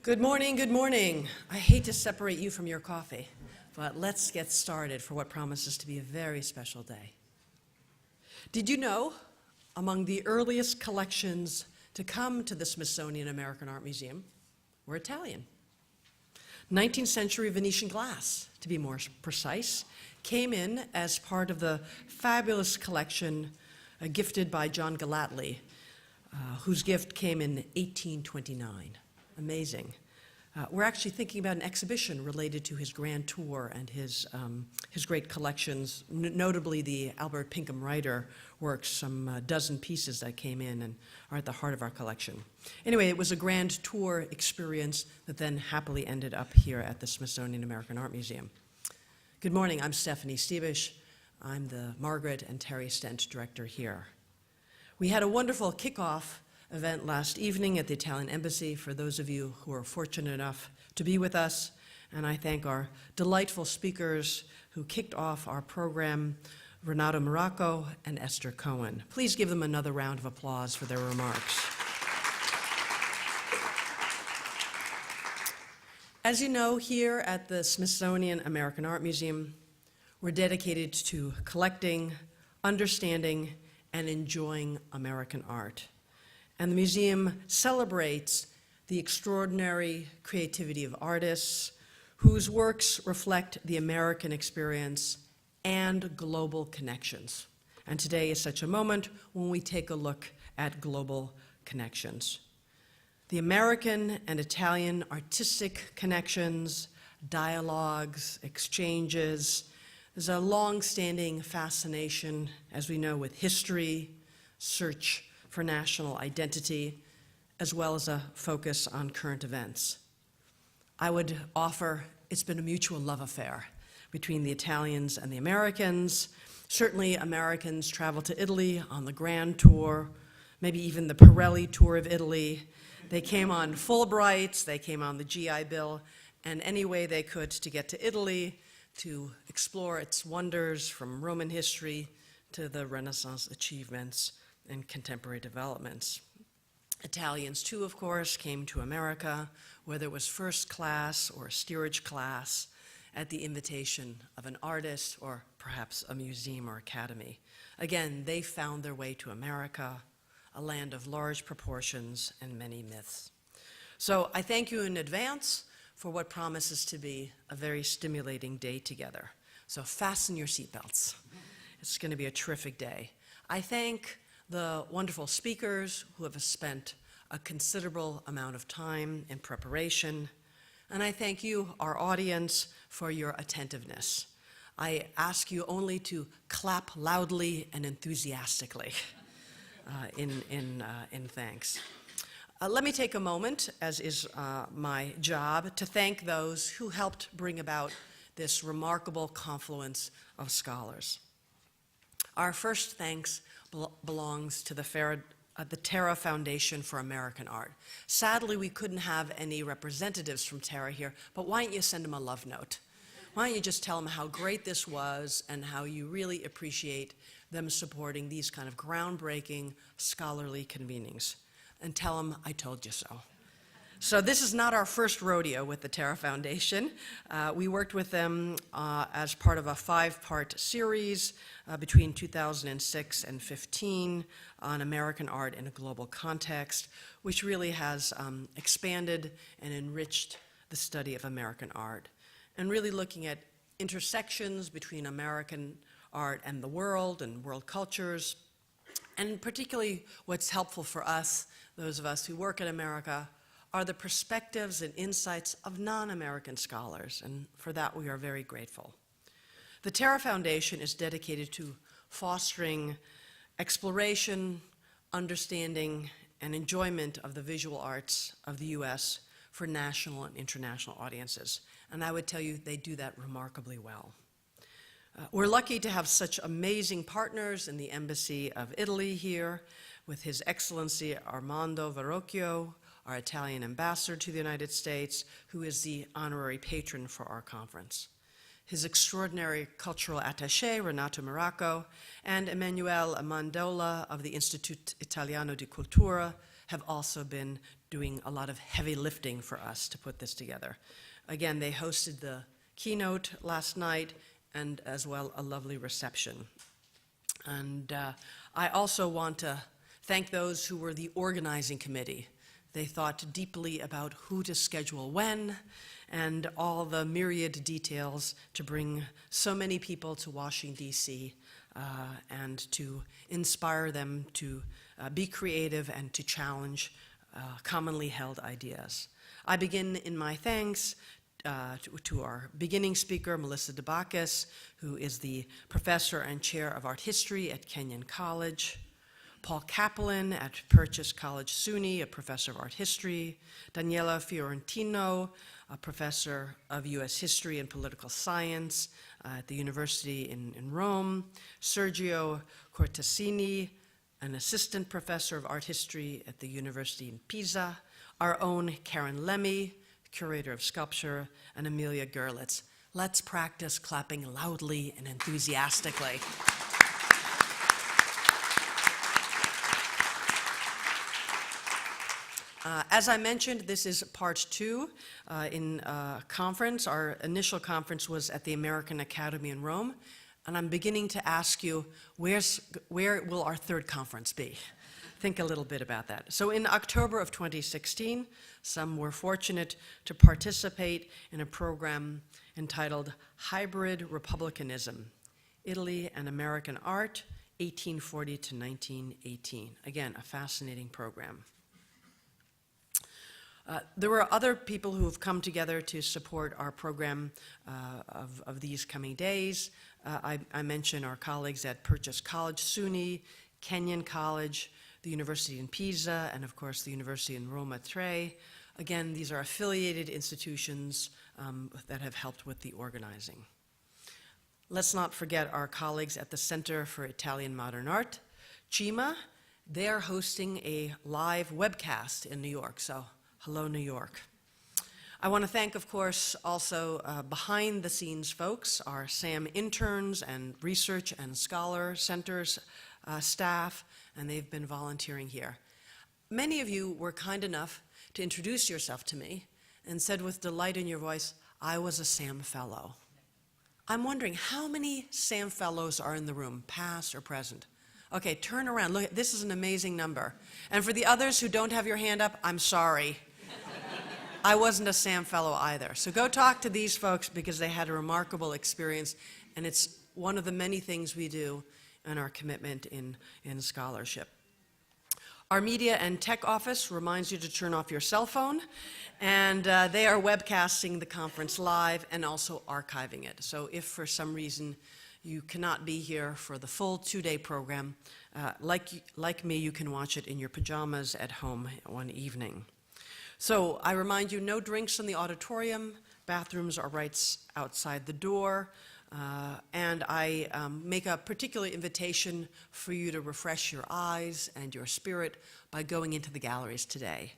Good morning, good morning. I hate to separate you from your coffee, but let's get started for what promises to be a very special day. Did you know, among the earliest collections to come to the Smithsonian American Art Museum were Italian? 19th century Venetian glass, to be more precise, came in as part of the fabulous collection gifted by John Galatly, whose gift came in 1829. Amazing. We're actually thinking about an exhibition related to his grand tour and his great collections, notably the Albert Pinkham Ryder works, some dozen pieces that came in and are at the heart of our collection. Anyway, it was a grand tour experience that then happily ended up here at the Smithsonian American Art Museum. Good morning, I'm Stephanie Stebich. I'm the Margaret and Terry Stent director here. We had a wonderful kickoff event last evening at the Italian Embassy for those of you who are fortunate enough to be with us, and I thank our delightful speakers who kicked off our program, Renato Maracco and Esther Cohen. Please give them another round of applause for their remarks. As you know, here at the Smithsonian American Art Museum, we're dedicated to collecting, understanding, and enjoying American art. And the museum celebrates the extraordinary creativity of artists whose works reflect the American experience and global connections. And today is such a moment when we take a look at global connections. The American and Italian artistic connections, dialogues, exchanges. There's a long-standing fascination, as we know, with history, search for national identity, as well as a focus on current events. I would offer it's been a mutual love affair between the Italians and the Americans. Certainly, Americans traveled to Italy on the Grand Tour, maybe even the Pirelli Tour of Italy. They came on Fulbrights, they came on the GI Bill, and any way they could to get to Italy, to explore its wonders from Roman history to the Renaissance achievements and contemporary developments. Italians, too, of course, came to America, whether it was first class or steerage class, at the invitation of an artist or perhaps a museum or academy. Again, they found their way to America, a land of large proportions and many myths. So I thank you in advance for what promises to be a very stimulating day together. So fasten your seatbelts. It's going to be a terrific day. I thank the wonderful speakers who have spent a considerable amount of time in preparation, and I thank you, our audience, for your attentiveness. I ask you only to clap loudly and enthusiastically in thanks. Let me take a moment, as is my job, to thank those who helped bring about this remarkable confluence of scholars. Our first thanks belongs to the Terra Foundation for American Art. Sadly, we couldn't have any representatives from Terra here, but why don't you send them a love note? Why don't you just tell them how great this was and how you really appreciate them supporting these kind of groundbreaking scholarly convenings, and tell them I told you so. So this is not our first rodeo with the Terra Foundation. We worked with them as part of a 5-part series between 2006 and 15 on American art in a global context, which really has expanded and enriched the study of American art, and really looking at intersections between American art and the world and world cultures, and particularly what's helpful for us, those of us who work in America, are the perspectives and insights of non-American scholars, and for that we are very grateful. The Terra Foundation is dedicated to fostering exploration, understanding, and enjoyment of the visual arts of the U.S. for national and international audiences, and I would tell you they do that remarkably well. We're lucky to have such amazing partners in the Embassy of Italy here, with His Excellency Armando Verrocchio, our Italian ambassador to the United States, who is the honorary patron for our conference. His extraordinary cultural attaché, Renato Maracco, and Emanuele Amendola of the Istituto Italiano di Cultura have also been doing a lot of heavy lifting for us to put this together. Again, they hosted the keynote last night and as well a lovely reception. And I also want to thank those who were the organizing committee. They thought deeply about who to schedule when and all the myriad details to bring so many people to Washington, D.C., and to inspire them to be creative and to challenge commonly held ideas. I begin in my thanks to our beginning speaker, Melissa Dabakis, who is the professor and chair of art history at Kenyon College, Paul Kaplan at Purchase College SUNY, a professor of art history, Daniele Fiorentino, a professor of U.S. history and political science at the University in Rome, Sergio Cortesini, an assistant professor of art history at the University in Pisa, our own Karen Lemmy, curator of sculpture, and Amelia Gerlitz. Let's practice clapping loudly and enthusiastically. As I mentioned, this is part 2 in conference. Our initial conference was at the American Academy in Rome, and I'm beginning to ask you, where will our third conference be? Think a little bit about that. So in October of 2016, some were fortunate to participate in a program entitled Hybrid Republicanism, Italy and American Art, 1840 to 1918. Again, a fascinating program. There were other people who have come together to support our program of these coming days. I mentioned our colleagues at Purchase College SUNY, Kenyon College, the University in Pisa, and of course the University in Roma Tre. Again, these are affiliated institutions that have helped with the organizing. Let's not forget our colleagues at the Center for Italian Modern Art, CIMA. They are hosting a live webcast in New York, so hello, New York. I want to thank, of course, also behind-the-scenes folks, our SAM interns and research and scholar centers staff, and they've been volunteering here. Many of you were kind enough to introduce yourself to me and said with delight in your voice, I was a SAM Fellow. I'm wondering how many SAM Fellows are in the room, past or present? Okay, turn around. Look, this is an amazing number. And for the others who don't have your hand up, I'm sorry. I wasn't a SAM Fellow either. So go talk to these folks because they had a remarkable experience, and it's one of the many things we do in our commitment in scholarship. Our media and tech office reminds you to turn off your cell phone, and they are webcasting the conference live and also archiving it. So if for some reason you cannot be here for the full 2-day program, like me, you can watch it in your pajamas at home one evening. So I remind you, no drinks in the auditorium, bathrooms are right outside the door, and I make a particular invitation for you to refresh your eyes and your spirit by going into the galleries today.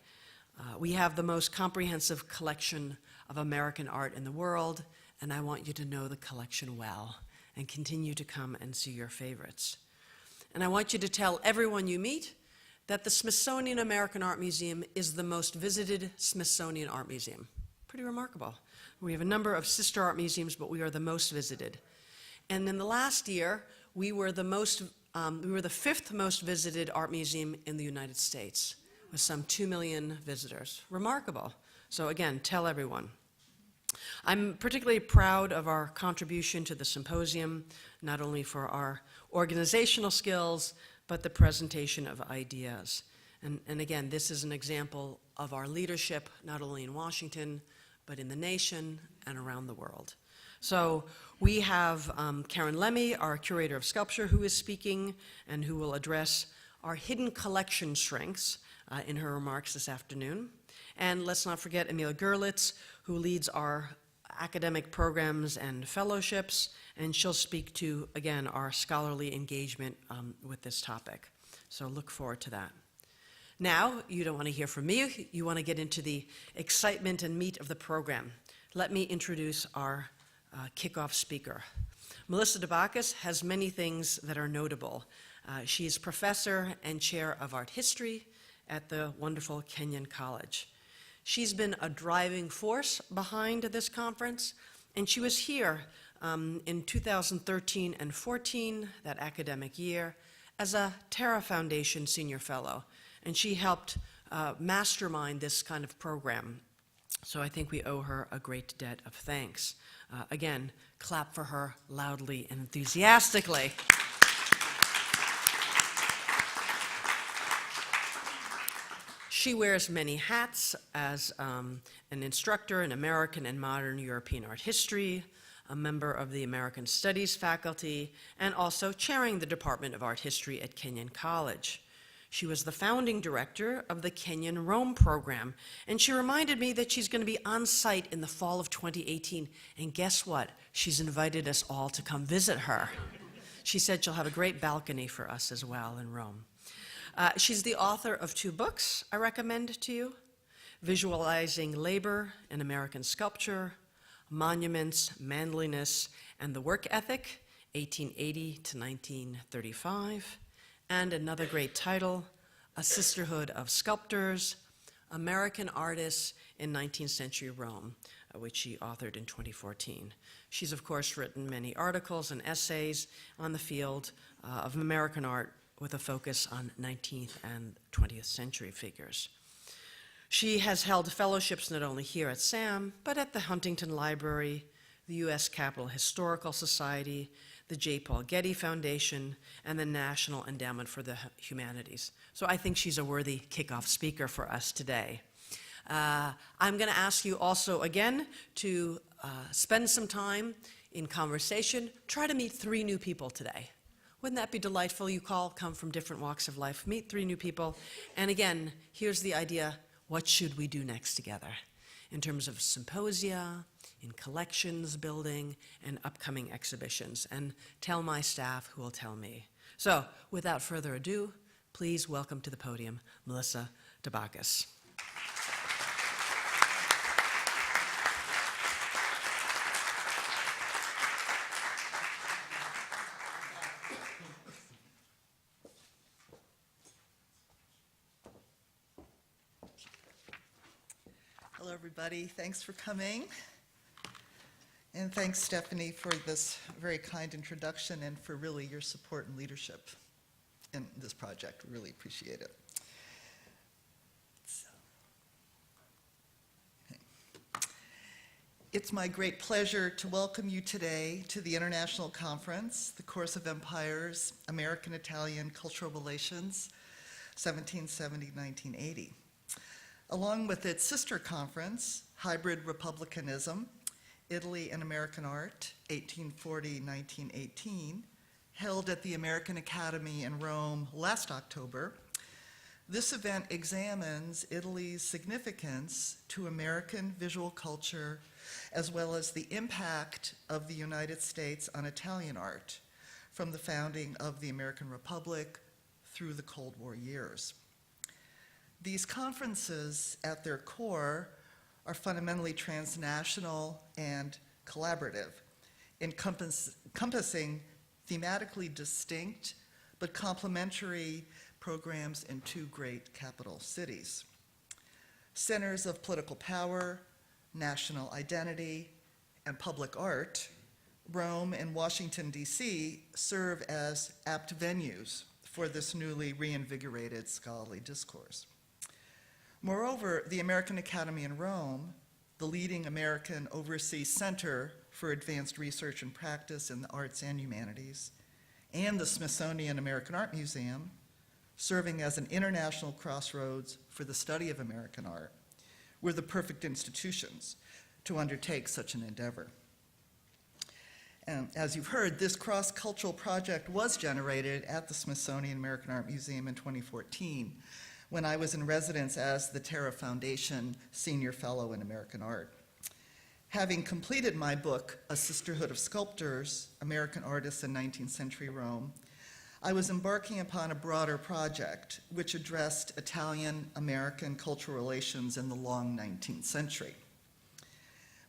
We have the most comprehensive collection of American art in the world, and I want you to know the collection well and continue to come and see your favorites. And I want you to tell everyone you meet that the Smithsonian American Art Museum is the most visited Smithsonian art museum. Pretty remarkable. We have a number of sister art museums, but we are the most visited. And in the last year, we were the 5th most visited art museum in the United States, with some 2 million visitors. Remarkable. So again, tell everyone. I'm particularly proud of our contribution to the symposium, not only for our organizational skills, but the presentation of ideas. And again, this is an example of our leadership, not only in Washington, but in the nation and around the world. So we have Karen Lemmy, our curator of sculpture, who is speaking and who will address our hidden collection strengths in her remarks this afternoon. And let's not forget Amelia Gerlitz, who leads our academic programs and fellowships, and she'll speak to, again, our scholarly engagement with this topic. So look forward to that. Now, you don't want to hear from me, you want to get into the excitement and meat of the program. Let me introduce our kickoff speaker. Melissa Dabakis has many things that are notable. She is professor and chair of art history at the wonderful Kenyon College. She's been a driving force behind this conference, and she was here in 2013 and 14, that academic year, as a Terra Foundation Senior Fellow, and she helped mastermind this kind of program. So I think we owe her a great debt of thanks. Again, clap for her loudly and enthusiastically. She wears many hats as an instructor in American and modern European art history, a member of the American Studies faculty, and also chairing the Department of Art History at Kenyon College. She was the founding director of the Kenyon Rome program, and she reminded me that she's going to be on site in the fall of 2018, and guess what? She's invited us all to come visit her. She said she'll have a great balcony for us as well in Rome. She's the author of 2 books I recommend to you: Visualizing Labor in American Sculpture, Monuments, Manliness, and the Work Ethic, 1880 to 1935, and another great title, A Sisterhood of Sculptors, American Artists in 19th Century Rome, which she authored in 2014. She's, of course, written many articles and essays on the field of American art with a focus on 19th and 20th century figures. She has held fellowships not only here at SAM, but at the Huntington Library, the U.S. Capitol Historical Society, the J. Paul Getty Foundation, and the National Endowment for the Humanities. So I think she's a worthy kickoff speaker for us today. I'm going to ask you also again to spend some time in conversation. Try to meet 3 new people today. Wouldn't that be delightful? You come from different walks of life, meet 3 new people. And again, here's the idea: what should we do next together in terms of symposia, in collections building, and upcoming exhibitions? And tell my staff who will tell me. So without further ado, please welcome to the podium Melissa Dabakis. Hello, everybody. Thanks for coming. And thanks, Stephanie, for this very kind introduction and for really your support and leadership in this project. We really appreciate it. It's my great pleasure to welcome you today to the International Conference, The Course of Empires, American-Italian Cultural Relations, 1770-1980. Along with its sister conference, Hybrid Republicanism, Italy and American Art, 1840-1918, held at the American Academy in Rome last October, this event examines Italy's significance to American visual culture, as well as the impact of the United States on Italian art, from the founding of the American Republic through the Cold War years. These conferences, at their core, are fundamentally transnational and collaborative, encompassing thematically distinct but complementary programs in 2 great capital cities. Centers of political power, national identity, and public art, Rome and Washington, D.C. serve as apt venues for this newly reinvigorated scholarly discourse. Moreover, the American Academy in Rome, the leading American overseas center for advanced research and practice in the arts and humanities, and the Smithsonian American Art Museum, serving as an international crossroads for the study of American art, were the perfect institutions to undertake such an endeavor. And as you've heard, this cross-cultural project was generated at the Smithsonian American Art Museum in 2014, when I was in residence as the Terra Foundation Senior Fellow in American Art. Having completed my book, A Sisterhood of Sculptors, American Artists in 19th Century Rome, I was embarking upon a broader project which addressed Italian-American cultural relations in the long 19th century.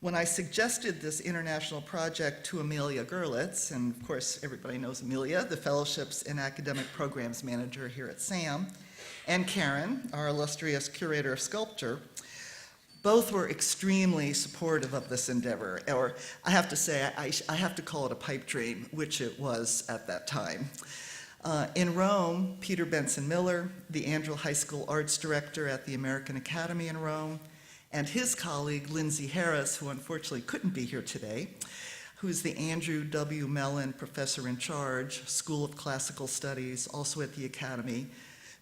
When I suggested this international project to Amelia Gerlitz, and of course everybody knows Amelia, the Fellowships and Academic Programs Manager here at SAM, and Karen, our illustrious Curator of Sculpture, both were extremely supportive of this endeavor, or I have to say, I have to call it a pipe dream, which it was at that time. In Rome, Peter Benson Miller, the Andrew High School Arts Director at the American Academy in Rome, and his colleague, Lindsay Harris, who unfortunately couldn't be here today, who's the Andrew W. Mellon Professor in Charge, School of Classical Studies, also at the Academy,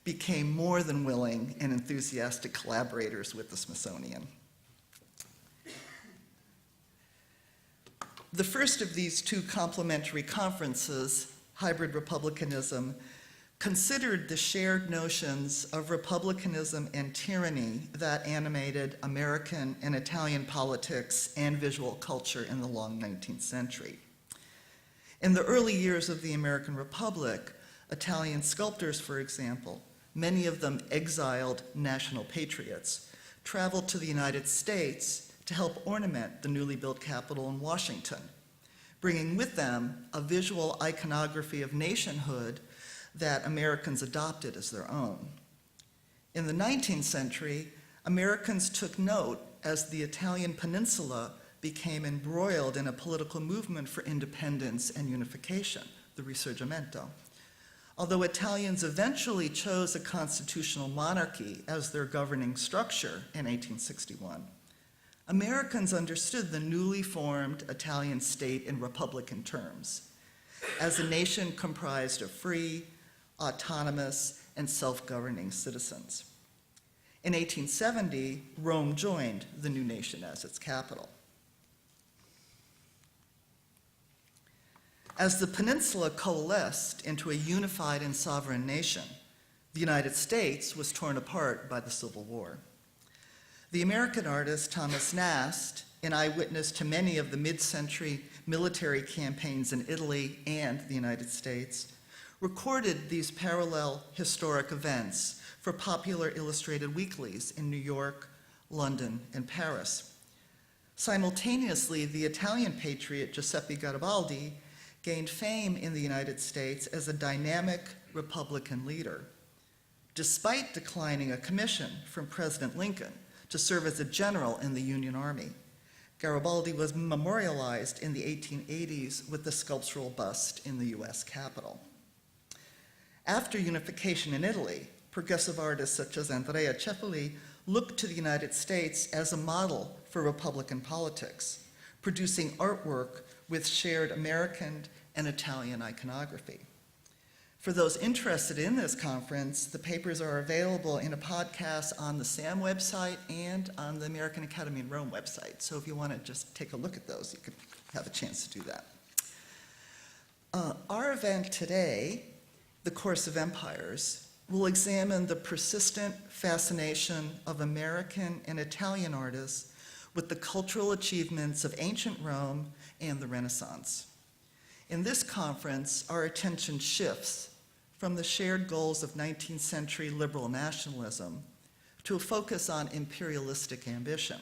became more than willing and enthusiastic collaborators with the Smithsonian. The first of these two complementary conferences, Hybrid Republicanism, considered the shared notions of republicanism and tyranny that animated American and Italian politics and visual culture in the long 19th century. In the early years of the American Republic, Italian sculptors, for example, many of them exiled national patriots, traveled to the United States to help ornament the newly built Capitol in Washington, bringing with them a visual iconography of nationhood that Americans adopted as their own. In the 19th century, Americans took note as the Italian peninsula became embroiled in a political movement for independence and unification, the Risorgimento. Although Italians eventually chose a constitutional monarchy as their governing structure in 1861, Americans understood the newly formed Italian state in republican terms, as a nation comprised of free, autonomous, and self-governing citizens. In 1870, Rome joined the new nation as its capital. As the peninsula coalesced into a unified and sovereign nation, the United States was torn apart by the Civil War. The American artist Thomas Nast, an eyewitness to many of the mid-century military campaigns in Italy and the United States, recorded these parallel historic events for popular illustrated weeklies in New York, London, and Paris. Simultaneously, the Italian patriot Giuseppe Garibaldi gained fame in the United States as a dynamic Republican leader. Despite declining a commission from President Lincoln to serve as a general in the Union Army, Garibaldi was memorialized in the 1880s with the sculptural bust in the US Capitol. After unification in Italy, progressive artists such as Andrea Cepoli looked to the United States as a model for Republican politics, producing artwork with shared American and Italian iconography. For those interested in this conference, the papers are available in a podcast on the SAM website and on the American Academy in Rome website. So if you want to just take a look at those, you could have a chance to do that. Our event today, The Course of Empires, will examine the persistent fascination of American and Italian artists with the cultural achievements of ancient Rome and the Renaissance. In this conference, our attention shifts from the shared goals of 19th century liberal nationalism to a focus on imperialistic ambition.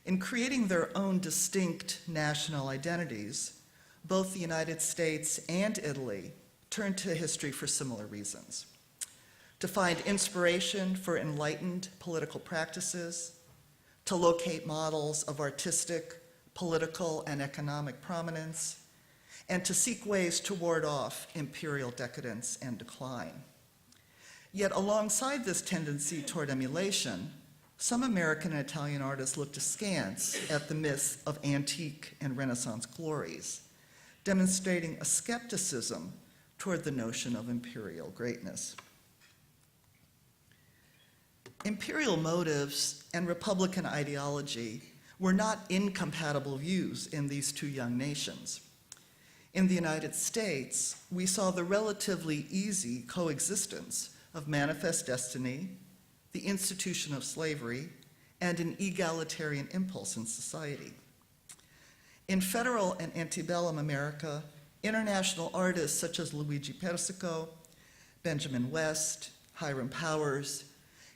In creating their own distinct national identities, both the United States and Italy turned to history for similar reasons: to find inspiration for enlightened political practices, to locate models of artistic, political, and economic prominence, and to seek ways to ward off imperial decadence and decline. Yet alongside this tendency toward emulation, some American and Italian artists looked askance at the myth of antique and Renaissance glories, demonstrating a skepticism toward the notion of imperial greatness. Imperial motives and Republican ideology were not incompatible views in these two young nations. In the United States, we saw the relatively easy coexistence of manifest destiny, the institution of slavery, and an egalitarian impulse in society. In federal and antebellum America, international artists such as Luigi Persico, Benjamin West, Hiram Powers,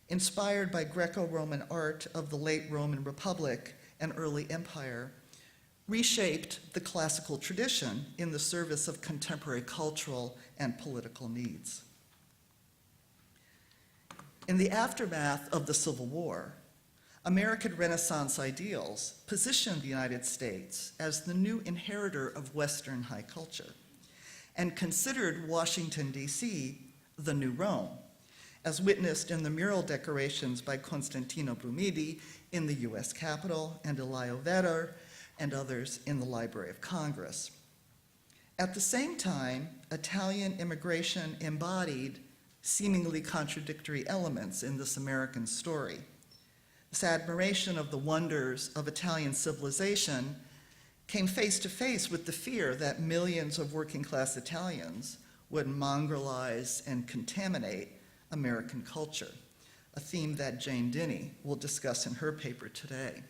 inspired by Greco-Roman art of the late Roman Republic and early empire reshaped the classical tradition in the service of contemporary cultural and political needs. In the aftermath of the Civil War, American Renaissance ideals positioned the United States as the new inheritor of Western high culture and considered Washington, D.C. the new Rome, as witnessed in the mural decorations by Constantino Brumidi in the U.S. Capitol and Elio Vedder and others in the Library of Congress. At the same time, Italian immigration embodied seemingly contradictory elements in this American story. This admiration of the wonders of Italian civilization came face to face with the fear that millions of working-class Italians would mongrelize and contaminate American culture, a theme that Jane Dini will discuss in her paper today.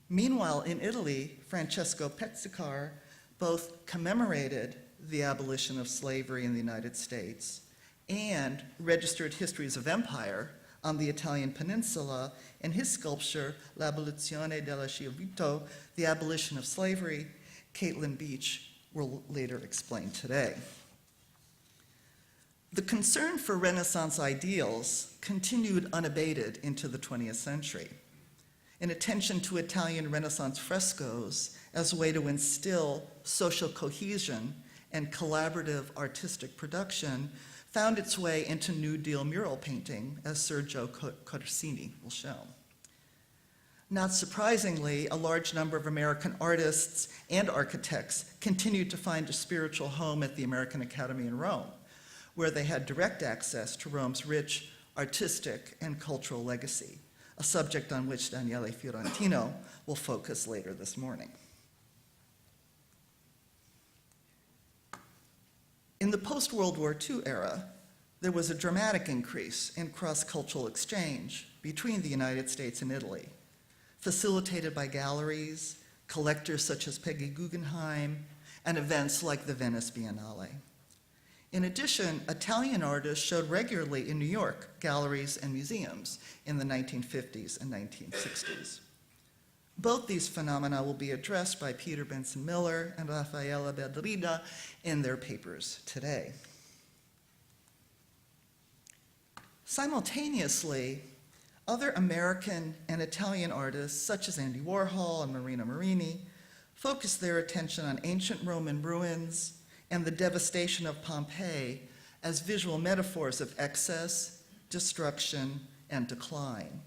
Meanwhile, in Italy, Francesco Pezzicar both commemorated the abolition of slavery in the United States and registered histories of empire on the Italian peninsula in his sculpture, L'abolizione della schiavitù, the abolition of slavery. Caitlin Beach will later explain today. The concern for Renaissance ideals continued unabated into the 20th century. An attention to Italian Renaissance frescoes as a way to instill social cohesion and collaborative artistic production found its way into New Deal mural painting, as Sergio Corsini will show. Not surprisingly, a large number of American artists and architects continued to find a spiritual home at the American Academy in Rome, where they had direct access to Rome's rich artistic and cultural legacy, a subject on which Daniele Fiorentino will focus later this morning. In the post-World War II era, there was a dramatic increase in cross-cultural exchange between the United States and Italy, facilitated by galleries, collectors such as Peggy Guggenheim, and events like the Venice Biennale. In addition, Italian artists showed regularly in New York galleries and museums in the 1950s and 1960s. Both these phenomena will be addressed by Peter Benson Miller and Raffaella Bedrida in their papers today. Simultaneously, other American and Italian artists, such as Andy Warhol and Marina Marini, focused their attention on ancient Roman ruins and the devastation of Pompeii as visual metaphors of excess, destruction, and decline.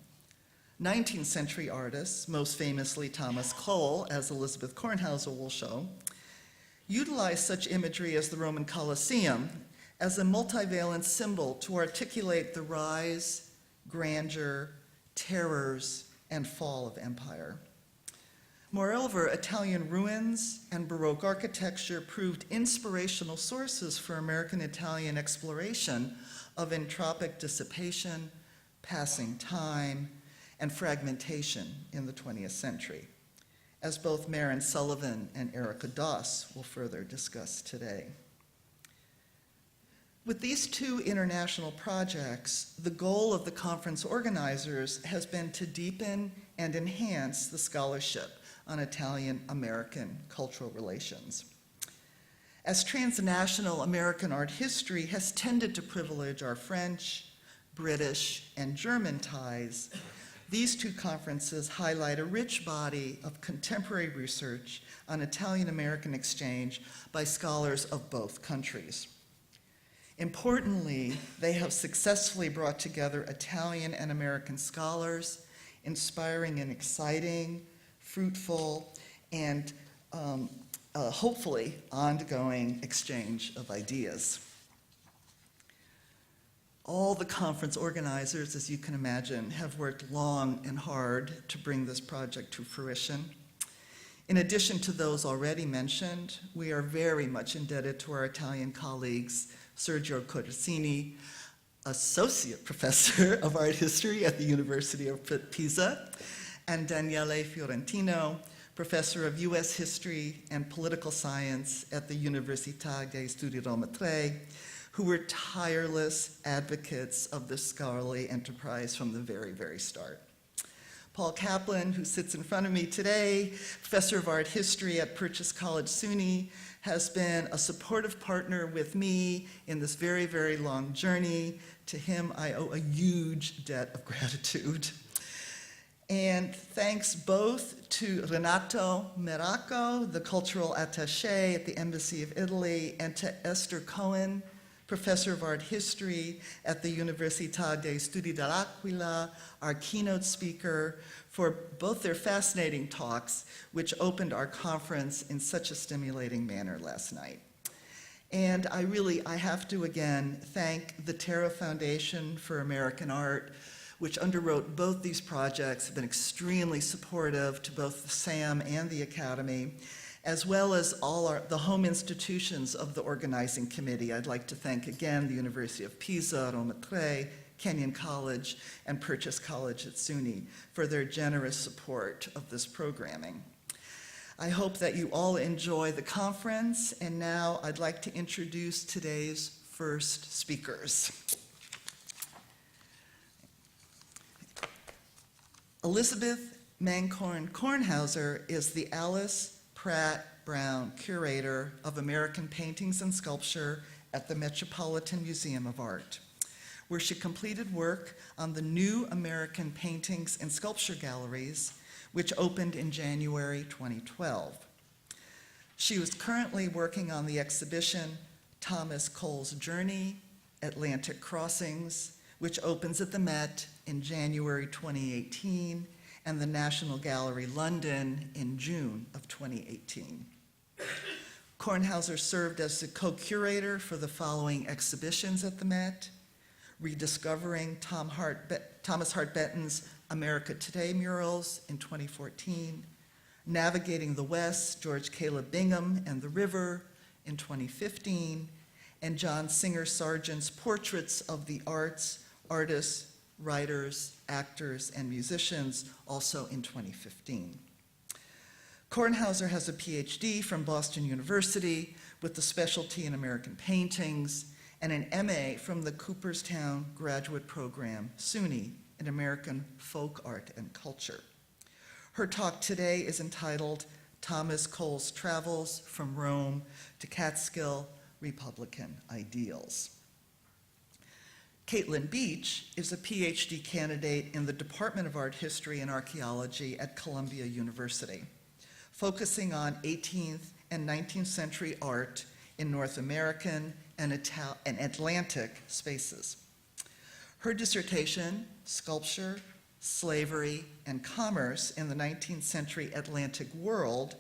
19th century artists, most famously Thomas Cole, as Elizabeth Kornhauser will show, utilized such imagery as the Roman Colosseum as a multivalent symbol to articulate the rise, grandeur, terrors, and fall of empire. Moreover, Italian ruins and Baroque architecture proved inspirational sources for American-Italian exploration of entropic dissipation, passing time, and fragmentation in the 20th century, as both Maren Sullivan and Erica Doss will further discuss today. With these two international projects, the goal of the conference organizers has been to deepen and enhance the scholarship on Italian-American cultural relations. As transnational American art history has tended to privilege our French, British, and German ties, these two conferences highlight a rich body of contemporary research on Italian-American exchange by scholars of both countries. Importantly, they have successfully brought together Italian and American scholars, inspiring an exciting, fruitful, and hopefully ongoing exchange of ideas. All the conference organizers, as you can imagine, have worked long and hard to bring this project to fruition. In addition to those already mentioned, we are very much indebted to our Italian colleagues, Sergio Corsini, Associate Professor of Art History at the University of Pisa, and Daniele Fiorentino, Professor of U.S. History and Political Science at the Università degli Studi Roma III, who were tireless advocates of this scholarly enterprise from the very, very start. Paul Kaplan, who sits in front of me today, professor of art history at Purchase College, SUNY, has been a supportive partner with me in this very, very long journey. To him, I owe a huge debt of gratitude. And thanks both to Renato Meracco, the cultural attaché at the Embassy of Italy, and to Esther Cohen, professor of art history at the Università dei Studi dell'Aquila, our keynote speaker, for both their fascinating talks, which opened our conference in such a stimulating manner last night. And I have to again thank the Terra Foundation for American Art, which underwrote both these projects, have been extremely supportive to both the SAM and the Academy, as well as all the home institutions of the organizing committee. I'd like to thank again the University of Pisa, Roma 3, Kenyon College, and Purchase College at SUNY for their generous support of this programming. I hope that you all enjoy the conference, and now I'd like to introduce today's first speakers. Elizabeth Mankin Kornhauser is the Alice Pratt Brown Curator of American Paintings and Sculpture at the Metropolitan Museum of Art, where she completed work on the new American Paintings and Sculpture Galleries, which opened in January 2012. She was currently working on the exhibition Thomas Cole's Journey, Atlantic Crossings, which opens at the Met in January 2018, and the National Gallery London in June of 2018. Kornhauser served as the co-curator for the following exhibitions at the Met: Rediscovering Thomas Hart Benton's America Today murals in 2014, Navigating the West, George Caleb Bingham and the River in 2015, and John Singer Sargent's Portraits of the Arts, Artists, Writers, Actors, and Musicians, also in 2015. Kornhauser has a PhD from Boston University with a specialty in American paintings and an MA from the Cooperstown Graduate Program, SUNY, in American Folk Art and Culture. Her talk today is entitled Thomas Cole's Travels from Rome to Catskill, Republican Ideals. Caitlin Beach is a PhD candidate in the Department of Art History and Archaeology at Columbia University, focusing on 18th and 19th century art in North American and Atlantic spaces. Her dissertation, Sculpture, Slavery, and Commerce in the 19th Century Atlantic World,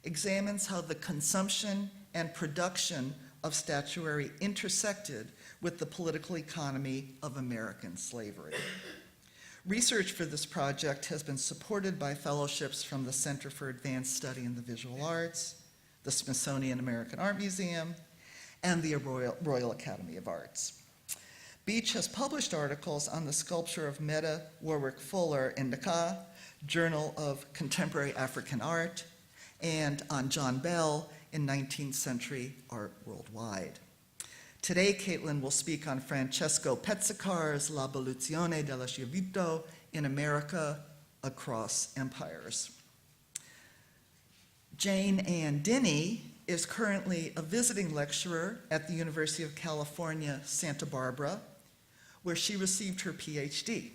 examines how the consumption and production of statuary intersected with the political economy of American slavery. Research for this project has been supported by fellowships from the Center for Advanced Study in the Visual Arts, the Smithsonian American Art Museum, and the Royal Academy of Arts. Beach has published articles on the sculpture of Meta Warwick Fuller in Dakar, Journal of Contemporary African Art, and on John Bell in 19th Century Art Worldwide. Today, Caitlin will speak on Francesco Pezzicar's L'Abolizione della schiavitù in America Across Empires. Jane Ann Dini is currently a visiting lecturer at the University of California, Santa Barbara, where she received her PhD.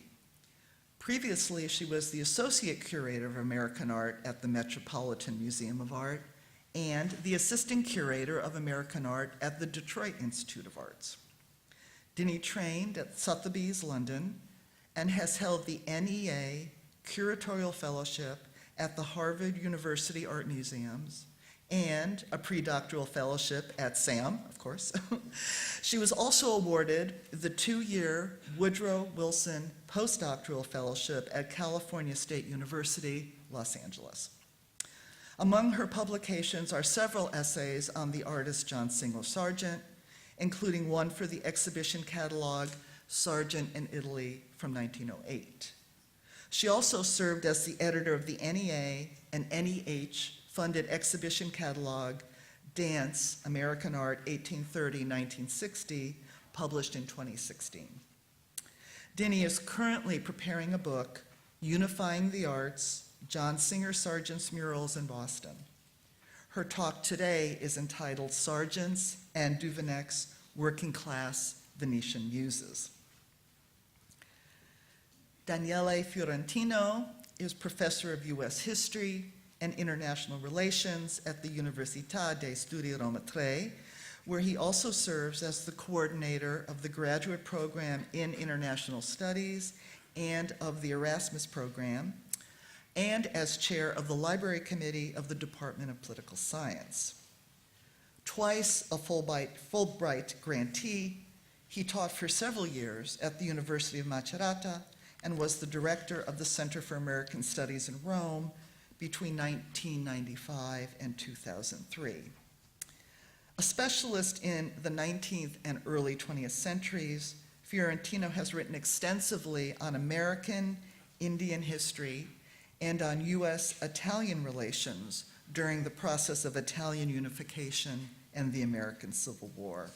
Previously, she was the Associate Curator of American Art at the Metropolitan Museum of Art and the Assistant Curator of American Art at the Detroit Institute of Arts. Dini trained at Sotheby's, London, and has held the NEA Curatorial Fellowship at the Harvard University Art Museums and a predoctoral fellowship at SAM, of course. She was also awarded the 2-year Woodrow Wilson postdoctoral fellowship at California State University, Los Angeles. Among her publications are several essays on the artist John Singer Sargent, including one for the exhibition catalog Sargent in Italy from 1908. She also served as the editor of the NEA and NEH-funded exhibition catalog Dance, American Art 1830-1960, published in 2016. Dini is currently preparing a book, Unifying the Arts, John Singer Sargent's Murals in Boston. Her talk today is entitled Sargent's and Duveneck's Working Class Venetian Muses. Daniele Fiorentino is professor of U.S. History and International Relations at the Università degli Studi Roma 3, where he also serves as the coordinator of the graduate program in International Studies and of the Erasmus program, and as chair of the Library Committee of the Department of Political Science. Twice a Fulbright grantee, he taught for several years at the University of Macerata and was the director of the Center for American Studies in Rome between 1995 and 2003. A specialist in the 19th and early 20th centuries, Fiorentino has written extensively on American Indian history and on U.S.-Italian relations during the process of Italian unification and the American Civil War.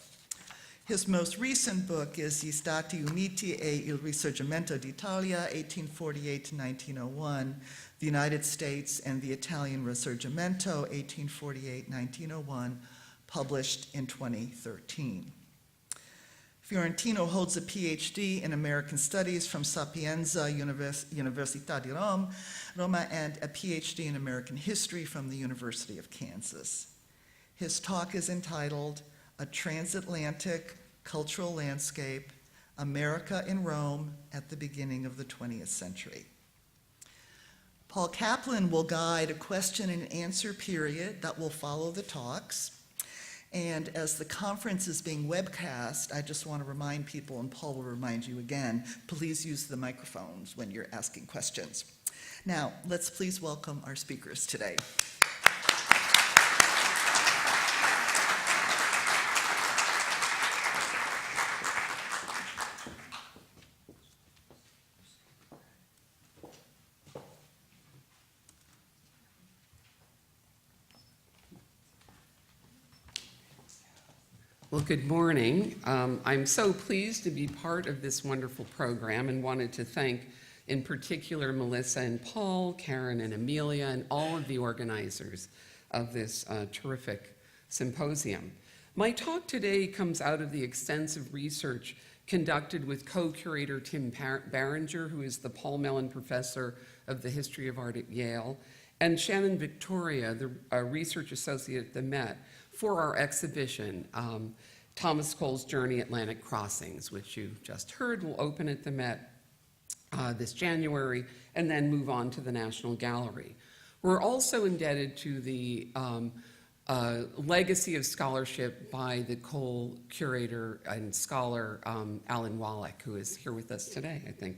His most recent book is Gli Stati Uniti e il Risorgimento d'Italia, 1848-1901, The United States and the Italian Risorgimento, 1848-1901, published in 2013. Fiorentino holds a PhD in American Studies from Sapienza Università di Roma, and a PhD in American History from the University of Kansas. His talk is entitled A Transatlantic Cultural Landscape, America in Rome at the Beginning of the 20th Century. Paul Kaplan will guide a question and answer period that will follow the talks. And as the conference is being webcast, I just want to remind people, and Paul will remind you again, please use the microphones when you're asking questions. Now, let's please welcome our speakers today. Well, good morning. I'm so pleased to be part of this wonderful program and wanted to thank, in particular, Melissa and Paul, Karen and Amelia, and all of the organizers of this terrific symposium. My talk today comes out of the extensive research conducted with co-curator Tim Barringer, who is the Paul Mellon Professor of the History of Art at Yale, and Shannon Victoria, the research associate at the Met, for our exhibition, Thomas Cole's Journey Atlantic Crossings, which you just heard will open at the Met this January and then move on to the National Gallery. We're also indebted to the legacy of scholarship by the Cole curator and scholar Alan Wallach, who is here with us today, I think.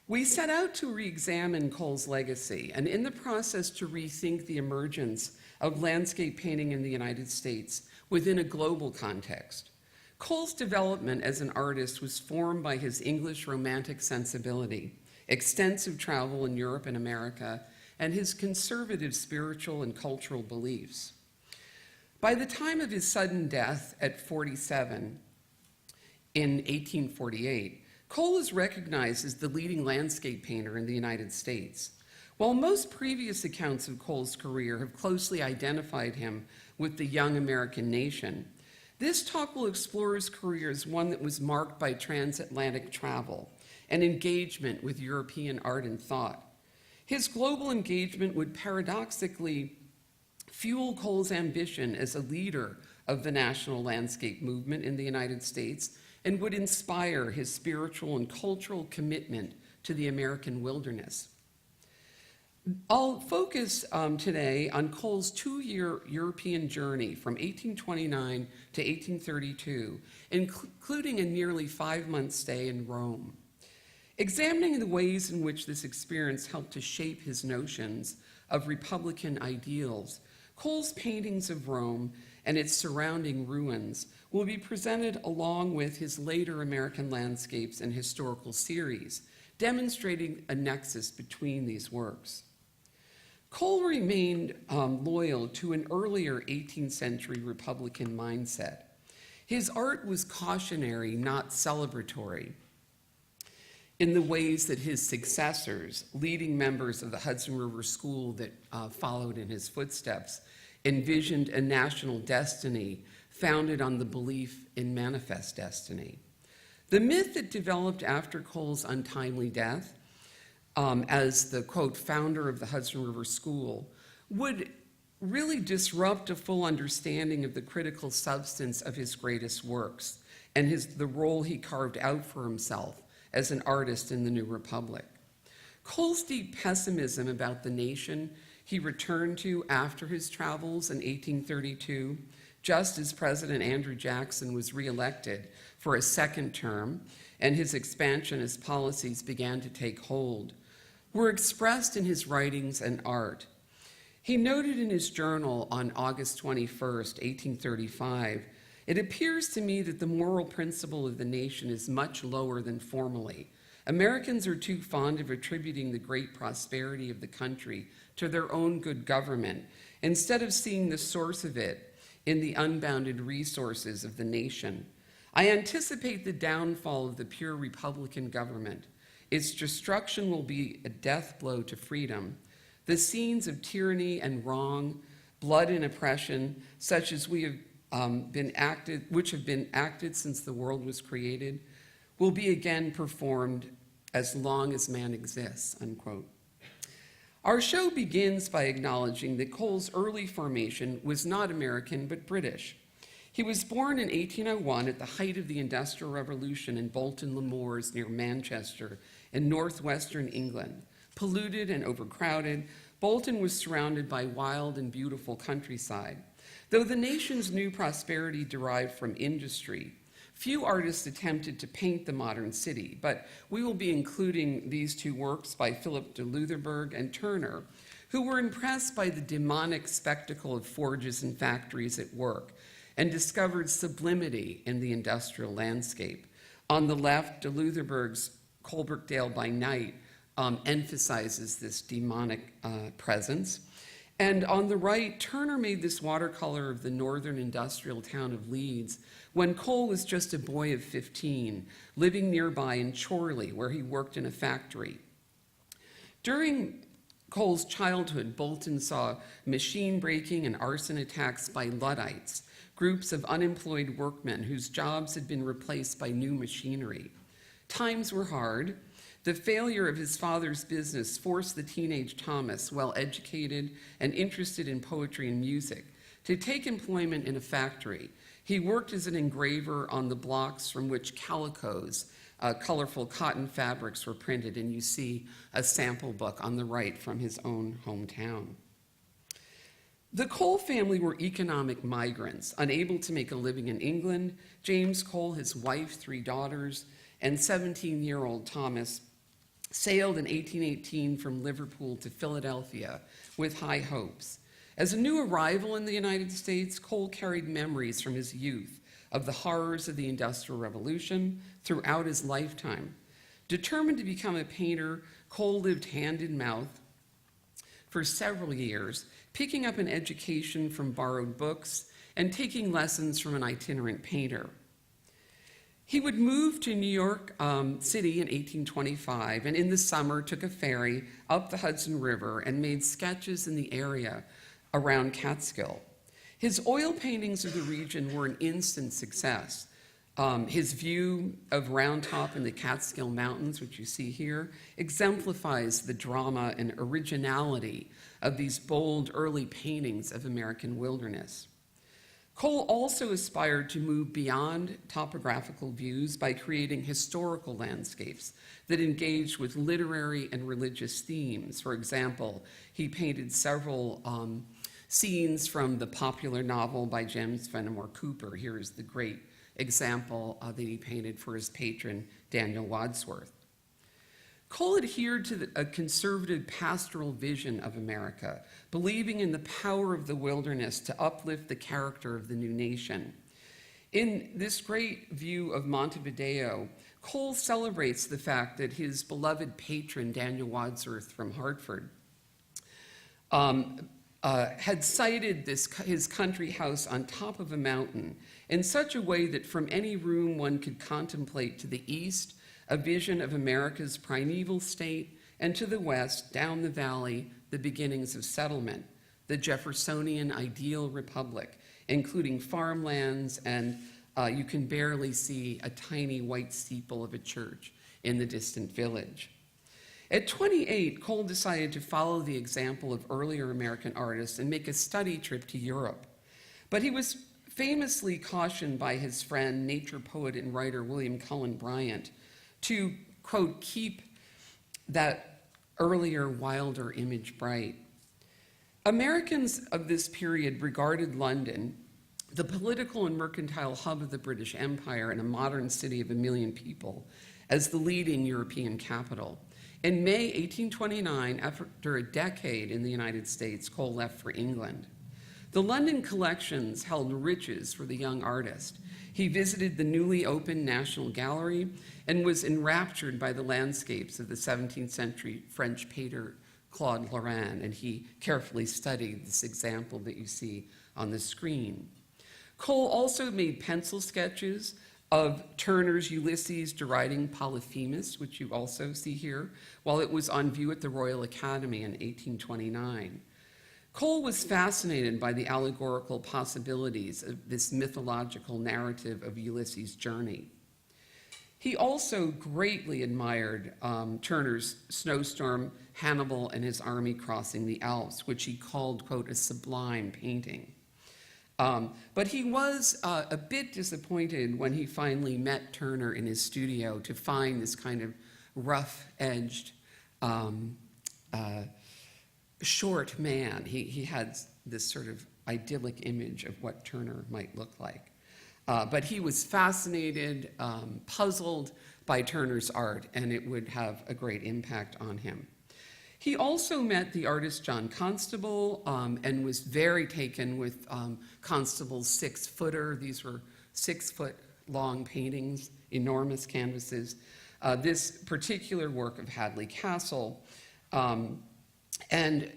We set out to re-examine Cole's legacy and in the process to rethink the emergence of landscape painting in the United States within a global context. Cole's development as an artist was formed by his English Romantic sensibility, extensive travel in Europe and America, and his conservative spiritual and cultural beliefs. By the time of his sudden death at 47 in 1848, Cole is recognized as the leading landscape painter in the United States. While most previous accounts of Cole's career have closely identified him with the young American nation, this talk will explore his career as one that was marked by transatlantic travel and engagement with European art and thought. His global engagement would paradoxically fuel Cole's ambition as a leader of the national landscape movement in the United States and would inspire his spiritual and cultural commitment to the American wilderness. I'll focus today on Cole's two-year European journey from 1829 to 1832, including a nearly 5-month stay in Rome. Examining the ways in which this experience helped to shape his notions of Republican ideals, Cole's paintings of Rome and its surrounding ruins will be presented along with his later American landscapes and historical series, demonstrating a nexus between these works. Cole remained loyal to an earlier 18th century Republican mindset. His art was cautionary, not celebratory. in the ways that his successors, leading members of the Hudson River School that followed in his footsteps, envisioned a national destiny founded on the belief in manifest destiny. The myth that developed after Cole's untimely death, as the, quote, founder of the Hudson River School, would really disrupt a full understanding of the critical substance of his greatest works and the role he carved out for himself as an artist in the New Republic. Cole's deep pessimism about the nation he returned to after his travels in 1832, just as President Andrew Jackson was reelected for a second term and his expansionist policies began to take hold, were expressed in his writings and art. He noted in his journal on August 21st, 1835, "It appears to me that the moral principle of the nation is much lower than formerly. Americans are too fond of attributing the great prosperity of the country to their own good government, instead of seeing the source of it in the unbounded resources of the nation. I anticipate the downfall of the pure Republican government. Its destruction will be a death blow to freedom. The scenes of tyranny and wrong, blood and oppression, such as which have been acted since the world was created, will be again performed as long as man exists," unquote. Our show begins by acknowledging that Cole's early formation was not American but British. He was born in 1801 at the height of the Industrial Revolution in Bolton le Moors near Manchester in northwestern England. Polluted and overcrowded, Bolton was surrounded by wild and beautiful countryside. Though the nation's new prosperity derived from industry, few artists attempted to paint the modern city, but we will be including these two works by Philip de Loutherbourg and Turner, who were impressed by the demonic spectacle of forges and factories at work and discovered sublimity in the industrial landscape. On the left, de Loutherbourg's Coalbrookdale by Night emphasizes this demonic presence. And on the right, Turner made this watercolor of the northern industrial town of Leeds when Cole was just a boy of 15, living nearby in Chorley, where he worked in a factory. During Cole's childhood, Bolton saw machine breaking and arson attacks by Luddites, groups of unemployed workmen whose jobs had been replaced by new machinery. Times were hard. The failure of his father's business forced the teenage Thomas, well-educated and interested in poetry and music, to take employment in a factory. He worked as an engraver on the blocks from which calicos, colorful cotton fabrics, were printed, and you see a sample book on the right from his own hometown. The Cole family were economic migrants, unable to make a living in England. James Cole, his wife, 3 daughters, and 17-year-old Thomas sailed in 1818 from Liverpool to Philadelphia with high hopes. As a new arrival in the United States, Cole carried memories from his youth of the horrors of the Industrial Revolution throughout his lifetime. Determined to become a painter, Cole lived hand in mouth for several years, picking up an education from borrowed books and taking lessons from an itinerant painter. He would move to New York City in 1825, and in the summer took a ferry up the Hudson River and made sketches in the area around Catskill. His oil paintings of the region were an instant success. His view of Round Top in the Catskill Mountains, which you see here, exemplifies the drama and originality of these bold early paintings of American wilderness. Cole also aspired to move beyond topographical views by creating historical landscapes that engaged with literary and religious themes. For example, he painted several scenes from the popular novel by James Fenimore Cooper. Here is the great example that he painted for his patron, Daniel Wadsworth. Cole adhered to a conservative pastoral vision of America, believing in the power of the wilderness to uplift the character of the new nation. In this great view of Montevideo, Cole celebrates the fact that his beloved patron, Daniel Wadsworth from Hartford, had sited his country house on top of a mountain in such a way that from any room one could contemplate to the east a vision of America's primeval state, and to the west, down the valley, the beginnings of settlement, the Jeffersonian ideal republic, including farmlands, and you can barely see a tiny white steeple of a church in the distant village. At 28, Cole decided to follow the example of earlier American artists and make a study trip to Europe. But he was famously cautioned by his friend, nature poet and writer William Cullen Bryant, to, quote, keep that earlier, wilder image bright. Americans of this period regarded London, the political and mercantile hub of the British Empire and a modern city of 1 million people, as the leading European capital. In May 1829, after a decade in the United States, Cole left for England. The London collections held riches for the young artist. He visited the newly opened National Gallery and was enraptured by the landscapes of the 17th century French painter Claude Lorrain, and he carefully studied this example that you see on the screen. Cole also made pencil sketches of Turner's Ulysses deriding Polyphemus, which you also see here, while it was on view at the Royal Academy in 1829. Cole was fascinated by the allegorical possibilities of this mythological narrative of Ulysses' journey. He also greatly admired Turner's Snowstorm, Hannibal and his army crossing the Alps, which he called, quote, a sublime painting. But he was a bit disappointed when he finally met Turner in his studio to find this kind of rough-edged, short man. He had this sort of idyllic image of what Turner might look like. But he was fascinated, puzzled by Turner's art, and it would have a great impact on him. He also met the artist John Constable and was very taken with Constable's 6-footer. These were 6-foot-long paintings, enormous canvases. This particular work of Hadley Castle, and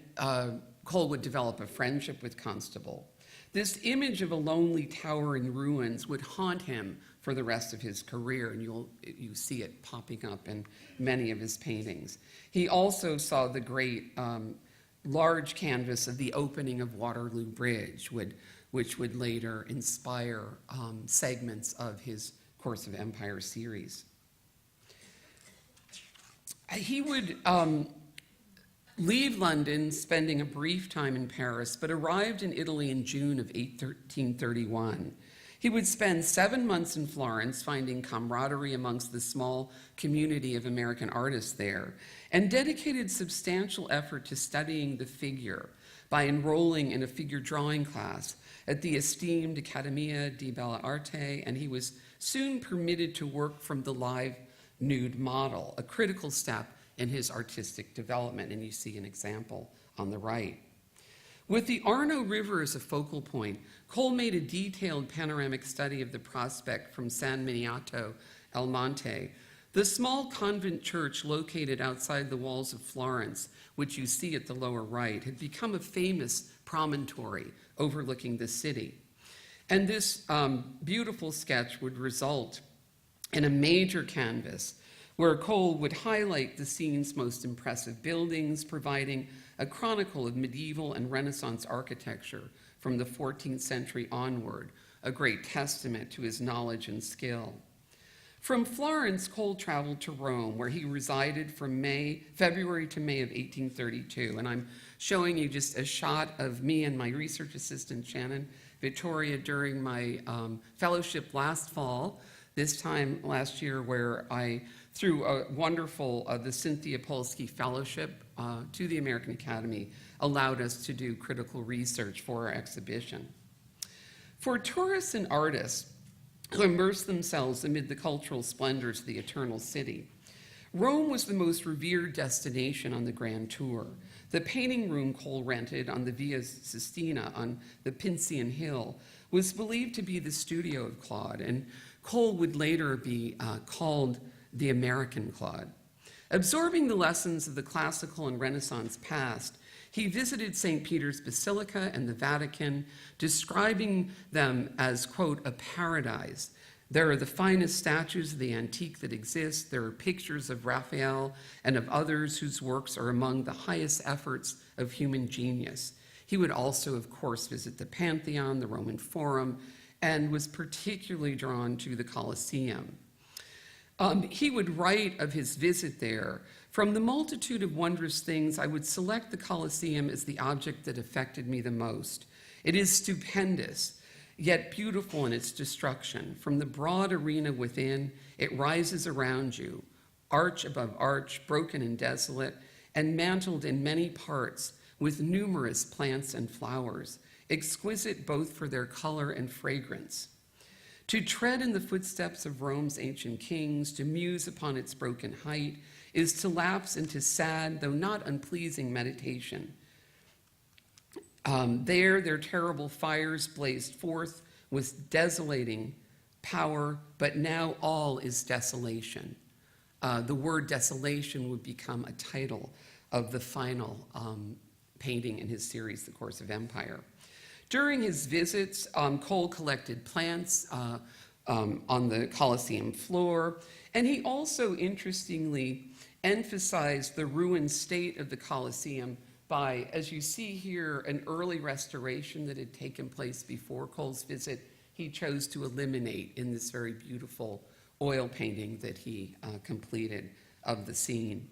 Cole would develop a friendship with Constable. This image of a lonely tower in ruins would haunt him for the rest of his career, and you see it popping up in many of his paintings. He also saw the great large canvas of the opening of Waterloo Bridge, which would later inspire segments of his Course of Empire series. He would leave London, spending a brief time in Paris, but arrived in Italy in June of 1831. He would spend 7 months in Florence, finding camaraderie amongst the small community of American artists there, and dedicated substantial effort to studying the figure by enrolling in a figure drawing class at the esteemed Accademia di Belle Arte, and he was soon permitted to work from the live nude model, a critical step in his artistic development, and you see an example on the right. With the Arno River as a focal point, Cole made a detailed panoramic study of the prospect from San Miniato al Monte, the small convent church located outside the walls of Florence, which you see at the lower right, had become a famous promontory overlooking the city. And this beautiful sketch would result in a major canvas where Cole would highlight the scene's most impressive buildings, providing a chronicle of medieval and Renaissance architecture from the 14th century onward, a great testament to his knowledge and skill. From Florence, Cole traveled to Rome, where he resided from February to May of 1832. And I'm showing you just a shot of me and my research assistant, Shannon Vittoria, during my fellowship last fall, this time last year, where I, through a wonderful, the Cynthia Polsky Fellowship to the American Academy, allowed us to do critical research for our exhibition. For tourists and artists who immerse themselves amid the cultural splendors of the Eternal City, Rome was the most revered destination on the Grand Tour. The painting room Cole rented on the Via Sistina on the Pincian Hill was believed to be the studio of Claude, and Cole would later be called the American Claude. Absorbing the lessons of the classical and Renaissance past, he visited St. Peter's Basilica and the Vatican, describing them as, quote, a paradise There are the finest statues of the antique that exist. There are pictures of Raphael and of others whose works are among the highest efforts of human genius. He would also, of course, visit the Pantheon, the Roman Forum, and was particularly drawn to the Colosseum. He would write of his visit there, "From the multitude of wondrous things, I would select the Colosseum as the object that affected me the most. It is stupendous, yet beautiful in its destruction. From the broad arena within, it rises around you, arch above arch, broken and desolate, and mantled in many parts with numerous plants and flowers, exquisite both for their color and fragrance. To tread in the footsteps of Rome's ancient kings, to muse upon its broken height, is to lapse into sad, though not unpleasing meditation. There, their terrible fires blazed forth with desolating power, but now all is desolation." The word desolation would become a title of the final painting in his series, The Course of Empire. During his visits, Cole collected plants on the Colosseum floor, and he also, interestingly, emphasized the ruined state of the Colosseum by, as you see here, an early restoration that had taken place before Cole's visit. He chose to eliminate in this very beautiful oil painting that he completed of the scene.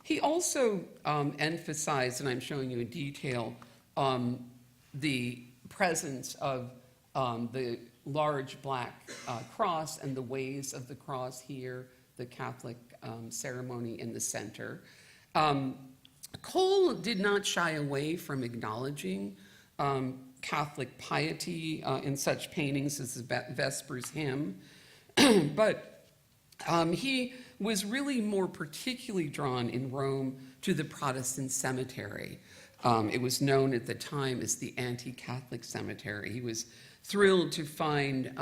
He also emphasized, and I'm showing you in detail, the presence of the large black cross and the ways of the cross here, the Catholic ceremony in the center. Cole did not shy away from acknowledging Catholic piety in such paintings as the Vespers hymn, but he was really more particularly drawn in Rome to the Protestant cemetery. It was known at the time as the anti-Catholic cemetery. He was thrilled to find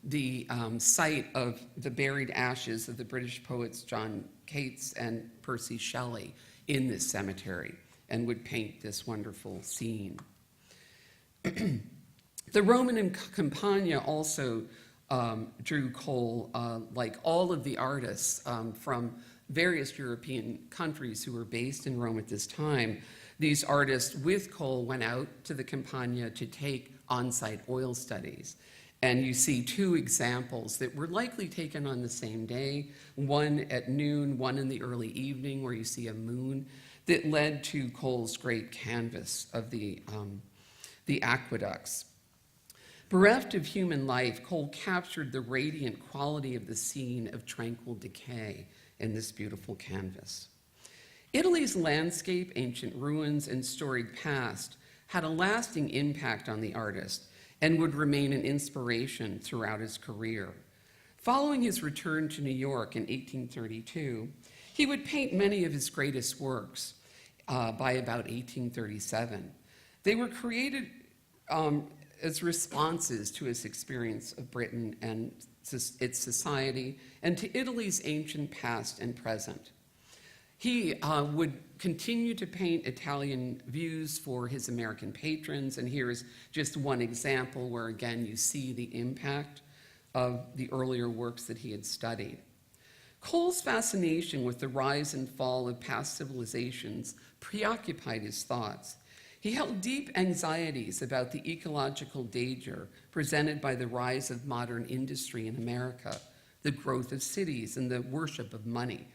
the site of the buried ashes of the British poets John Keats and Percy Shelley in this cemetery, and would paint this wonderful scene. The Roman Campagna also drew Cole, like all of the artists from various European countries who were based in Rome at this time. These artists with Cole went out to the Campagna to take on-site oil studies. And you see two examples that were likely taken on the same day, one at noon, one in the early evening, where you see a moon, that led to Cole's great canvas of the aqueducts. Bereft of human life, Cole captured the radiant quality of the scene of tranquil decay in this beautiful canvas. Italy's landscape, ancient ruins, and storied past had a lasting impact on the artist and would remain an inspiration throughout his career. Following his return to New York in 1832, he would paint many of his greatest works by about 1837. They were created as responses to his experience of Britain and its society, and to Italy's ancient past and present. He would continue to paint Italian views for his American patrons, and here's just one example where, again, you see the impact of the earlier works that he had studied. Cole's fascination with the rise and fall of past civilizations preoccupied his thoughts. He held deep anxieties about the ecological danger presented by the rise of modern industry in America, the growth of cities, and the worship of money.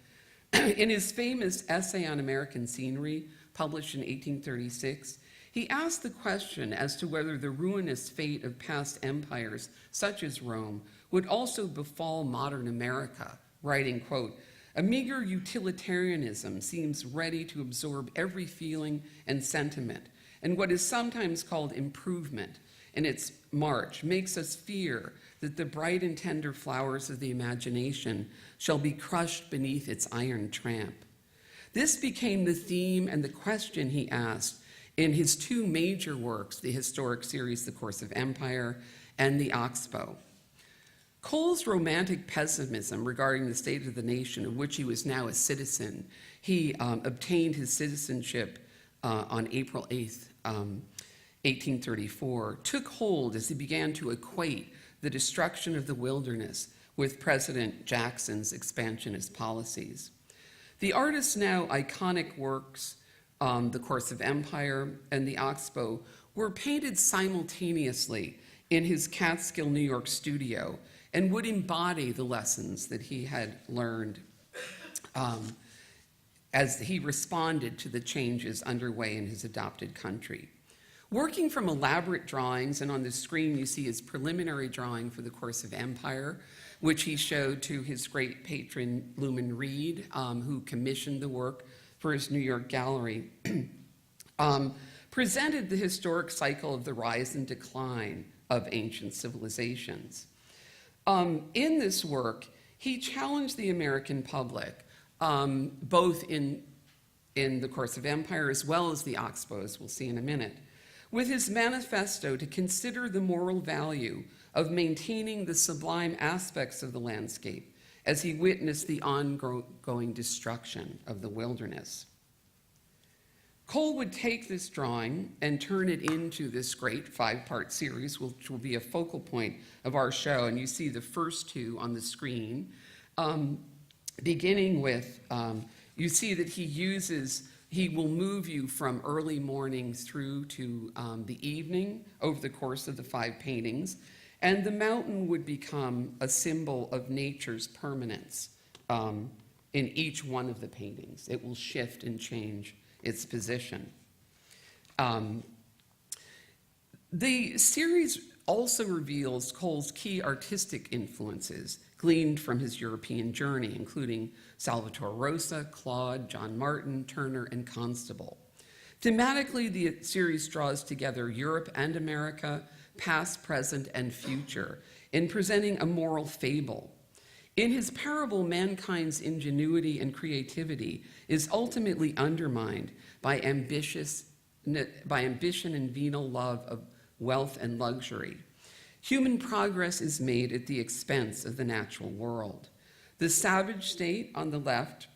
In his famous essay on American scenery, published in 1836, he asked the question as to whether the ruinous fate of past empires, such as Rome, would also befall modern America, writing, quote, "A meager utilitarianism seems ready to absorb every feeling and sentiment, and what is sometimes called improvement in its march makes us fear that the bright and tender flowers of the imagination shall be crushed beneath its iron tramp." This became the theme and the question he asked in his two major works, the historic series, The Course of Empire, and the Oxbow. Cole's romantic pessimism regarding the state of the nation, of which he was now a citizen, he obtained his citizenship on April 8th, 1834, took hold as he began to equate the destruction of the wilderness with President Jackson's expansionist policies. The artist's now iconic works, The Course of Empire and the Oxbow, were painted simultaneously in his Catskill, New York studio, and would embody the lessons that he had learned as he responded to the changes underway in his adopted country. Working from elaborate drawings, and on the screen you see his preliminary drawing for The Course of Empire, which he showed to his great patron Luman Reed, who commissioned the work for his New York gallery, presented the historic cycle of the rise and decline of ancient civilizations. In this work, he challenged the American public, both in The Course of Empire as well as the Oxbow, as we'll see in a minute, with his manifesto to consider the moral value of maintaining the sublime aspects of the landscape as he witnessed the ongoing destruction of the wilderness. Cole would take this drawing and turn it into this great 5-part series, which will be a focal point of our show. And you see the first 2 on the screen, beginning with, you see that he will move you from early morning through to the evening over the course of the 5 paintings. And the mountain would become a symbol of nature's permanence in each one of the paintings. It will shift and change its position. The series also reveals Cole's key artistic influences gleaned from his European journey, including Salvatore Rosa, Claude, John Martin, Turner, and Constable. Thematically, the series draws together Europe and America, past, present, and future, in presenting a moral fable. In his parable, mankind's ingenuity and creativity is ultimately undermined by ambition and venal love of wealth and luxury. Human progress is made at the expense of the natural world. The savage state on the left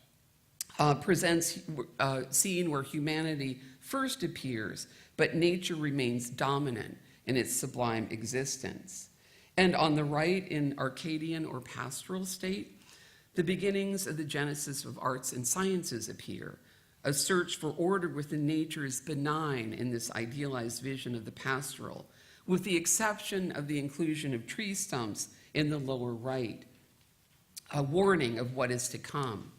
presents a scene where humanity first appears, but nature remains dominant in its sublime existence. And on the right, in Arcadian or pastoral state, the beginnings of the genesis of arts and sciences appear. A search for order within nature is benign in this idealized vision of the pastoral, with the exception of the inclusion of tree stumps in the lower right, a warning of what is to come.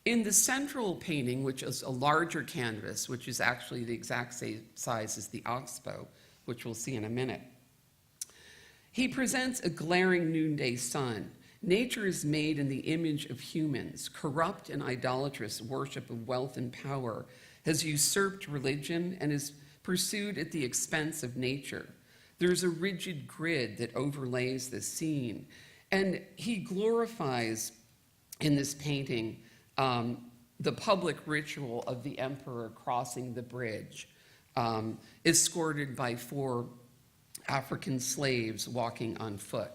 In the central painting, which is a larger canvas, which is actually the exact same size as the Oxbow, which we'll see in a minute, he presents a glaring noonday sun. Nature is made in the image of humans. Corrupt and idolatrous worship of wealth and power has usurped religion and is pursued at the expense of nature. There's a rigid grid that overlays the scene. And he glorifies in this painting the public ritual of the emperor crossing the bridge, escorted by 4 African slaves walking on foot.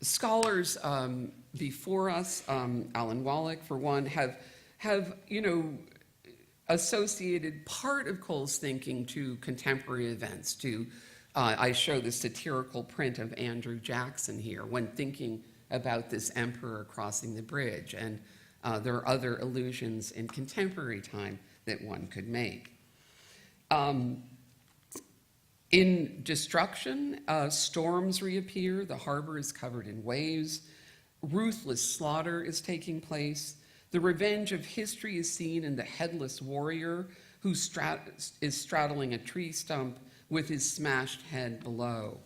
Scholars before us, Alan Wallach for one, have associated part of Cole's thinking to contemporary events. I show the satirical print of Andrew Jackson here when thinking about this emperor crossing the bridge, and there are other allusions in contemporary time that one could make. In destruction, storms reappear, the harbor is covered in waves, ruthless slaughter is taking place. The revenge of history is seen in the headless warrior who is straddling a tree stump with his smashed head below.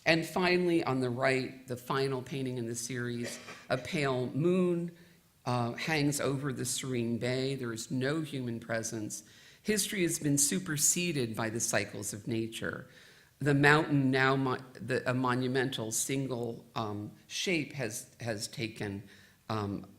And finally, on the right, the final painting in the series, a pale moon hangs over the serene bay. There is no human presence. History has been superseded by the cycles of nature. The mountain, now a monumental single shape, has taken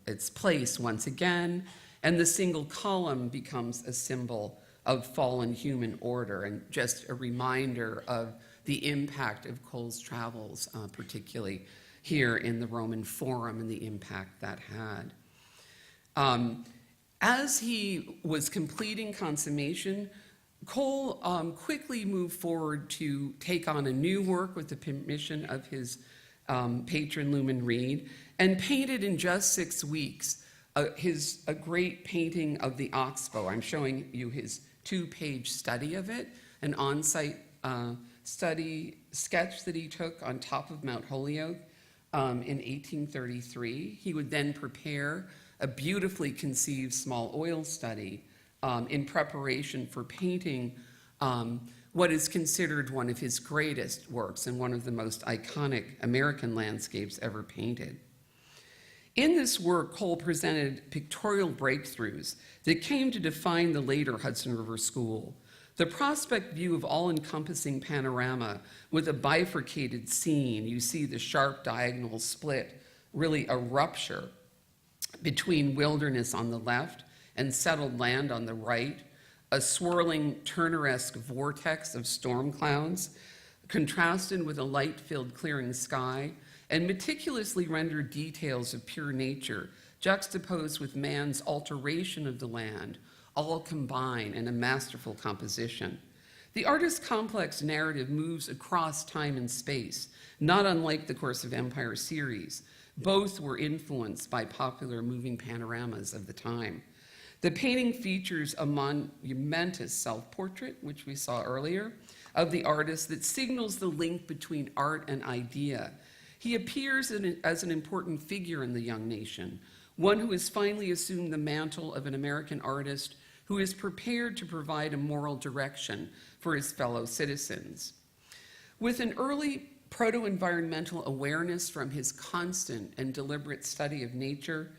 its place once again, and the single column becomes a symbol of fallen human order, and just a reminder of the impact of Cole's travels, particularly here in the Roman Forum, and the impact that had. As he was completing consummation, Cole quickly moved forward to take on a new work with the permission of his patron Luman Reed, and painted in just 6 weeks a great painting of the oxbow. I'm showing you his 2-page study of it, an on-site study sketch that he took on top of Mount Holyoke in 1833. He would then prepare a beautifully conceived small oil study in preparation for painting what is considered one of his greatest works and one of the most iconic American landscapes ever painted. In this work, Cole presented pictorial breakthroughs that came to define the later Hudson River School. The prospect view of all-encompassing panorama with a bifurcated scene, you see the sharp diagonal split, really a rupture between wilderness on the left and settled land on the right, a swirling Turner-esque vortex of storm clouds, contrasted with a light-filled clearing sky, and meticulously rendered details of pure nature, juxtaposed with man's alteration of the land, all combine in a masterful composition. The artist's complex narrative moves across time and space, not unlike the Course of Empire series. Both were influenced by popular moving panoramas of the time. The painting features a monumentous self-portrait, which we saw earlier, of the artist that signals the link between art and idea. He appears as an important figure in the young nation, one who has finally assumed the mantle of an American artist who is prepared to provide a moral direction for his fellow citizens. With an early proto-environmental awareness from his constant and deliberate study of nature,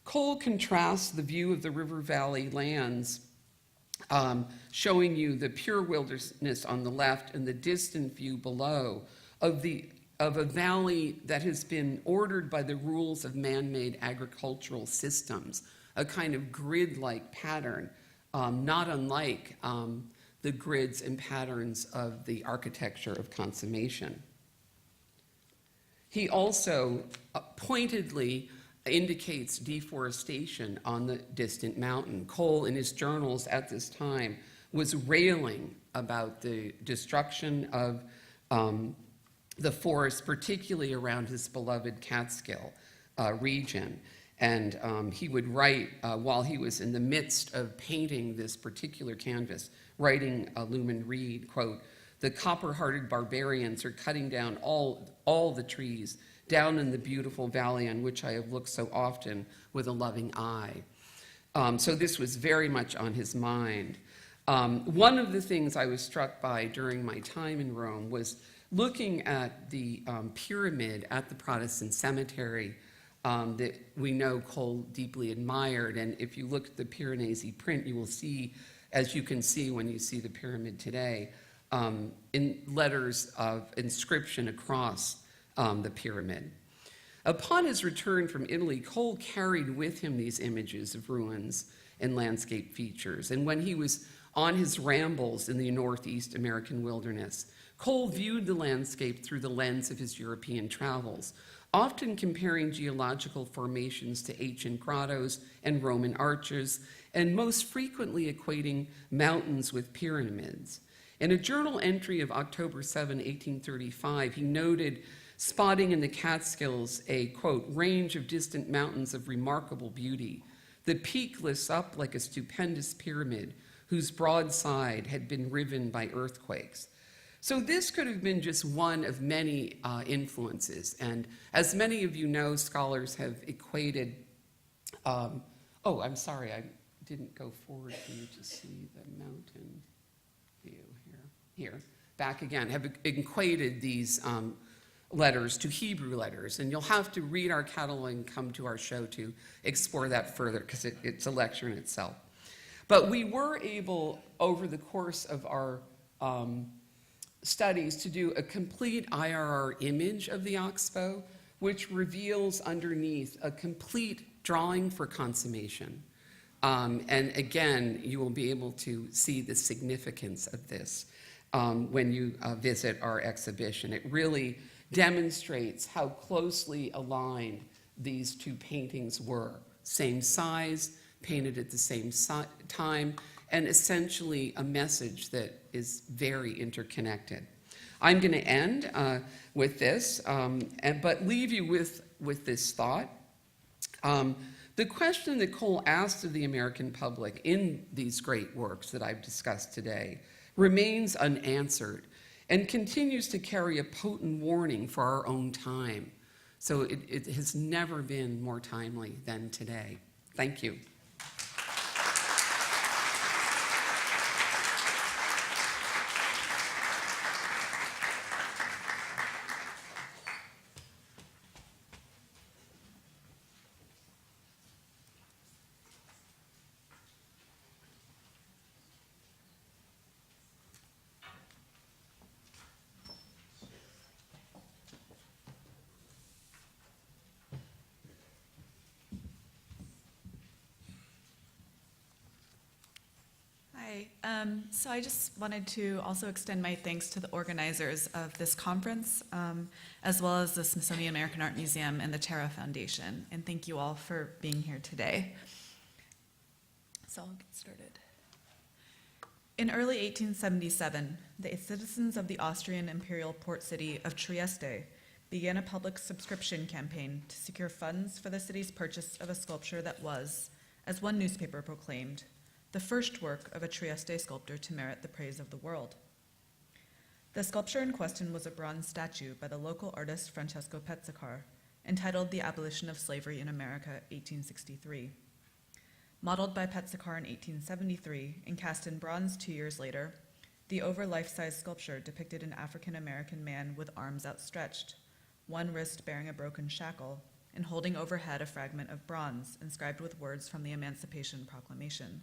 Cole contrasts the view of the river valley lands, showing you the pure wilderness on the left and the distant view below of a valley that has been ordered by the rules of man-made agricultural systems, a kind of grid-like pattern, not unlike the grids and patterns of the architecture of consummation. He also pointedly indicates deforestation on the distant mountain. Cole, in his journals at this time, was railing about the destruction of the forest, particularly around his beloved Catskill region. And he would write, while he was in the midst of painting this particular canvas, writing Luman Reed, quote, "The copper-hearted barbarians are cutting down all the trees down in the beautiful valley on which I have looked so often with a loving eye." So this was very much on his mind. One of the things I was struck by during my time in Rome was looking at the pyramid at the Protestant cemetery that we know Cole deeply admired. And if you look at the Piranesi print, you will see, as you can see when you see the pyramid today, in letters of inscription across the pyramid. Upon his return from Italy, Cole carried with him these images of ruins and landscape features. And when he was on his rambles in the Northeast American wilderness, Cole viewed the landscape through the lens of his European travels, often comparing geological formations to ancient grottos and Roman arches, and most frequently equating mountains with pyramids. In a journal entry of October 7, 1835, he noted spotting in the Catskills a, quote, "range of distant mountains of remarkable beauty. The peak lifts up like a stupendous pyramid whose broad side had been riven by earthquakes." So this could have been just one of many influences. And as many of you know, scholars have equated, oh, I'm sorry, I didn't go forward for you to see the mountain view here, back again, have equated these letters to Hebrew letters. And you'll have to read our catalog and come to our show to explore that further, because it's a lecture in itself. But we were able, over the course of our studies, to do a complete IRR image of the oxbow, which reveals underneath a complete drawing for consummation. And again, you will be able to see the significance of this when you visit our exhibition. It really demonstrates how closely aligned these two paintings were. Same size, painted at the same time, and essentially a message that is very interconnected. I'm going to end with this, but leave you with this thought. The question that Cole asked of the American public in these great works that I've discussed today remains unanswered and continues to carry a potent warning for our own time. So it has never been more timely than today. Thank you. So I just wanted to also extend my thanks to the organizers of this conference, as well as the Smithsonian American Art Museum and the Terra Foundation. And thank you all for being here today. So I'll get started. In early 1877, the citizens of the Austrian imperial port city of Trieste began a public subscription campaign to secure funds for the city's purchase of a sculpture that was, as one newspaper proclaimed, the first work of a Trieste sculptor to merit the praise of the world. The sculpture in question was a bronze statue by the local artist Francesco Pezzicar, entitled The Abolition of Slavery in America, 1863. Modeled by Pezzicar in 1873 and cast in bronze 2 years later, the over life-size sculpture depicted an African-American man with arms outstretched, one wrist bearing a broken shackle, and holding overhead a fragment of bronze inscribed with words from the Emancipation Proclamation.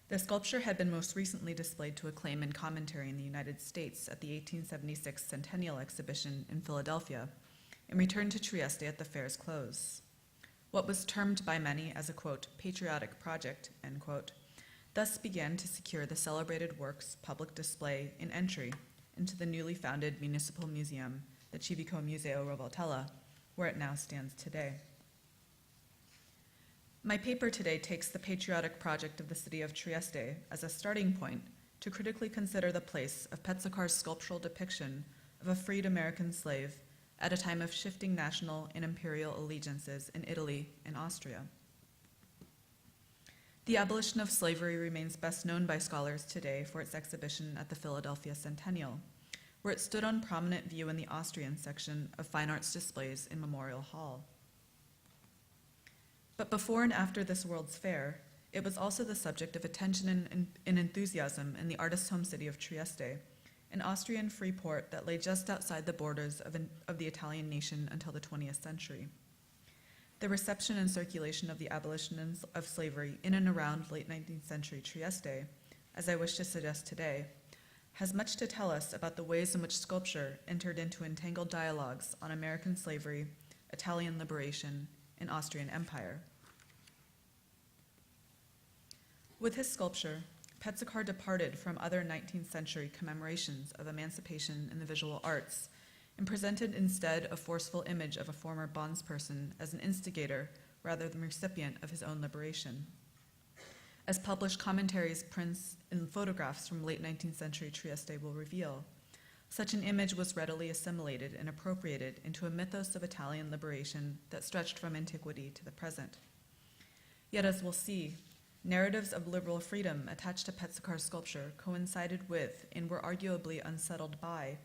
The sculpture had been most recently displayed to acclaim and commentary in the United States at the 1876 Centennial Exhibition in Philadelphia, and returned to Trieste at the fair's close. What was termed by many as a, quote, patriotic project, end quote, thus began to secure the celebrated work's public display and entry into the newly founded municipal museum, the Civico Museo Revoltella, where it now stands today. My paper today takes the patriotic project of the city of Trieste as a starting point to critically consider the place of Pezzicar's sculptural depiction of a freed American slave at a time of shifting national and imperial allegiances in Italy and Austria. The abolition of slavery remains best known by scholars today for its exhibition at the Philadelphia Centennial, where it stood on prominent view in the Austrian section of fine arts displays in Memorial Hall. But before and after this World's Fair, it was also the subject of attention and enthusiasm in the artist's home city of Trieste, an Austrian free port that lay just outside the borders of the Italian nation until the 20th century. The reception and circulation of the abolition of slavery in and around late 19th century Trieste, as I wish to suggest today, has much to tell us about the ways in which sculpture entered into entangled dialogues on American slavery, Italian liberation, and Austrian Empire. With his sculpture, Pezzicar departed from other 19th century commemorations of emancipation in the visual arts and presented instead a forceful image of a former bondsperson as an instigator rather than recipient of his own liberation. As published commentaries, prints, and photographs from late 19th century Trieste will reveal, such an image was readily assimilated and appropriated into a mythos of Italian liberation that stretched from antiquity to the present. Yet, as we'll see, narratives of liberal freedom attached to Pezzicar's sculpture coincided with, and were arguably unsettled by,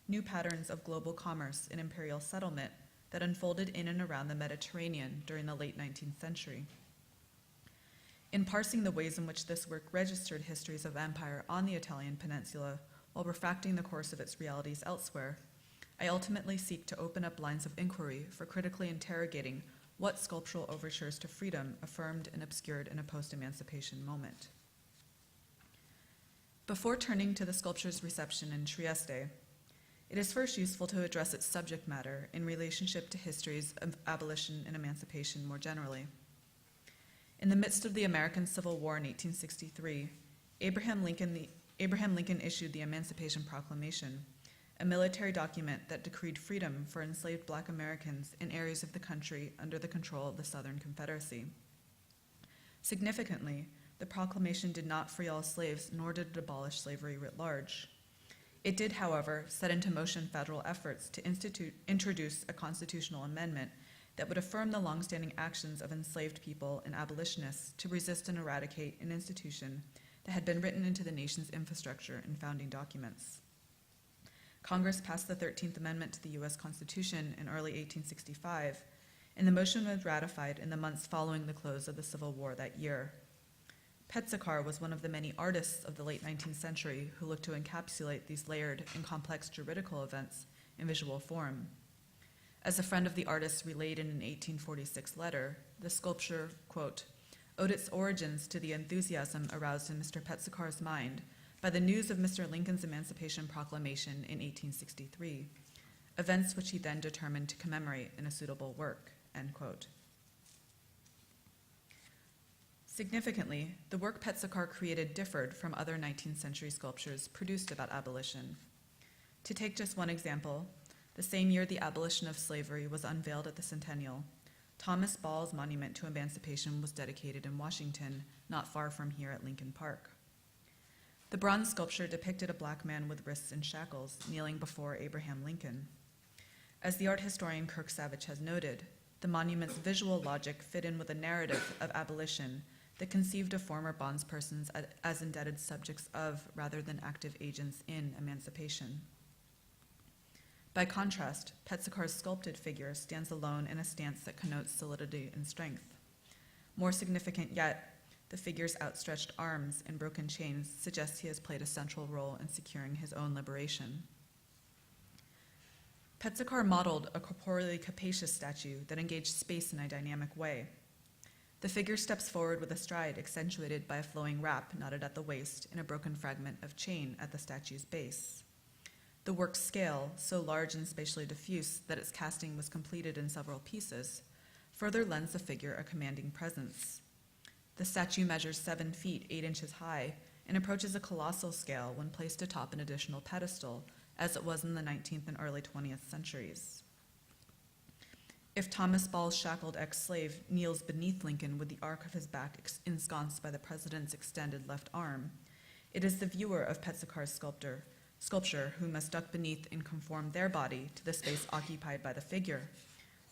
new patterns of global commerce and imperial settlement that unfolded in and around the Mediterranean during the late 19th century. In parsing the ways in which this work registered histories of empire on the Italian peninsula while refracting the course of its realities elsewhere, I ultimately seek to open up lines of inquiry for critically interrogating what sculptural overtures to freedom affirmed and obscured in a post-emancipation moment. Before turning to the sculpture's reception in Trieste, it is first useful to address its subject matter in relationship to histories of abolition and emancipation more generally. In the midst of the American Civil War in 1863, Abraham Lincoln issued the Emancipation Proclamation, a military document that decreed freedom for enslaved Black Americans in areas of the country under the control of the Southern Confederacy. Significantly, the proclamation did not free all slaves, nor did it abolish slavery writ large. It did, however, set into motion federal efforts to introduce a constitutional amendment that would affirm the longstanding actions of enslaved people and abolitionists to resist and eradicate an institution that had been written into the nation's infrastructure and founding documents. Congress passed the 13th Amendment to the U.S. Constitution in early 1865, and the motion was ratified in the months following the close of the Civil War that year. Pezzicar was one of the many artists of the late 19th century who looked to encapsulate these layered and complex juridical events in visual form. As a friend of the artist relayed in an 1846 letter, the sculpture, quote, owed its origins to the enthusiasm aroused in Mr. Pezzicar's mind by the news of Mr. Lincoln's Emancipation Proclamation in 1863, events which he then determined to commemorate in a suitable work, end quote. Significantly, the work Pezzicar created differed from other 19th century sculptures produced about abolition. To take just one example, the same year the abolition of slavery was unveiled at the Centennial, Thomas Ball's monument to emancipation was dedicated in Washington, not far from here at Lincoln Park. The bronze sculpture depicted a black man with wrists in shackles kneeling before Abraham Lincoln. As the art historian Kirk Savage has noted, the monument's visual logic fit in with a narrative of abolition that conceived of former bondspersons as indebted subjects of, rather than active agents in, emancipation. By contrast, Pezzicar's sculpted figure stands alone in a stance that connotes solidity and strength. More significant yet, the figure's outstretched arms and broken chains suggest he has played a central role in securing his own liberation. Pezzicar modeled a corporeally capacious statue that engaged space in a dynamic way. The figure steps forward with a stride accentuated by a flowing wrap knotted at the waist and a broken fragment of chain at the statue's base. The work's scale, so large and spatially diffuse that its casting was completed in several pieces, further lends the figure a commanding presence. The statue measures 7 feet 8 inches high and approaches a colossal scale when placed atop an additional pedestal, as it was in the 19th and early 20th centuries. If Thomas Ball's shackled ex-slave kneels beneath Lincoln with the arc of his back ensconced by the president's extended left arm, it is the viewer of Pezzicar's sculpture who must duck beneath and conform their body to the space occupied by the figure,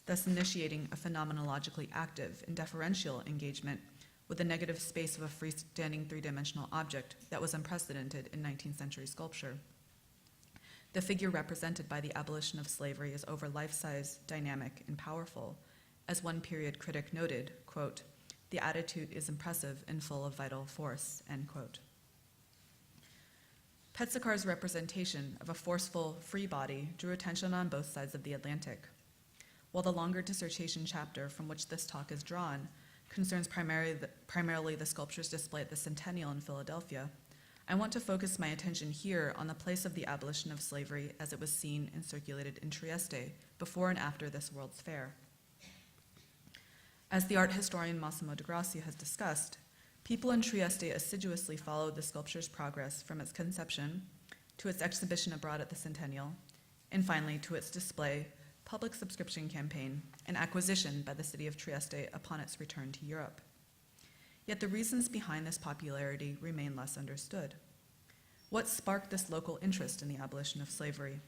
thus initiating a phenomenologically active and deferential engagement with the negative space of a freestanding three-dimensional object that was unprecedented in 19th century sculpture. The figure represented by the abolition of slavery is over life-size, dynamic, and powerful. As one period critic noted, quote, the attitude is impressive and full of vital force, end quote. Pezzicar's representation of a forceful, free body drew attention on both sides of the Atlantic. While the longer dissertation chapter from which this talk is drawn concerns primarily the sculptures displayed at the Centennial in Philadelphia, I want to focus my attention here on the place of the abolition of slavery as it was seen and circulated in Trieste before and after this World's Fair. As the art historian Massimo de Grazia has discussed, people in Trieste assiduously followed the sculpture's progress from its conception to its exhibition abroad at the Centennial, and finally to its display, public subscription campaign, and acquisition by the city of Trieste upon its return to Europe. Yet the reasons behind this popularity remain less understood. What sparked this local interest in the abolition of slavery?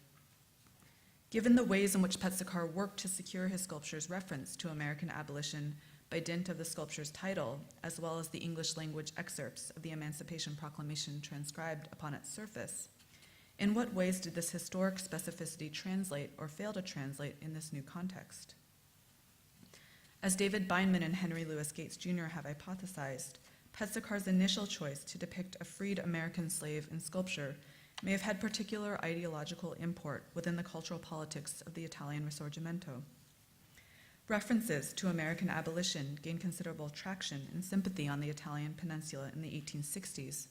Given the ways in which Pezzicar worked to secure his sculpture's reference to American abolition by dint of the sculpture's title, as well as the English language excerpts of the Emancipation Proclamation transcribed upon its surface, in what ways did this historic specificity translate or fail to translate in this new context? As David Beinman and Henry Louis Gates Jr. have hypothesized, Pezzicar's initial choice to depict a freed American slave in sculpture may have had particular ideological import within the cultural politics of the Italian Risorgimento. References to American abolition gained considerable traction and sympathy on the Italian peninsula in the 1860s,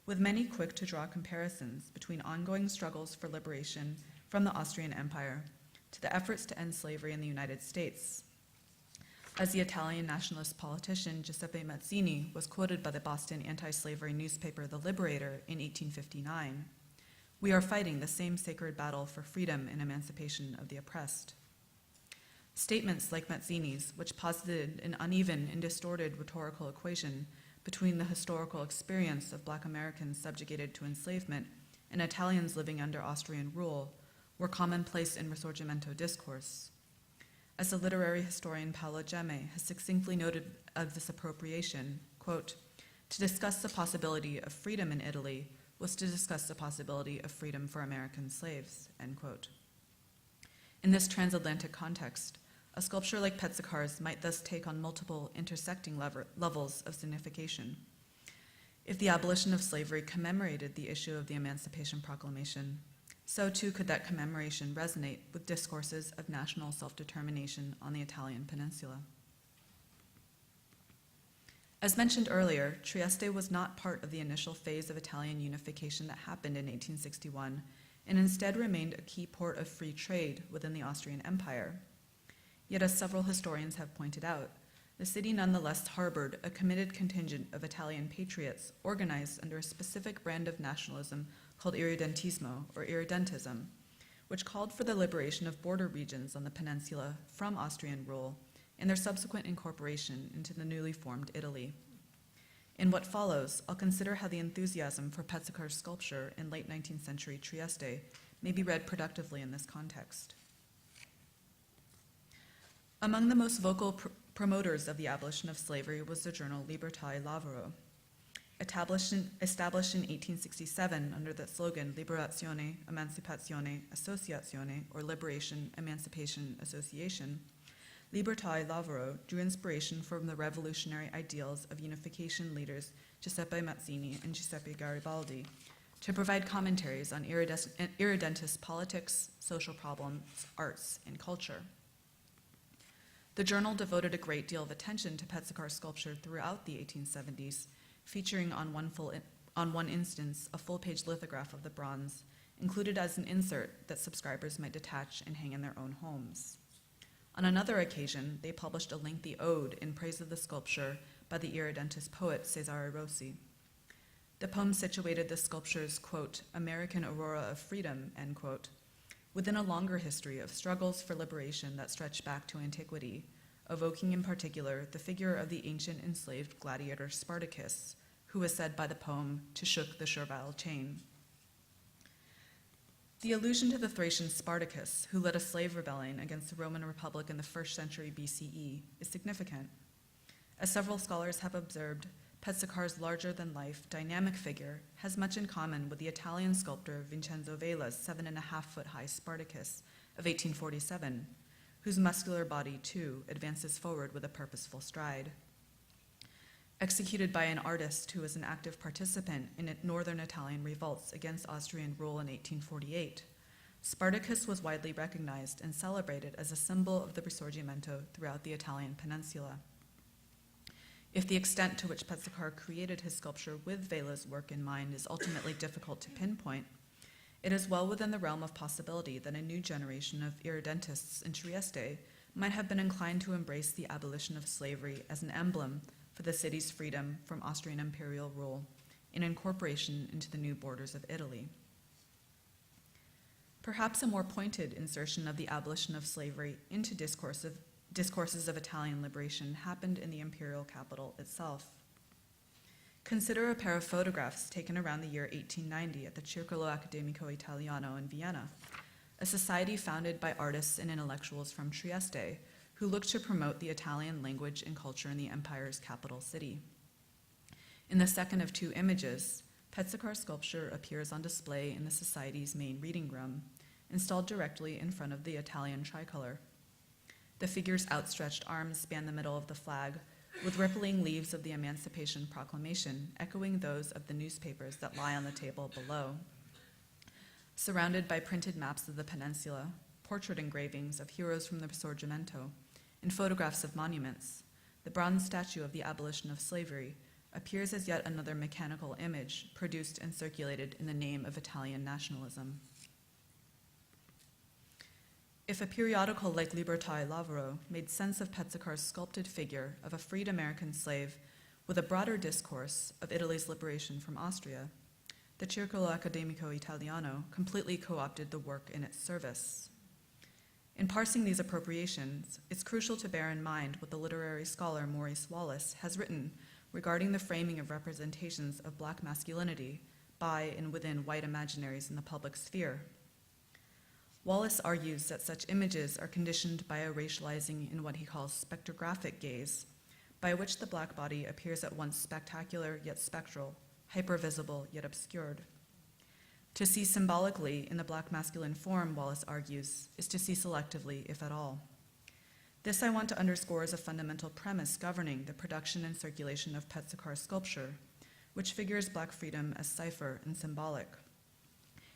with many quick to draw comparisons between ongoing struggles for liberation from the Austrian Empire to the efforts to end slavery in the United States. As the Italian nationalist politician Giuseppe Mazzini was quoted by the Boston anti-slavery newspaper The Liberator in 1859, we are fighting the same sacred battle for freedom and emancipation of the oppressed. Statements like Mazzini's, which posited an uneven and distorted rhetorical equation between the historical experience of Black Americans subjugated to enslavement and Italians living under Austrian rule were commonplace in Risorgimento discourse. As the literary historian Paolo Gemme has succinctly noted of this appropriation, quote, "To discuss the possibility of freedom in Italy was to discuss the possibility of freedom for American slaves," end quote. In this transatlantic context, a sculpture like Pezzicar's might thus take on multiple intersecting levels of signification. If the abolition of slavery commemorated the issue of the Emancipation Proclamation, so too could that commemoration resonate with discourses of national self-determination on the Italian peninsula. As mentioned earlier, Trieste was not part of the initial phase of Italian unification that happened in 1861, and instead remained a key port of free trade within the Austrian Empire. Yet, as several historians have pointed out, the city nonetheless harbored a committed contingent of Italian patriots organized under a specific brand of nationalism called irredentismo, or irredentism, which called for the liberation of border regions on the peninsula from Austrian rule and their subsequent incorporation into the newly formed Italy. In what follows, I'll consider how the enthusiasm for Pezzicar's sculpture in late 19th century Trieste may be read productively in this context. Among the most vocal promoters of the abolition of slavery was the journal Libertà e Lavoro. Established in 1867 under the slogan Liberazione, Emancipazione, Associazione, or Liberation, Emancipation, Association, Libertà e Lavoro drew inspiration from the revolutionary ideals of unification leaders Giuseppe Mazzini and Giuseppe Garibaldi to provide commentaries on irredentist politics, social problems, arts, and culture. The journal devoted a great deal of attention to Pezzicar's sculpture throughout the 1870s, featuring on one instance a full-page lithograph of the bronze, included as an insert that subscribers might detach and hang in their own homes. On another occasion, they published a lengthy ode in praise of the sculpture by the irredentist poet Cesare Rossi. The poem situated the sculpture's, quote, American aurora of freedom, end quote, within a longer history of struggles for liberation that stretch back to antiquity, evoking in particular the figure of the ancient enslaved gladiator Spartacus, who was said by the poem to shook the servile chain. The allusion to the Thracian Spartacus, who led a slave rebellion against the Roman Republic in the 1st century BCE, is significant. As several scholars have observed, Pezzicar's larger-than-life, dynamic figure has much in common with the Italian sculptor Vincenzo Vela's 7.5-foot-high Spartacus of 1847, whose muscular body, too, advances forward with a purposeful stride. Executed by an artist who was an active participant in northern Italian revolts against Austrian rule in 1848, Spartacus was widely recognized and celebrated as a symbol of the Risorgimento throughout the Italian peninsula. If the extent to which Pezzicar created his sculpture with Vela's work in mind is ultimately difficult to pinpoint, it is well within the realm of possibility that a new generation of irredentists in Trieste might have been inclined to embrace the abolition of slavery as an emblem for the city's freedom from Austrian imperial rule and incorporation into the new borders of Italy. Perhaps a more pointed insertion of the abolition of slavery into discourses of Italian liberation happened in the imperial capital itself. Consider a pair of photographs taken around the year 1890 at the Circolo Accademico Italiano in Vienna, a society founded by artists and intellectuals from Trieste who looked to promote the Italian language and culture in the empire's capital city. In the second of two images, Pezzicar's sculpture appears on display in the society's main reading room, installed directly in front of the Italian tricolor. The figure's outstretched arms span the middle of the flag, with rippling leaves of the Emancipation Proclamation echoing those of the newspapers that lie on the table below. Surrounded by printed maps of the peninsula, portrait engravings of heroes from the Risorgimento, and photographs of monuments, the bronze statue of the abolition of slavery appears as yet another mechanical image produced and circulated in the name of Italian nationalism. If a periodical like Libertà e Lavoro made sense of Pezzicar's sculpted figure of a freed American slave with a broader discourse of Italy's liberation from Austria, the Circolo Accademico Italiano completely co-opted the work in its service. In parsing these appropriations, it's crucial to bear in mind what the literary scholar Maurice Wallace has written regarding the framing of representations of Black masculinity by and within white imaginaries in the public sphere. Wallace argues that such images are conditioned by a racializing in what he calls spectrographic gaze, by which the Black body appears at once spectacular yet spectral, hypervisible yet obscured. To see symbolically in the Black masculine form, Wallace argues, is to see selectively, if at all. This I want to underscore as a fundamental premise governing the production and circulation of Pezzicar's sculpture, which figures Black freedom as cipher and symbolic.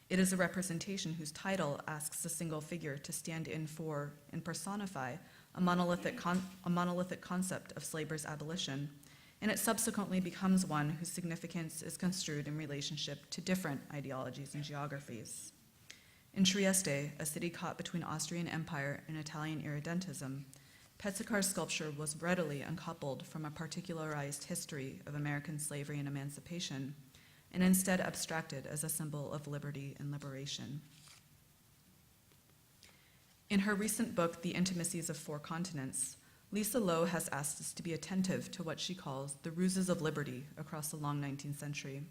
It is a representation whose title asks a single figure to stand in for and personify a monolithic concept of slavery's abolition, and it subsequently becomes one whose significance is construed in relationship to different ideologies and geographies. In Trieste, a city caught between Austrian Empire and Italian irredentism, Pezzicar's sculpture was readily uncoupled from a particularized history of American slavery and emancipation, and instead abstracted as a symbol of liberty and liberation. In her recent book, The Intimacies of Four Continents, Lisa Lowe has asked us to be attentive to what she calls the ruses of liberty across the long 19th century.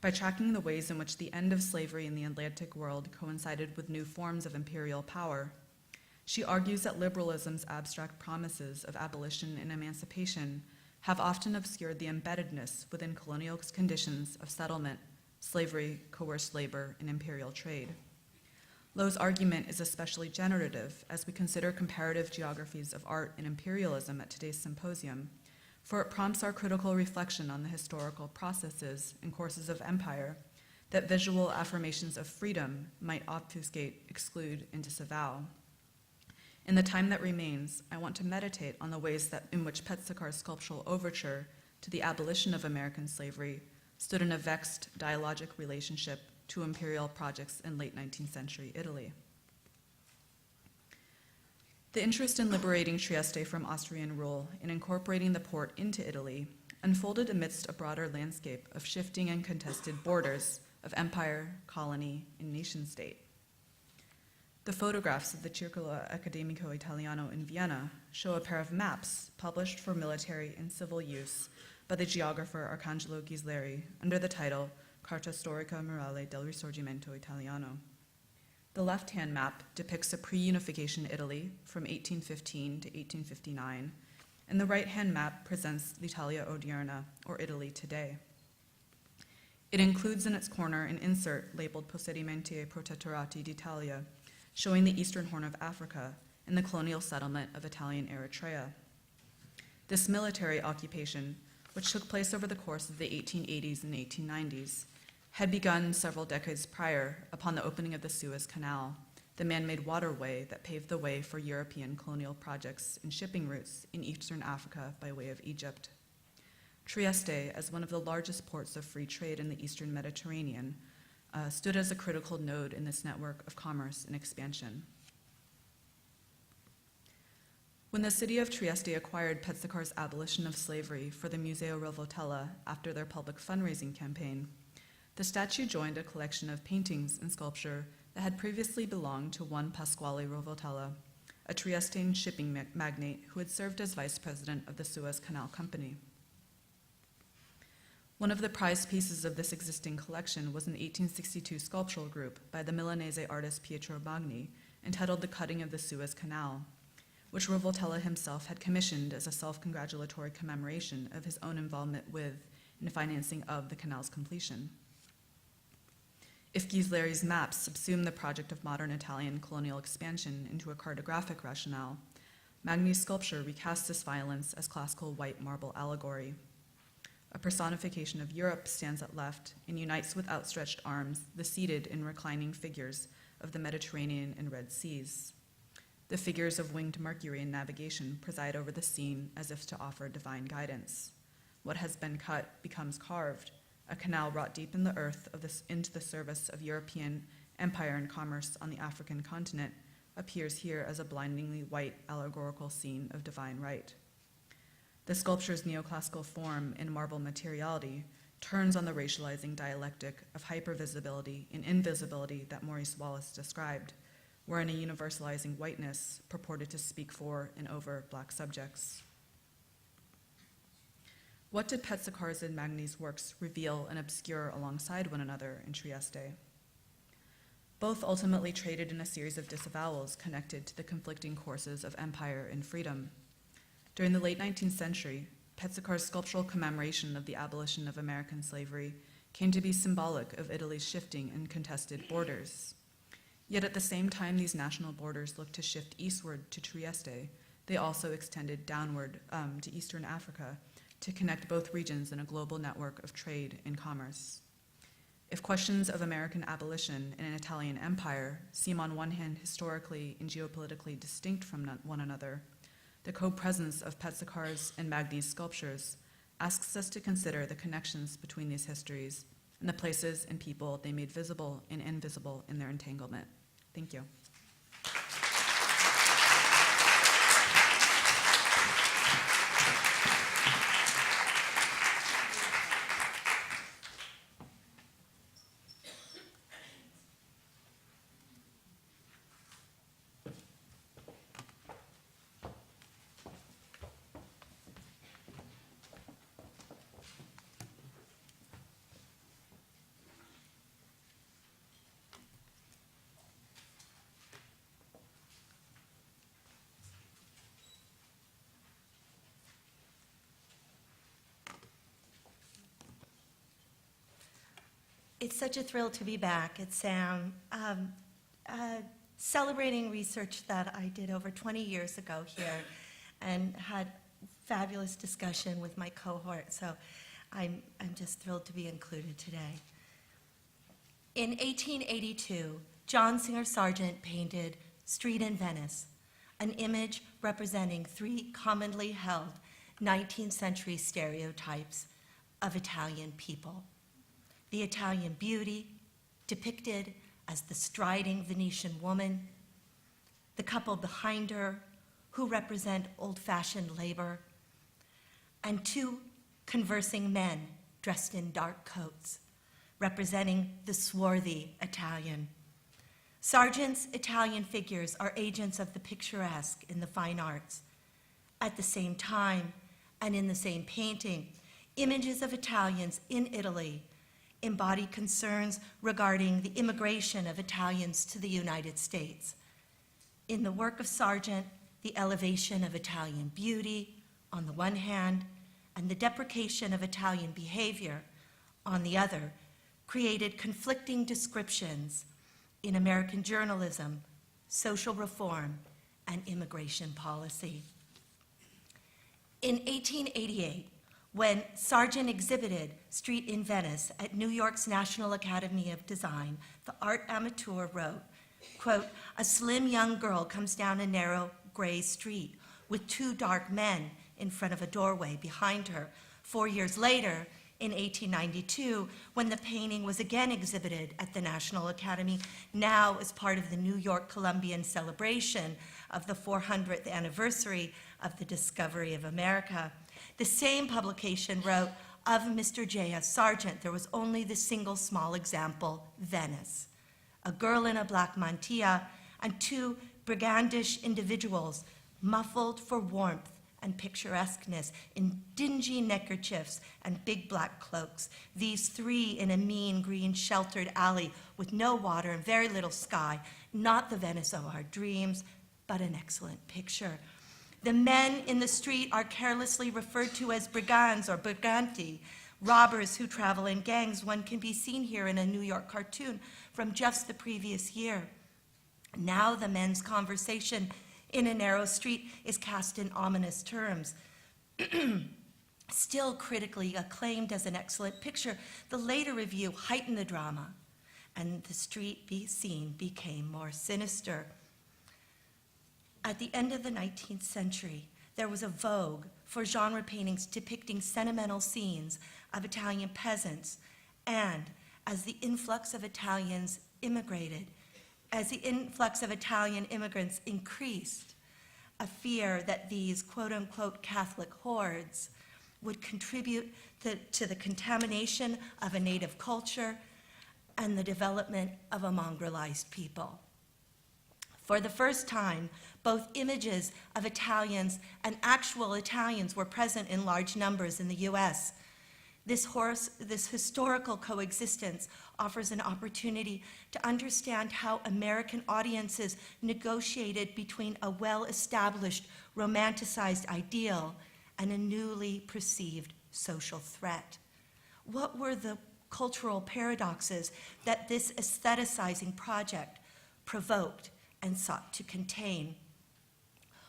By tracking the ways in which the end of slavery in the Atlantic world coincided with new forms of imperial power, she argues that liberalism's abstract promises of abolition and emancipation have often obscured the embeddedness within colonial conditions of settlement, slavery, coerced labor, and imperial trade. Lowe's argument is especially generative as we consider comparative geographies of art and imperialism at today's symposium, for it prompts our critical reflection on the historical processes and courses of empire that visual affirmations of freedom might obfuscate, exclude, and disavow. In the time that remains, I want to meditate on the ways in which Pezzicar's sculptural overture to the abolition of American slavery stood in a vexed dialogic relationship to imperial projects in late 19th century Italy. The interest in liberating Trieste from Austrian rule and incorporating the port into Italy unfolded amidst a broader landscape of shifting and contested borders of empire, colony, and nation-state. The photographs of the Circolo Accademico Italiano in Vienna show a pair of maps published for military and civil use by the geographer Arcangelo Ghisleri under the title Carta Storica Murale del Risorgimento Italiano. The left-hand map depicts a pre-unification Italy from 1815 to 1859, and the right-hand map presents l'Italia odierna, or Italy today. It includes in its corner an insert labeled Possedimenti e Protettorati d'Italia, showing the eastern horn of Africa and the colonial settlement of Italian Eritrea. This military occupation, which took place over the course of the 1880s and 1890s, had begun several decades prior upon the opening of the Suez Canal, the man-made waterway that paved the way for European colonial projects and shipping routes in eastern Africa by way of Egypt. Trieste, as one of the largest ports of free trade in the eastern Mediterranean, stood as a critical node in this network of commerce and expansion. When the city of Trieste acquired Pezzicar's abolition of slavery for the Museo Rovotella after their public fundraising campaign, the statue joined a collection of paintings and sculpture that had previously belonged to one Pasquale Rovotella, a Triestine shipping magnate who had served as vice president of the Suez Canal Company. One of the prized pieces of this existing collection was an 1862 sculptural group by the Milanese artist Pietro Magni entitled The Cutting of the Suez Canal, which Rovotella himself had commissioned as a self-congratulatory commemoration of his own involvement with and financing of the canal's completion. If Ghisleri's maps subsume the project of modern Italian colonial expansion into a cartographic rationale, Magni's sculpture recasts this violence as classical white marble allegory. A personification of Europe stands at left and unites with outstretched arms the seated and reclining figures of the Mediterranean and Red Seas. The figures of winged Mercury in navigation preside over the scene as if to offer divine guidance. What has been cut becomes carved, a canal wrought deep in the earth into the service of European empire and commerce on the African continent appears here as a blindingly white allegorical scene of divine right. The sculpture's neoclassical form and marble materiality turns on the racializing dialectic of hypervisibility and invisibility that Maurice Wallace described, wherein a universalizing whiteness purported to speak for and over Black subjects. What did Pezzicar's and Magni's works reveal and obscure alongside one another in Trieste? Both ultimately traded in a series of disavowals connected to the conflicting courses of empire and freedom. During the late 19th century, Pezzicar's sculptural commemoration of the abolition of American slavery came to be symbolic of Italy's shifting and contested borders. Yet at the same time these national borders looked to shift eastward to Trieste, they also extended downward to Eastern Africa to connect both regions in a global network of trade and commerce. If questions of American abolition in an Italian empire seem on one hand historically and geopolitically distinct from one another, the co-presence of Pezzicar's and Magni's sculptures asks us to consider the connections between these histories and the places and people they made visible and invisible in their entanglement. Thank you. It's such a thrill to be back at SAM, celebrating research that I did over 20 years ago here and had fabulous discussion with my cohort, so I'm just thrilled to be included today. In 1882, John Singer Sargent painted Street in Venice, an image representing three commonly held 19th century stereotypes of Italian people. The Italian beauty, depicted as the striding Venetian woman, the couple behind her, who represent old-fashioned labor, and two conversing men dressed in dark coats, representing the swarthy Italian. Sargent's Italian figures are agents of the picturesque in the fine arts. At the same time, and in the same painting, images of Italians in Italy embody concerns regarding the immigration of Italians to the United States. In the work of Sargent, the elevation of Italian beauty on the one hand, and the deprecation of Italian behavior on the other, created conflicting descriptions in American journalism, social reform, and immigration policy. In 1888, when Sargent exhibited Street in Venice at New York's National Academy of Design, the art amateur wrote, quote, "A slim young girl comes down a narrow gray street with two dark men in front of a doorway behind her." 4 years later, in 1892, when the painting was again exhibited at the National Academy, now as part of the New York Columbian celebration of the 400th anniversary of the discovery of America, the same publication wrote, of Mr. J.S. Sargent, there was only the single small example, Venice. A girl in a black mantilla and two brigandish individuals, muffled for warmth and picturesqueness in dingy neckerchiefs and big black cloaks. These three in a mean green sheltered alley with no water and very little sky, not the Venice of our dreams, but an excellent picture. The men in the street are carelessly referred to as brigands or briganti, robbers who travel in gangs. One can be seen here in a New York cartoon from just the previous year. Now the men's conversation in a narrow street is cast in ominous terms. Still critically acclaimed as an excellent picture, the later review heightened the drama, and the street scene became more sinister. At the end of the 19th century, there was a vogue for genre paintings depicting sentimental scenes of Italian peasants, and as the influx of Italians immigrated, as the influx of Italian immigrants increased, a fear that these quote-unquote Catholic hordes would contribute to the contamination of a native culture and the development of a mongrelized people. For the first time, Both images of Italians and actual Italians were present in large numbers in the US. This historical coexistence offers an opportunity to understand how American audiences negotiated between a well-established, romanticized ideal and a newly perceived social threat. What were the cultural paradoxes that this aestheticizing project provoked and sought to contain?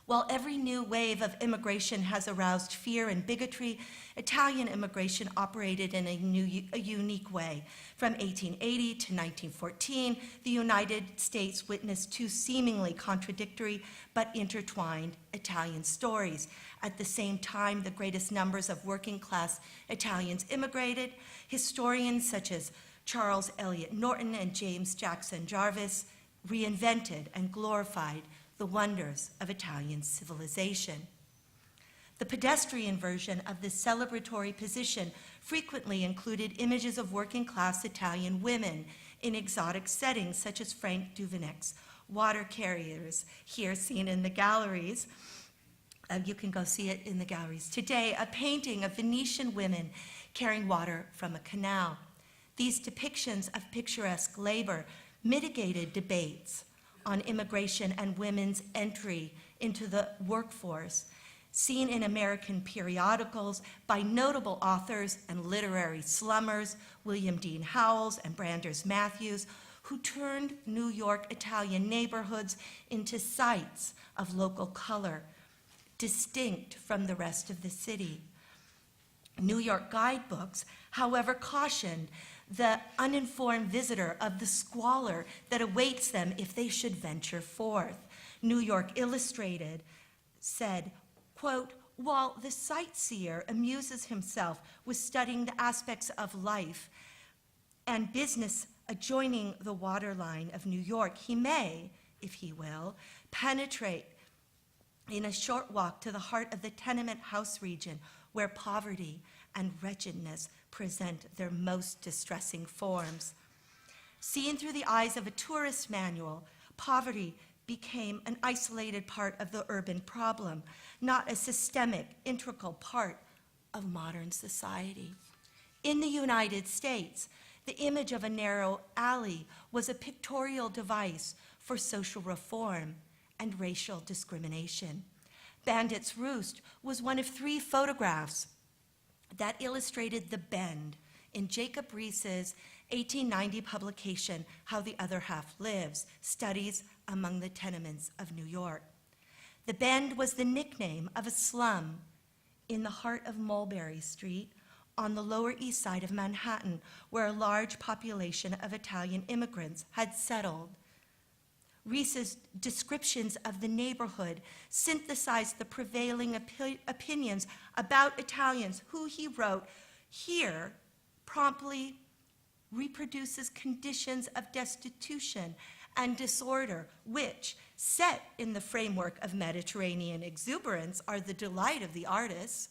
While every new wave of immigration has aroused fear and bigotry, Italian immigration operated in a unique way. From 1880 to 1914, the United States witnessed two seemingly contradictory but intertwined Italian stories. At the same time, the greatest numbers of working-class Italians immigrated. Historians such as Charles Eliot Norton and James Jackson Jarvis reinvented and glorified the wonders of Italian civilization. The pedestrian version of this celebratory position frequently included images of working-class Italian women in exotic settings, such as Frank Duveneck's water carriers, here seen in the galleries. You can go see it in the galleries today, a painting of Venetian women carrying water from a canal. These depictions of picturesque labor mitigated debates on immigration and women's entry into the workforce, seen in American periodicals by notable authors and literary slummers, William Dean Howells and Brandes Matthews, who turned New York Italian neighborhoods into sites of local color, distinct from the rest of the city. New York guidebooks, however, cautioned the uninformed visitor of the squalor that awaits them if they should venture forth. New York Illustrated said, quote, "While the sightseer amuses himself with studying the aspects of life and business adjoining the waterline of New York, he may, if he will, penetrate in a short walk to the heart of the tenement house region where poverty and wretchedness present their most distressing forms. Seen through the eyes of a tourist manual, poverty became an isolated part of the urban problem, not a systemic, integral part of modern society. In the United States, the image of a narrow alley was a pictorial device for social reform and racial discrimination. Bandit's Roost was one of 3 photographs that illustrated the bend in Jacob Riis's 1890 publication, How the Other Half Lives, Studies Among the Tenements of New York. The bend was the nickname of a slum in the heart of Mulberry Street on the Lower East Side of Manhattan, where a large population of Italian immigrants had settled. Riis's descriptions of the neighborhood synthesized the prevailing opinions about Italians, who, he wrote, here promptly reproduces conditions of destitution and disorder, which, set in the framework of Mediterranean exuberance, are the delight of the artists,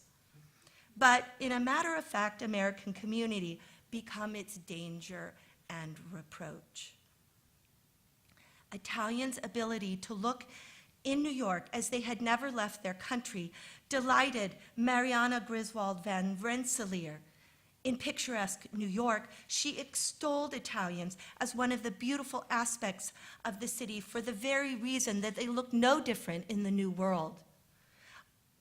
but in a matter-of-fact American community become its danger and reproach. Italians' ability to look in New York as they had never left their country delighted Mariana Griswold van Rensselaer. In picturesque New York, she extolled Italians as one of the beautiful aspects of the city for the very reason that they look no different in the New World.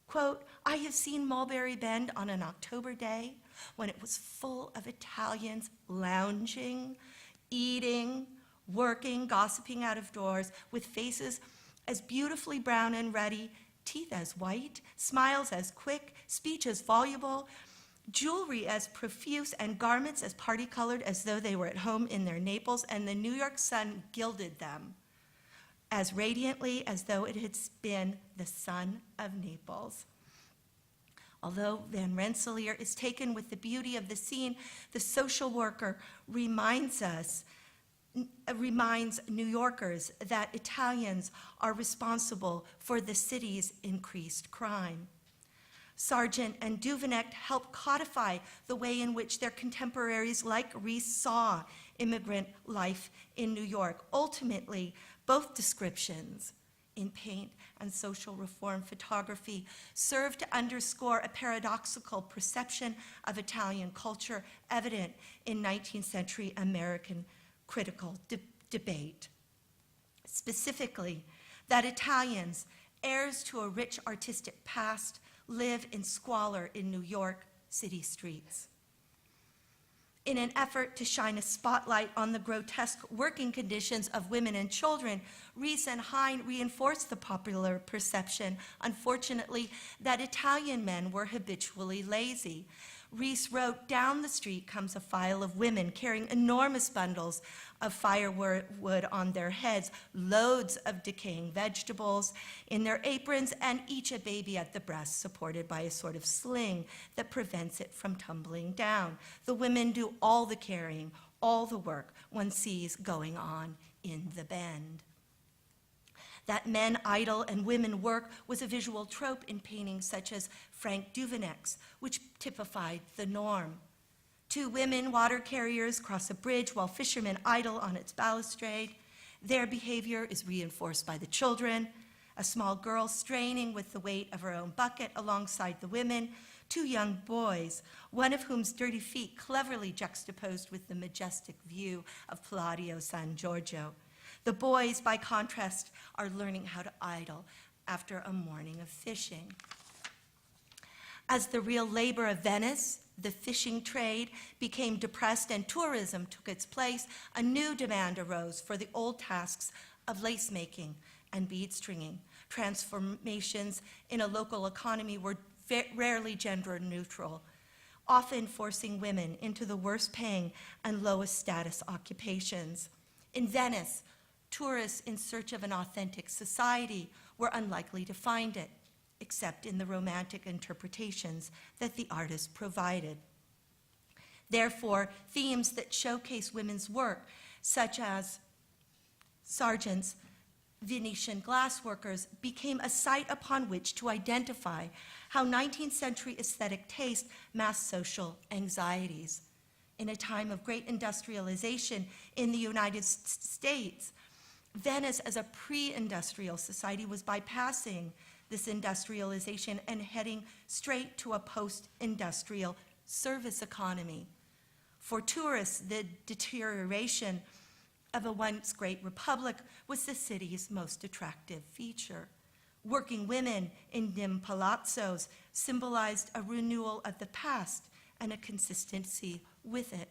Quote, "I have seen Mulberry Bend on an October day when it was full of Italians lounging, eating, working, gossiping out of doors, with faces as beautifully brown and ruddy, teeth as white, smiles as quick, speech as voluble, jewelry as profuse, and garments as party-colored as though they were at home in their Naples, and the New York sun gilded them as radiantly as though it had been the sun of Naples." Although Van Rensselaer is taken with the beauty of the scene, the social worker reminds New Yorkers that Italians are responsible for the city's increased crime. Sargent and Duveneck helped codify the way in which their contemporaries like Riis saw immigrant life in New York. Ultimately, both descriptions in paint and social reform photography served to underscore a paradoxical perception of Italian culture evident in 19th century American critical debate. Specifically, that Italians, heirs to a rich artistic past, live in squalor in New York city streets. In an effort to shine a spotlight on the grotesque working conditions of women and children, Rees and Hine reinforced the popular perception, unfortunately, that Italian men were habitually lazy. Rees wrote, "Down the street comes a file of women carrying enormous bundles of firewood on their heads, loads of decaying vegetables in their aprons, and each a baby at the breast supported by a sort of sling that prevents it from tumbling down. The women do all the carrying, all the work one sees going on in the Bend." That men idle and women work was a visual trope in paintings such as Frank Duveneck's, which typified the norm. Two women, water carriers, cross a bridge while fishermen idle on its balustrade. Their behavior is reinforced by the children. A small girl straining with the weight of her own bucket alongside the women. Two young boys, one of whom's dirty feet cleverly juxtaposed with the majestic view of Palladio San Giorgio. The boys, by contrast, are learning how to idle after a morning of fishing. As the real labor of Venice, the fishing trade, became depressed and tourism took its place, a new demand arose for the old tasks of lace making and bead stringing. Transformations in a local economy were rarely gender neutral, often forcing women into the worst paying and lowest status occupations. In Venice, tourists in search of an authentic society were unlikely to find it, except in the romantic interpretations that the artist provided. Therefore, themes that showcase women's work, such as Sargent's Venetian glassworkers, became a site upon which to identify how 19th century aesthetic taste masked social anxieties. In a time of great industrialization in the United States, Venice, as a pre-industrial society, was bypassing this industrialization and heading straight to a post-industrial service economy. For tourists, the deterioration of a once great republic was the city's most attractive feature. Working women in dim palazzos symbolized a renewal of the past and a consistency with it.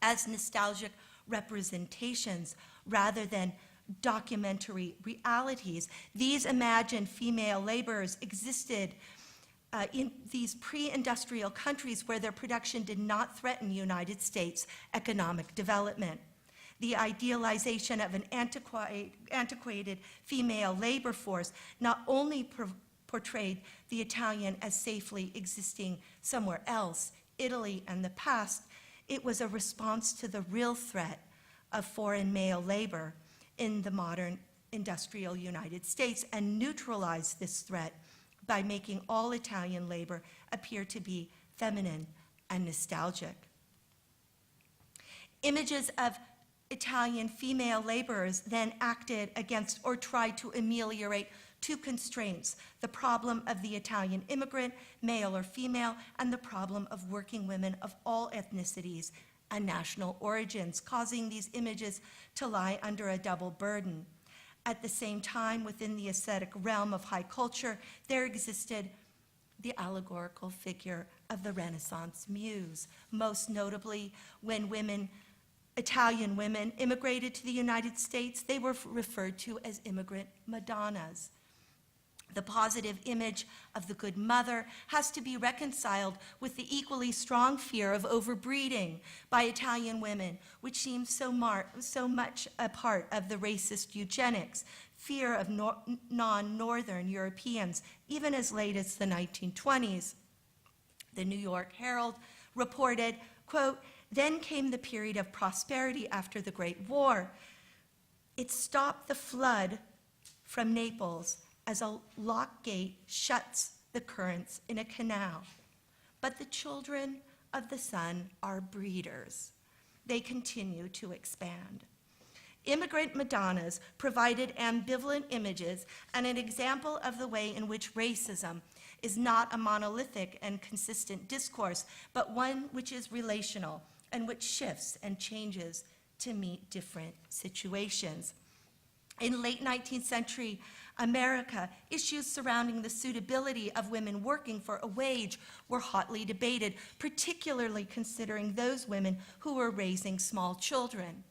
As nostalgic representations rather than documentary realities, these imagined female laborers existed in these pre-industrial countries where their production did not threaten United States economic development. The idealization of an antiquated female labor force not only portrayed the Italian as safely existing somewhere else, Italy and the past, it was a response to the real threat of foreign male labor in the modern industrial United States, and neutralized this threat by making all Italian labor appear to be feminine and nostalgic. Images of Italian female laborers then acted against or tried to ameliorate two constraints: the problem of the Italian immigrant, male or female, and the problem of working women of all ethnicities and national origins, causing these images to lie under a double burden. At the same time, within the aesthetic realm of high culture, there existed the allegorical figure of the Renaissance muse, most notably when Italian women immigrated to the United States, they were referred to as immigrant Madonnas. The positive image of the good mother has to be reconciled with the equally strong fear of overbreeding by Italian women, which seems so much a part of the racist eugenics, fear of non-Northern Europeans, even as late as the 1920s. The New York Herald reported, quote, "Then came the period of prosperity after the Great War. It stopped the flood from Naples as a lock gate shuts the currents in a canal. But the children of the sun are breeders. They continue to expand." Immigrant Madonnas provided ambivalent images and an example of the way in which racism is not a monolithic and consistent discourse, but one which is relational and which shifts and changes to meet different situations. In late 19th century America, issues surrounding the suitability of women working for a wage were hotly debated, particularly considering those women who were raising small children.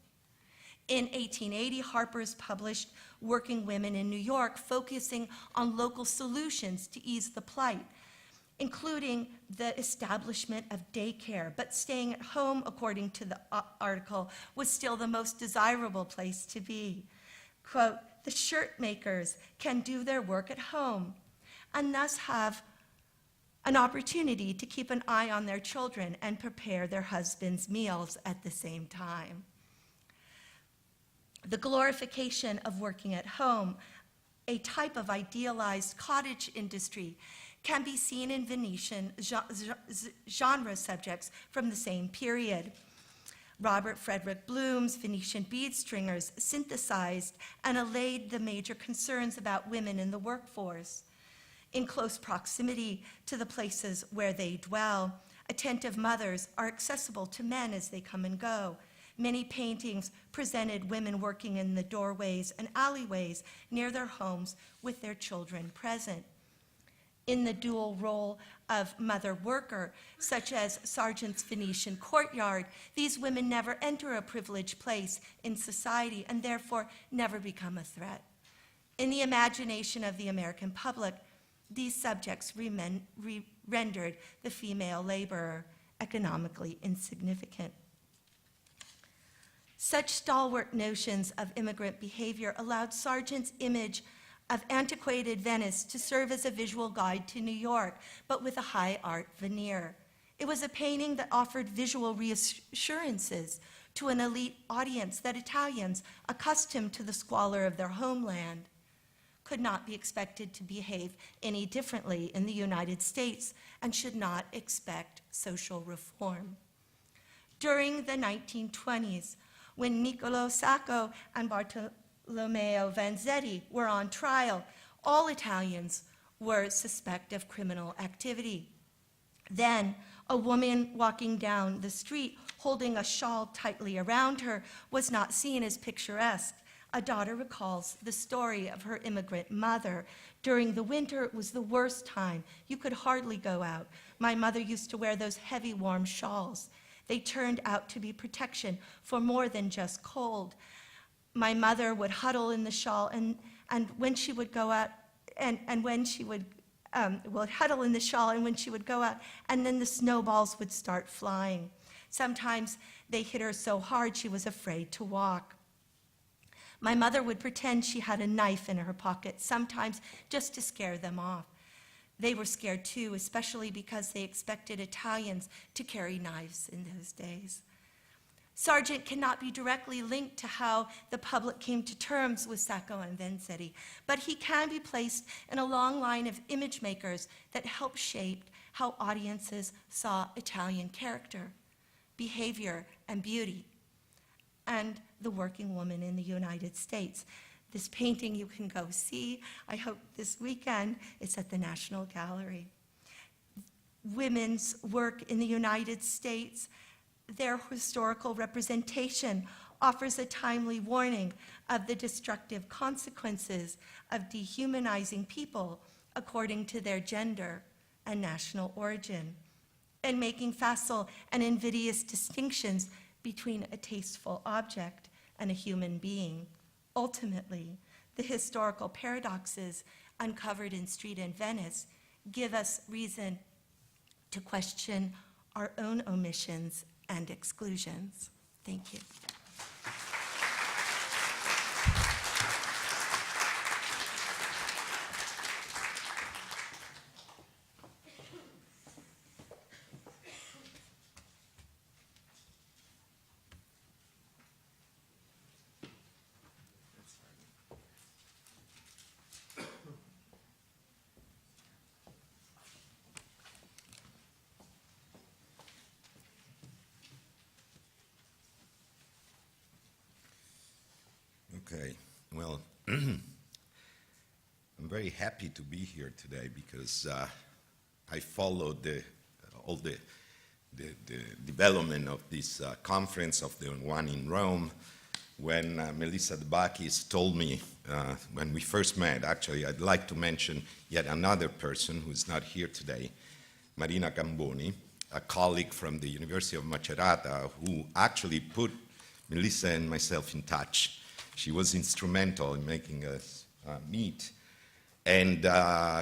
In 1880, Harper's published Working Women in New York, focusing on local solutions to ease the plight, including the establishment of daycare, but staying at home, according to the article, was still the most desirable place to be. Quote, "The shirt makers can do their work at home and thus have an opportunity to keep an eye on their children and prepare their husbands' meals at the same time." The glorification of working at home, a type of idealized cottage industry, can be seen in Venetian genre subjects from the same period. Robert Frederick Bloom's Venetian bead stringers synthesized and allayed the major concerns about women in the workforce. In close proximity to the places where they dwell, attentive mothers are accessible to men as they come and go. Many paintings presented women working in the doorways and alleyways near their homes with their children present. In the dual role of mother worker, such as Sargent's Venetian courtyard, these women never enter a privileged place in society and therefore never become a threat. In the imagination of the American public, these subjects rendered the female laborer economically insignificant. Such stalwart notions of immigrant behavior allowed Sargent's image of antiquated Venice to serve as a visual guide to New York, but with a high art veneer. It was a painting that offered visual reassurances to an elite audience that Italians, accustomed to the squalor of their homeland, could not be expected to behave any differently in the United States and should not expect social reform. During the 1920s, when Niccolò Sacco and Bartolomeo Vanzetti were on trial, all Italians were suspect of criminal activity. Then, a woman walking down the street holding a shawl tightly around her was not seen as picturesque. A daughter recalls the story of her immigrant mother. During the winter, it was the worst time. You could hardly go out. My mother used to wear those heavy, warm shawls. They turned out to be protection for more than just cold. My mother would huddle in the shawl, and when she would go out, and when she would huddle in the shawl, and when she would go out, and then the snowballs would start flying. Sometimes they hit her so hard she was afraid to walk. My mother would pretend she had a knife in her pocket, sometimes just to scare them off. They were scared too, especially because they expected Italians to carry knives in those days. Sargent cannot be directly linked to how the public came to terms with Sacco and Vanzetti, but he can be placed in a long line of image makers that helped shape how audiences saw Italian character, behavior, and beauty, and the working woman in the United States. This painting you can go see, I hope this weekend. It's at the National Gallery. Women's work in the United States, their historical representation offers a timely warning of the destructive consequences of dehumanizing people according to their gender and national origin, and making facile and invidious distinctions between a tasteful object and a human being. Ultimately, the historical paradoxes uncovered in Street in Venice give us reason to question our own omissions and exclusions. Thank you. Okay, well, I'm very happy to be here today because I followed all the development of this conference, of the one in Rome, when Melissa Dabakis told me, when we first met, actually, I'd like to mention yet another person who's not here today, Marina Gamboni, a colleague from the University of Macerata, who actually put Melissa and myself in touch. She was instrumental in making us meet and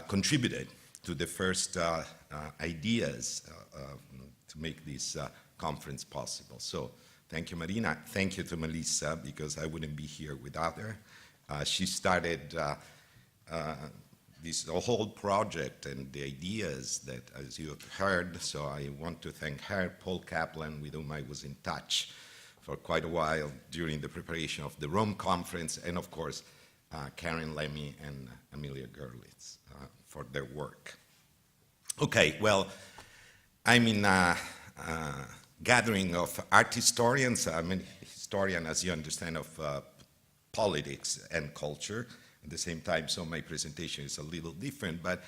contributed to the first ideas to make this conference possible. So thank you, Marina. Thank you to Melissa, because I wouldn't be here without her. She started this whole project and the ideas that, as you have heard, so I want to thank her, Paul Kaplan, with whom I was in touch for quite a while during the preparation of the Rome conference, and of course, Karen Lemmy and Amelia Gerlitz for their work. Okay, well, I'm in a gathering of art historians. I'm a historian, as you understand, of politics and culture at the same time, so my presentation is a little different, but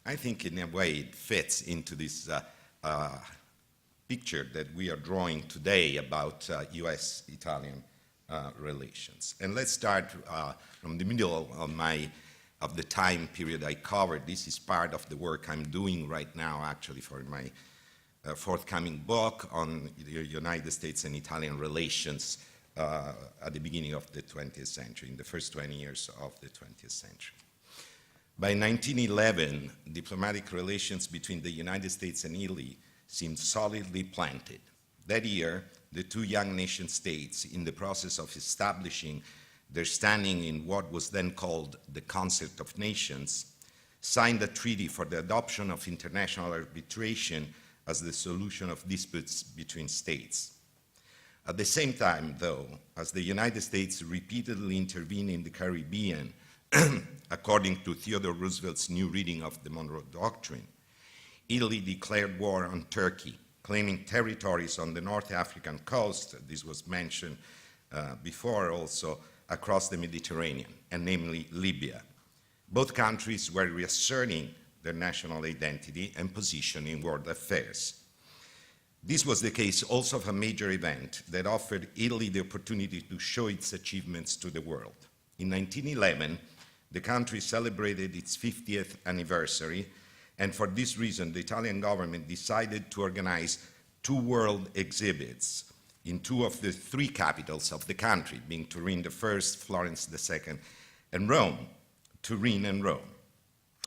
I think in a way it fits into this picture that we are drawing today about US-Italian relations. And let's start from the middle of the time period I covered. This is part of the work I'm doing right now, actually, for my forthcoming book on the United States and Italian relations at the beginning of the 20th century, in the first 20 years of the 20th century. By 1911, diplomatic relations between the United States and Italy seemed solidly planted. That year, the two young nation states, in the process of establishing their standing in what was then called the Concert of Nations, signed a treaty for the adoption of international arbitration as the solution of disputes between states. At the same time, though, as the United States repeatedly intervened in the Caribbean, according to Theodore Roosevelt's new reading of the Monroe Doctrine, Italy declared war on Turkey, claiming territories on the North African coast, this was mentioned before also, across the Mediterranean, and namely Libya. Both countries were reasserting their national identity and position in world affairs. This was the case also of a major event that offered Italy the opportunity to show its achievements to the world. In 1911, the country celebrated its 50th anniversary, and for this reason, the Italian government decided to organize two world exhibits in two of the three capitals of the country, being Turin the first, Florence the second, and Rome, Turin and Rome.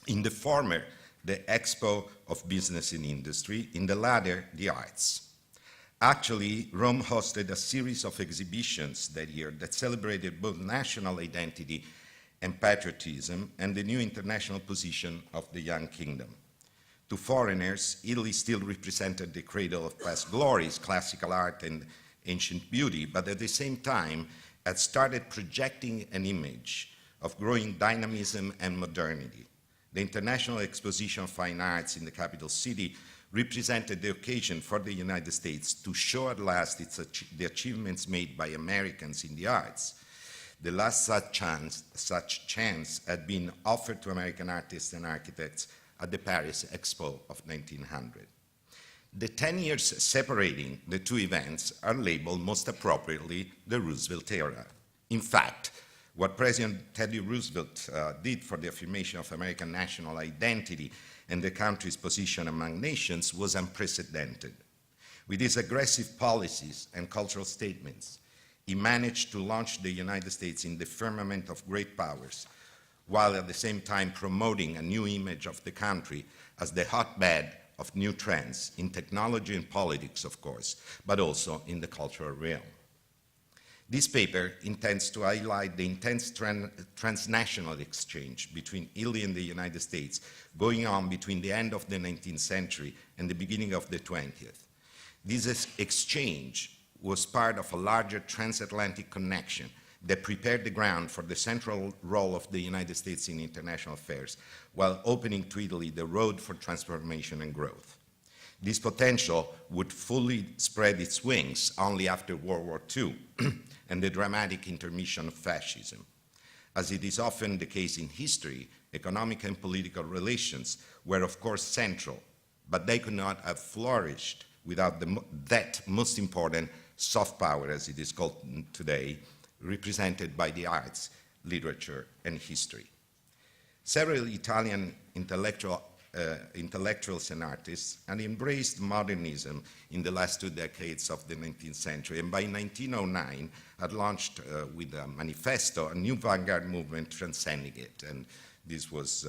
In the former, the Expo of Business and Industry, in the latter, the arts. Actually, Rome hosted a series of exhibitions that year that celebrated both national identity and patriotism and the new international position of the young kingdom. To foreigners, Italy still represented the cradle of past glories, classical art and ancient beauty, but at the same time had started projecting an image of growing dynamism and modernity. The International Exposition of Fine Arts in the capital city represented the occasion for the United States to show at last the achievements made by Americans in the arts. The last such chance had been offered to American artists and architects at the Paris Expo of 1900. The 10 years separating the two events are labeled most appropriately the Roosevelt era. In fact, what President Teddy Roosevelt did for the affirmation of American national identity and the country's position among nations was unprecedented. With his aggressive policies and cultural statements, he managed to launch the United States in the firmament of great powers, while at the same time promoting a new image of the country as the hotbed of new trends in technology and politics, of course, but also in the cultural realm. This paper intends to highlight the intense transnational exchange between Italy and the United States going on between the end of the 19th century and the beginning of the 20th. This exchange was part of a larger transatlantic connection that prepared the ground for the central role of the United States in international affairs, while opening to Italy the road for transformation and growth. This potential would fully spread its wings only after World War II and the dramatic intermission of fascism. As it is often the case in history, economic and political relations were of course central, but they could not have flourished without that most important soft power, as it is called today, represented by the arts, literature, and history. Several Italian intellectuals and artists had embraced modernism in the last 2 decades of the 19th century, and by 1909 had launched with a manifesto a new vanguard movement transcending it. And this was,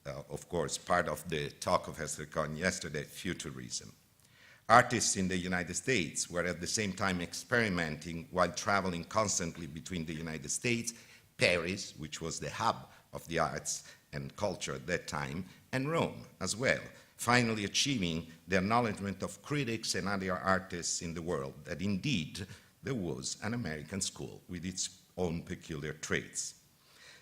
of course, part of the talk of Francesco yesterday, futurism. Artists in the United States were at the same time experimenting while traveling constantly between the United States, Paris, which was the hub of the arts and culture at that time, and Rome as well, finally achieving the acknowledgement of critics and other artists in the world that indeed there was an American school with its own peculiar traits.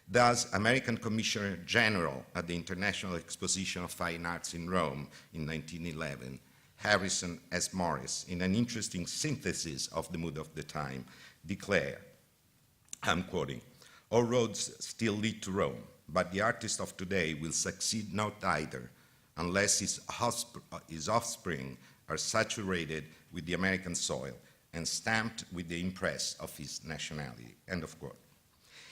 Thus, American Commissioner General at the International Exposition of Fine Arts in Rome in 1911, Harrison S. Morris, in an interesting synthesis of the mood of the time, declared, I'm quoting, "All roads still lead to Rome, but the artist of today will succeed not either unless his offspring are saturated with the American soil and stamped with the impress of his nationality," end of quote.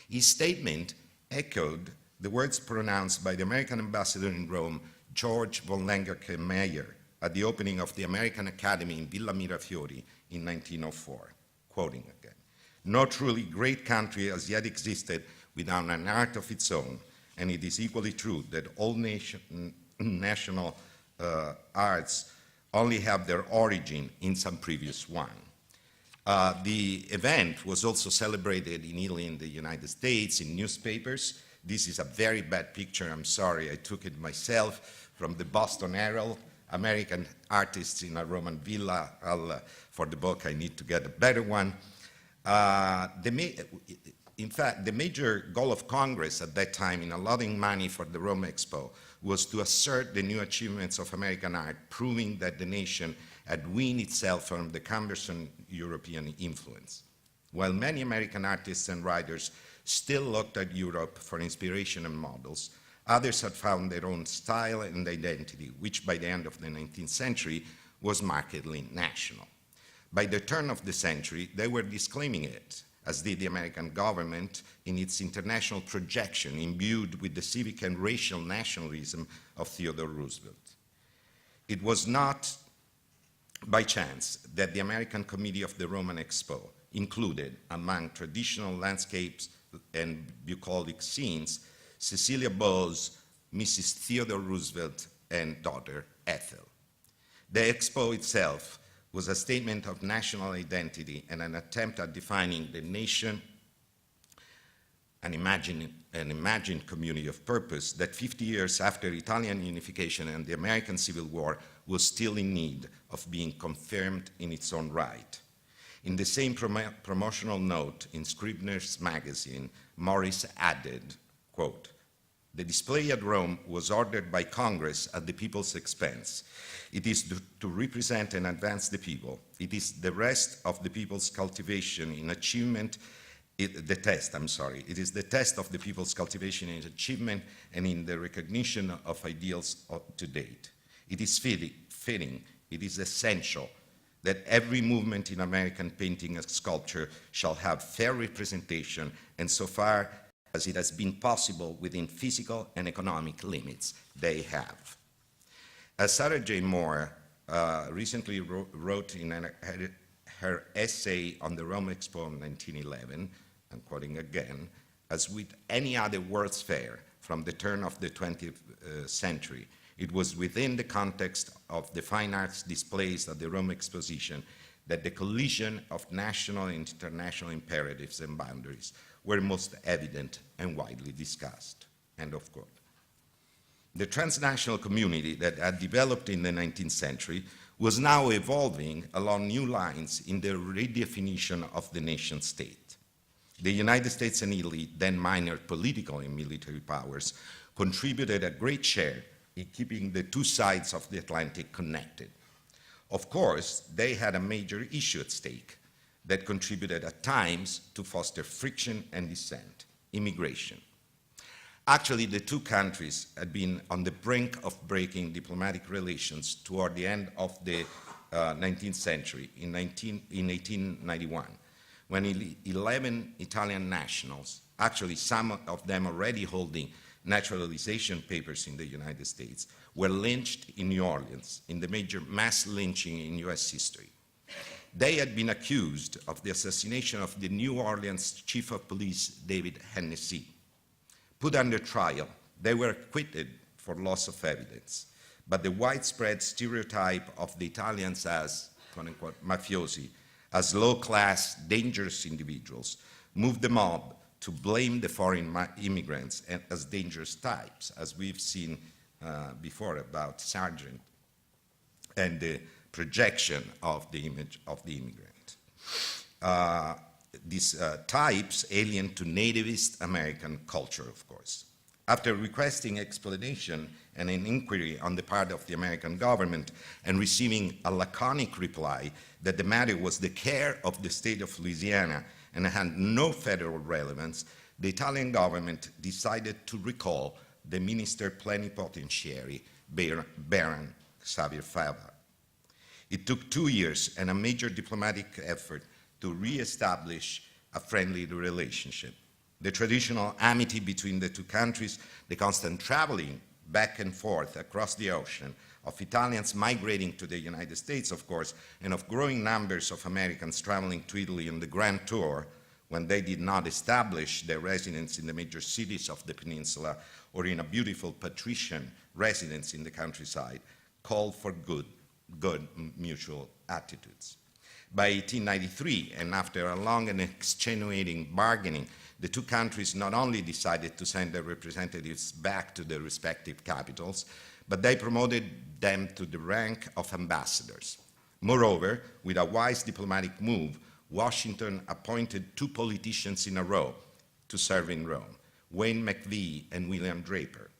His statement echoed the words pronounced by the American ambassador in Rome, George von Lengerke-Meyer, at the opening of the American Academy in Villa Mirafiori in 1904, quoting again, "No truly great country has yet existed without an art of its own, and it is equally true that all national arts only have their origin in some previous one." The event was also celebrated in Italy and the United States in newspapers. This is a very bad picture, I'm sorry, I took it myself from the Boston Herald. American artists in a Roman villa. For the book, I need to get a better one. In fact, the major goal of Congress at that time in allotting money for the Rome Expo was to assert the new achievements of American art, proving that the nation had weaned itself from the cumbersome European influence. While many American artists and writers still looked at Europe for inspiration and models, others had found their own style and identity, which by the end of the 19th century was markedly national. By the turn of the century, they were disclaiming it, as did the American government in its international projection imbued with the civic and racial nationalism of Theodore Roosevelt. It was not by chance that the American Committee of the Roman Expo included, among traditional landscapes and bucolic scenes, Cecilia Bowes, Mrs. Theodore Roosevelt, and daughter Ethel. The Expo itself was a statement of national identity and an attempt at defining the nation, an imagined community of purpose that 50 years after Italian unification and the American Civil War was still in need of being confirmed in its own right. In the same promotional note in Scribner's magazine, Morris added, quote, "The display at Rome was ordered by Congress at the people's expense. It is to represent and advance the people. It is the rest of the people's cultivation in achievement, it is the test of the people's cultivation in achievement and in the recognition of ideals to date. It is fitting, it is essential that every movement in American painting and sculpture shall have fair representation, and so far as it has been possible within physical and economic limits, they have." As Sarah J. Moore recently wrote in her essay on the Rome Expo in 1911, I'm quoting again, "As with any other World's Fair from the turn of the 20th century, it was within the context of the fine arts displays at the Rome Exposition that the collision of national and international imperatives and boundaries were most evident and widely discussed," end of quote. The transnational community that had developed in the 19th century was now evolving along new lines in the redefinition of the nation state. The United States and Italy, then minor political and military powers, contributed a great share in keeping the two sides of the Atlantic connected. Of course, they had a major issue at stake that contributed at times to foster friction and dissent: immigration. Actually, the two countries had been on the brink of breaking diplomatic relations toward the end of the 19th century, in 1891, when 11 Italian nationals, actually some of them already holding naturalization papers in the United States, were lynched in New Orleans in the major mass lynching in US history. They had been accused of the assassination of the New Orleans Chief of Police, David Hennessy. Put under trial, they were acquitted for loss of evidence, but the widespread stereotype of the Italians as, quote unquote, mafiosi, as low-class, dangerous individuals, moved the mob to blame the foreign immigrants as dangerous types, as we've seen before about Sargent and the projection of the image of the immigrant. These types alien to nativist American culture, of course. After requesting explanation and an inquiry on the part of the American government and receiving a laconic reply that the matter was the care of the state of Louisiana and had no federal relevance, the Italian government decided to recall the minister plenipotentiary, Baron Xavier Fava. It took 2 years and a major diplomatic effort to re-establish a friendly relationship. The traditional amity between the two countries, the constant traveling back and forth across the ocean of Italians migrating to the United States, of course, and of growing numbers of Americans traveling to Italy on the Grand Tour when they did not establish their residence in the major cities of the peninsula or in a beautiful patrician residence in the countryside, called for good mutual attitudes. By 1893, and after a long and extenuating bargaining, the two countries not only decided to send their representatives back to their respective capitals, but they promoted them to the rank of ambassadors. Moreover, with a wise diplomatic move, Washington appointed 2 politicians in a row to serve in Rome, Wayne McVie and William Draper,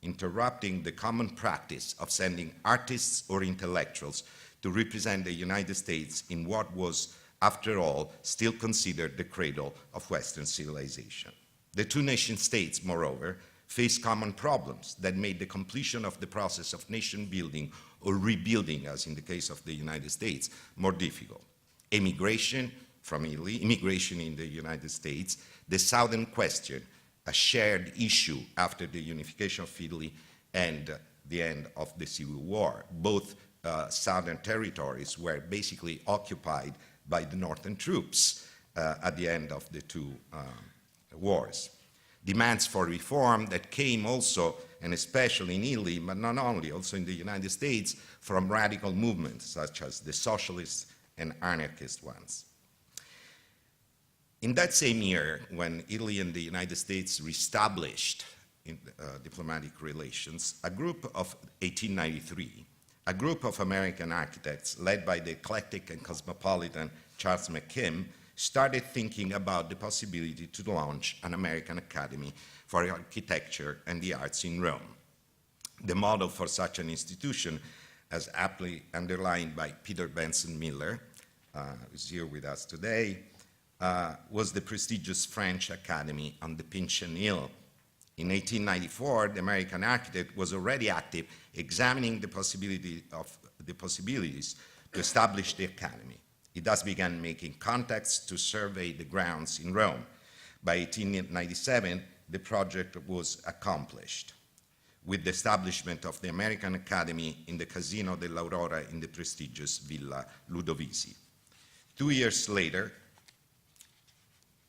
interrupting the common practice of sending artists or intellectuals to represent the United States in what was, after all, still considered the cradle of Western civilization. The two nation states, moreover, faced common problems that made the completion of the process of nation building or rebuilding, as in the case of the United States, more difficult. Immigration from Italy, immigration in the United States, the Southern question, a shared issue after the unification of Italy and the end of the Civil War. Both southern territories were basically occupied by the northern troops at the end of the two wars. Demands for reform that came also, and especially in Italy, but not only, also in the United States, from radical movements such as the socialist and anarchist ones. In that same year, when Italy and the United States reestablished diplomatic relations, a group of 1893, a group of American architects led by the eclectic and cosmopolitan Charles McKim started thinking about the possibility to launch an American Academy for Architecture and the Arts in Rome. The model for such an institution, as aptly underlined by Peter Benson Miller, who's here with us today, was the prestigious French Academy on the Pincian Hill. In 1894, the American architect was already active, examining the possibilities to establish the academy. He thus began making contacts to survey the grounds in Rome. By 1897, the project was accomplished with the establishment of the American Academy in the Casino dell'Aurora in the prestigious Villa Ludovisi. 2 years later,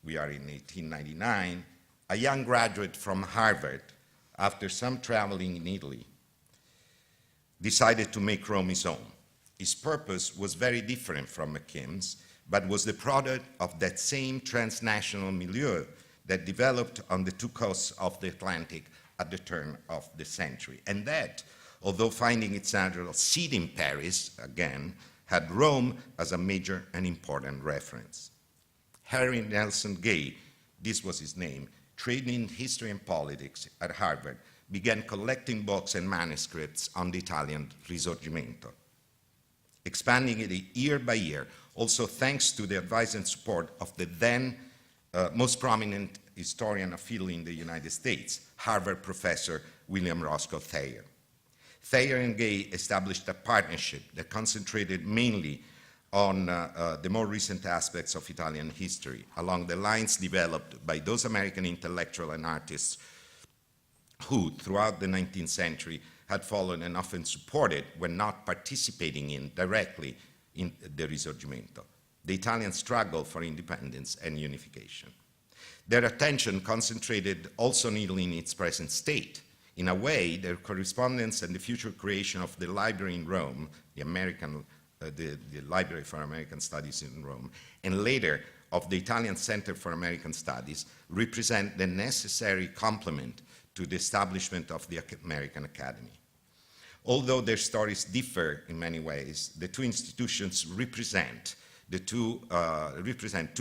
we are in 1899, a young graduate from Harvard, after some traveling in Italy, decided to make Rome his own. His purpose was very different from McKim's, but was the product of that same transnational milieu that developed on the two coasts of the Atlantic at the turn of the century. And that, although finding its natural seat in Paris, again, had Rome as a major and important reference. Harry Nelson Gay, this was his name, trained in history and politics at Harvard, began collecting books and manuscripts on the Italian Risorgimento. expanding it year by year, also thanks to the advice and support of the then most prominent historian of Italy in the United States, Harvard professor William Roscoe Thayer. Thayer and Gay established a partnership that concentrated mainly on the more recent aspects of Italian history, along the lines developed by those American intellectuals and artists who, throughout the 19th century, had followed and often supported, when not participating in directly in the Risorgimento, the Italian struggle for independence and unification. Their attention concentrated also on Italy in its present state. In a way, their correspondence and the future creation of the library in Rome, the Library for American Studies in Rome, and later of the Italian Center for American Studies, represent the necessary complement to the establishment of the American Academy. Although their stories differ in many ways, the two institutions represent two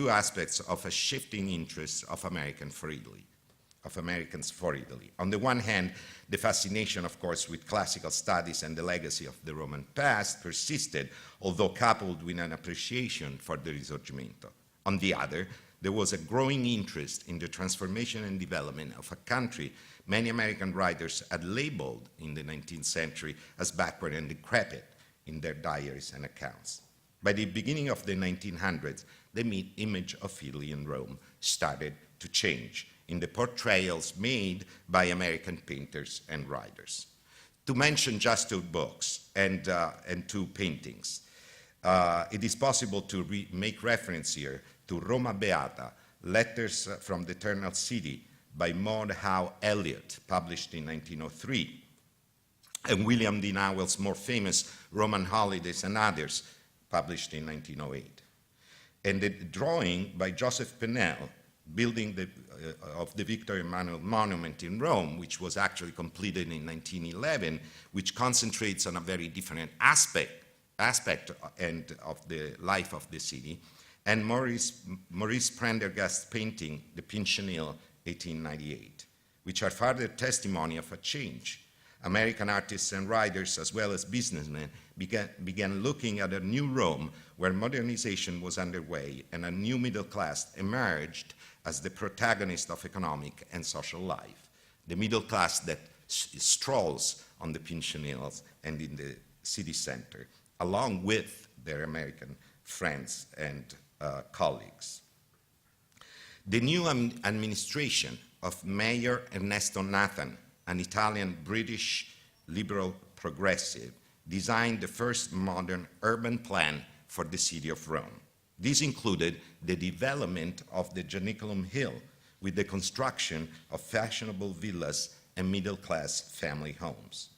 aspects of a shifting interest of Americans for Italy. On the one hand, the fascination, of course, with classical studies and the legacy of the Roman past persisted, although coupled with an appreciation for the Risorgimento. On the other, there was a growing interest in the transformation and development of a country many American writers had labeled in the 19th century as backward and decrepit in their diaries and accounts. By the beginning of the 1900s, the image of Italy in Rome started to change in the portrayals made by American painters and writers. To mention just two books and two paintings, it is possible to make reference here to Roma Beata, Letters from the Eternal City by Maud Howe Elliott, published in 1903, and William D. Nowell's more famous Roman Holidays and Others, published in 1908. And the drawing by Joseph Pennell, building of the Victor Emmanuel Monument in Rome, which was actually completed in 1911, which concentrates on a very different aspect of the life of the city, and Maurice Prendergast's painting, The Pinchinelle, 1898, which are further testimony of a change. American artists and writers, as well as businessmen, began looking at a new Rome where modernization was underway and a new middle class emerged as the protagonist of economic and social life. The middle class that strolls on the Pinchinelles and in the city center, along with their American friends and colleagues. The new administration of Mayor Ernesto Nathan, an Italian-British liberal progressive, designed the first modern urban plan for the city of Rome. This included the development of the Janiculum Hill with the construction of fashionable villas and middle-class family homes.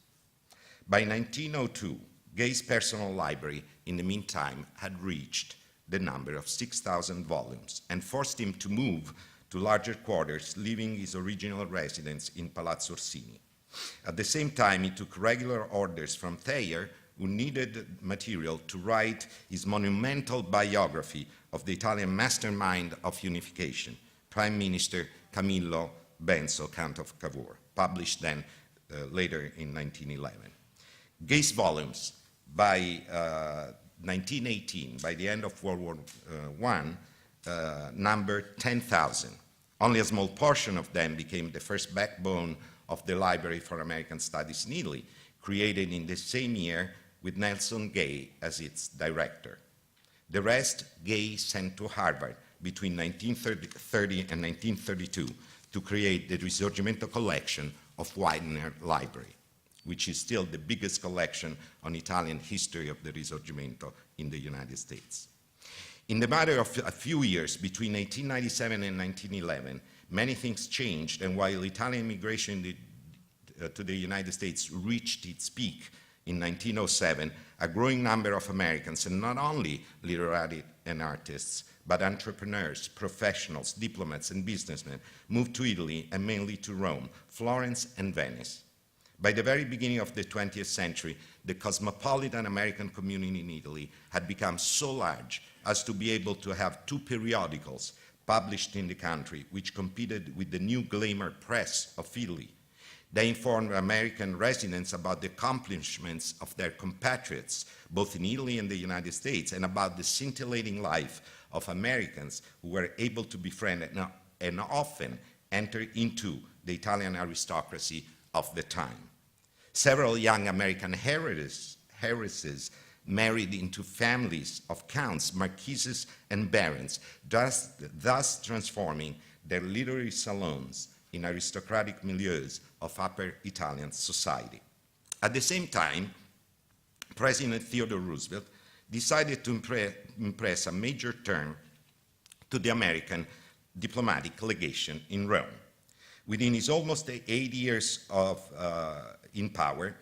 By 1902, Gay's personal library, in the meantime, had reached the number of 6,000 volumes and forced him to move to larger quarters, leaving his original residence in Palazzo Orsini. At the same time, he took regular orders from Thayer, who needed material to write his monumental biography of the Italian mastermind of unification, Prime Minister Camillo Benso, Count of Cavour, published then later in 1911. Gay's volumes by 1918, by the end of World War I, numbered 10,000. Only a small portion of them became the first backbone of the Library for American Studies in Italy, created in the same year with Nelson Gay as its director. The rest, Gay sent to Harvard between 1930 and 1932 to create the Risorgimento collection of Widener Library, which is still the biggest collection on Italian history of the Risorgimento in the United States. In the matter of a few years, between 1897 and 1911, many things changed, and while Italian immigration to the United States reached its peak in 1907, a growing number of Americans, and not only literati and artists, but entrepreneurs, professionals, diplomats, and businessmen, moved to Italy and mainly to Rome, Florence, and Venice. By the very beginning of the 20th century, the cosmopolitan American community in Italy had become so large as to be able to have two periodicals published in the country, which competed with the new glamour press of Italy. They informed American residents about the accomplishments of their compatriots, both in Italy and the United States, and about the scintillating life of Americans who were able to befriend and often enter into the Italian aristocracy of the time. Several young American heiresses married into families of counts, marquises, and barons, thus transforming their literary salons in aristocratic milieus of upper Italian society. At the same time, President Theodore Roosevelt decided to impress a major term to the American diplomatic legation in Rome. Within his almost 8 years in power,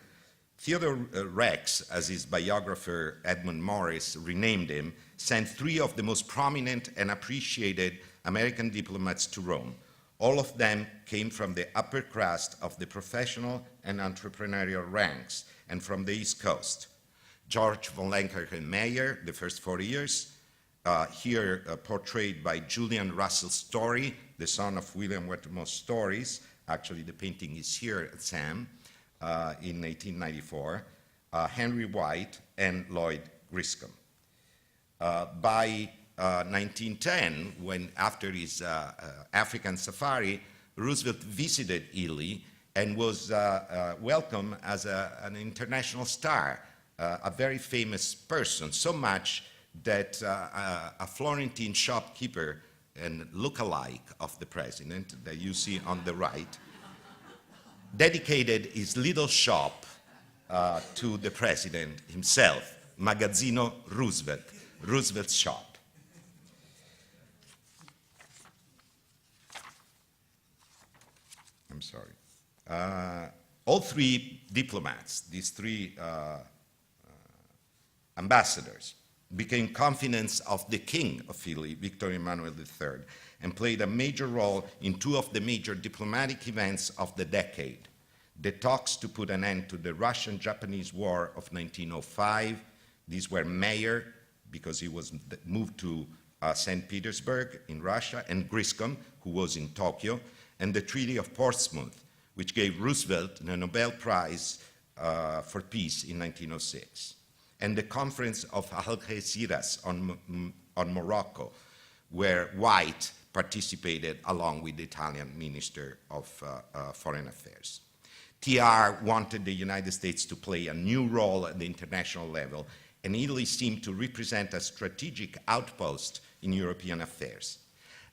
Theodore Rex, as his biographer Edmund Morris renamed him, sent 3 of the most prominent and appreciated American diplomats to Rome. All of them came from the upper crust of the professional and entrepreneurial ranks and from the East Coast. George von Lenkerken Meyer, the first 40 years, here portrayed by Julian Russell Story, the son of William Wetmore Stories. Actually, the painting is here at SAM in 1894. Henry Wyeth and Lloyd Griscom. By 1910, when after his African safari, Roosevelt visited Italy and was welcomed as an international star, a very famous person, so much that a Florentine shopkeeper and look-alike of the president that you see on the right dedicated his little shop to the president himself, Magazzino Roosevelt, Roosevelt's shop. I'm sorry. All 3 diplomats, these 3 ambassadors, became confidants of the King of Italy, Victor Emmanuel III, and played a major role in 2 of the major diplomatic events of the decade: the talks to put an end to the Russian-Japanese War of 1905. These were Meyer, because he was moved to St. Petersburg in Russia, and Griscom, who was in Tokyo, and the Treaty of Portsmouth, which gave Roosevelt the Nobel Prize for Peace in 1906. And the Conference of Algeciras on Morocco, where White participated along with the Italian Minister of Foreign Affairs. TR wanted the United States to play a new role at the international level, and Italy seemed to represent a strategic outpost in European affairs.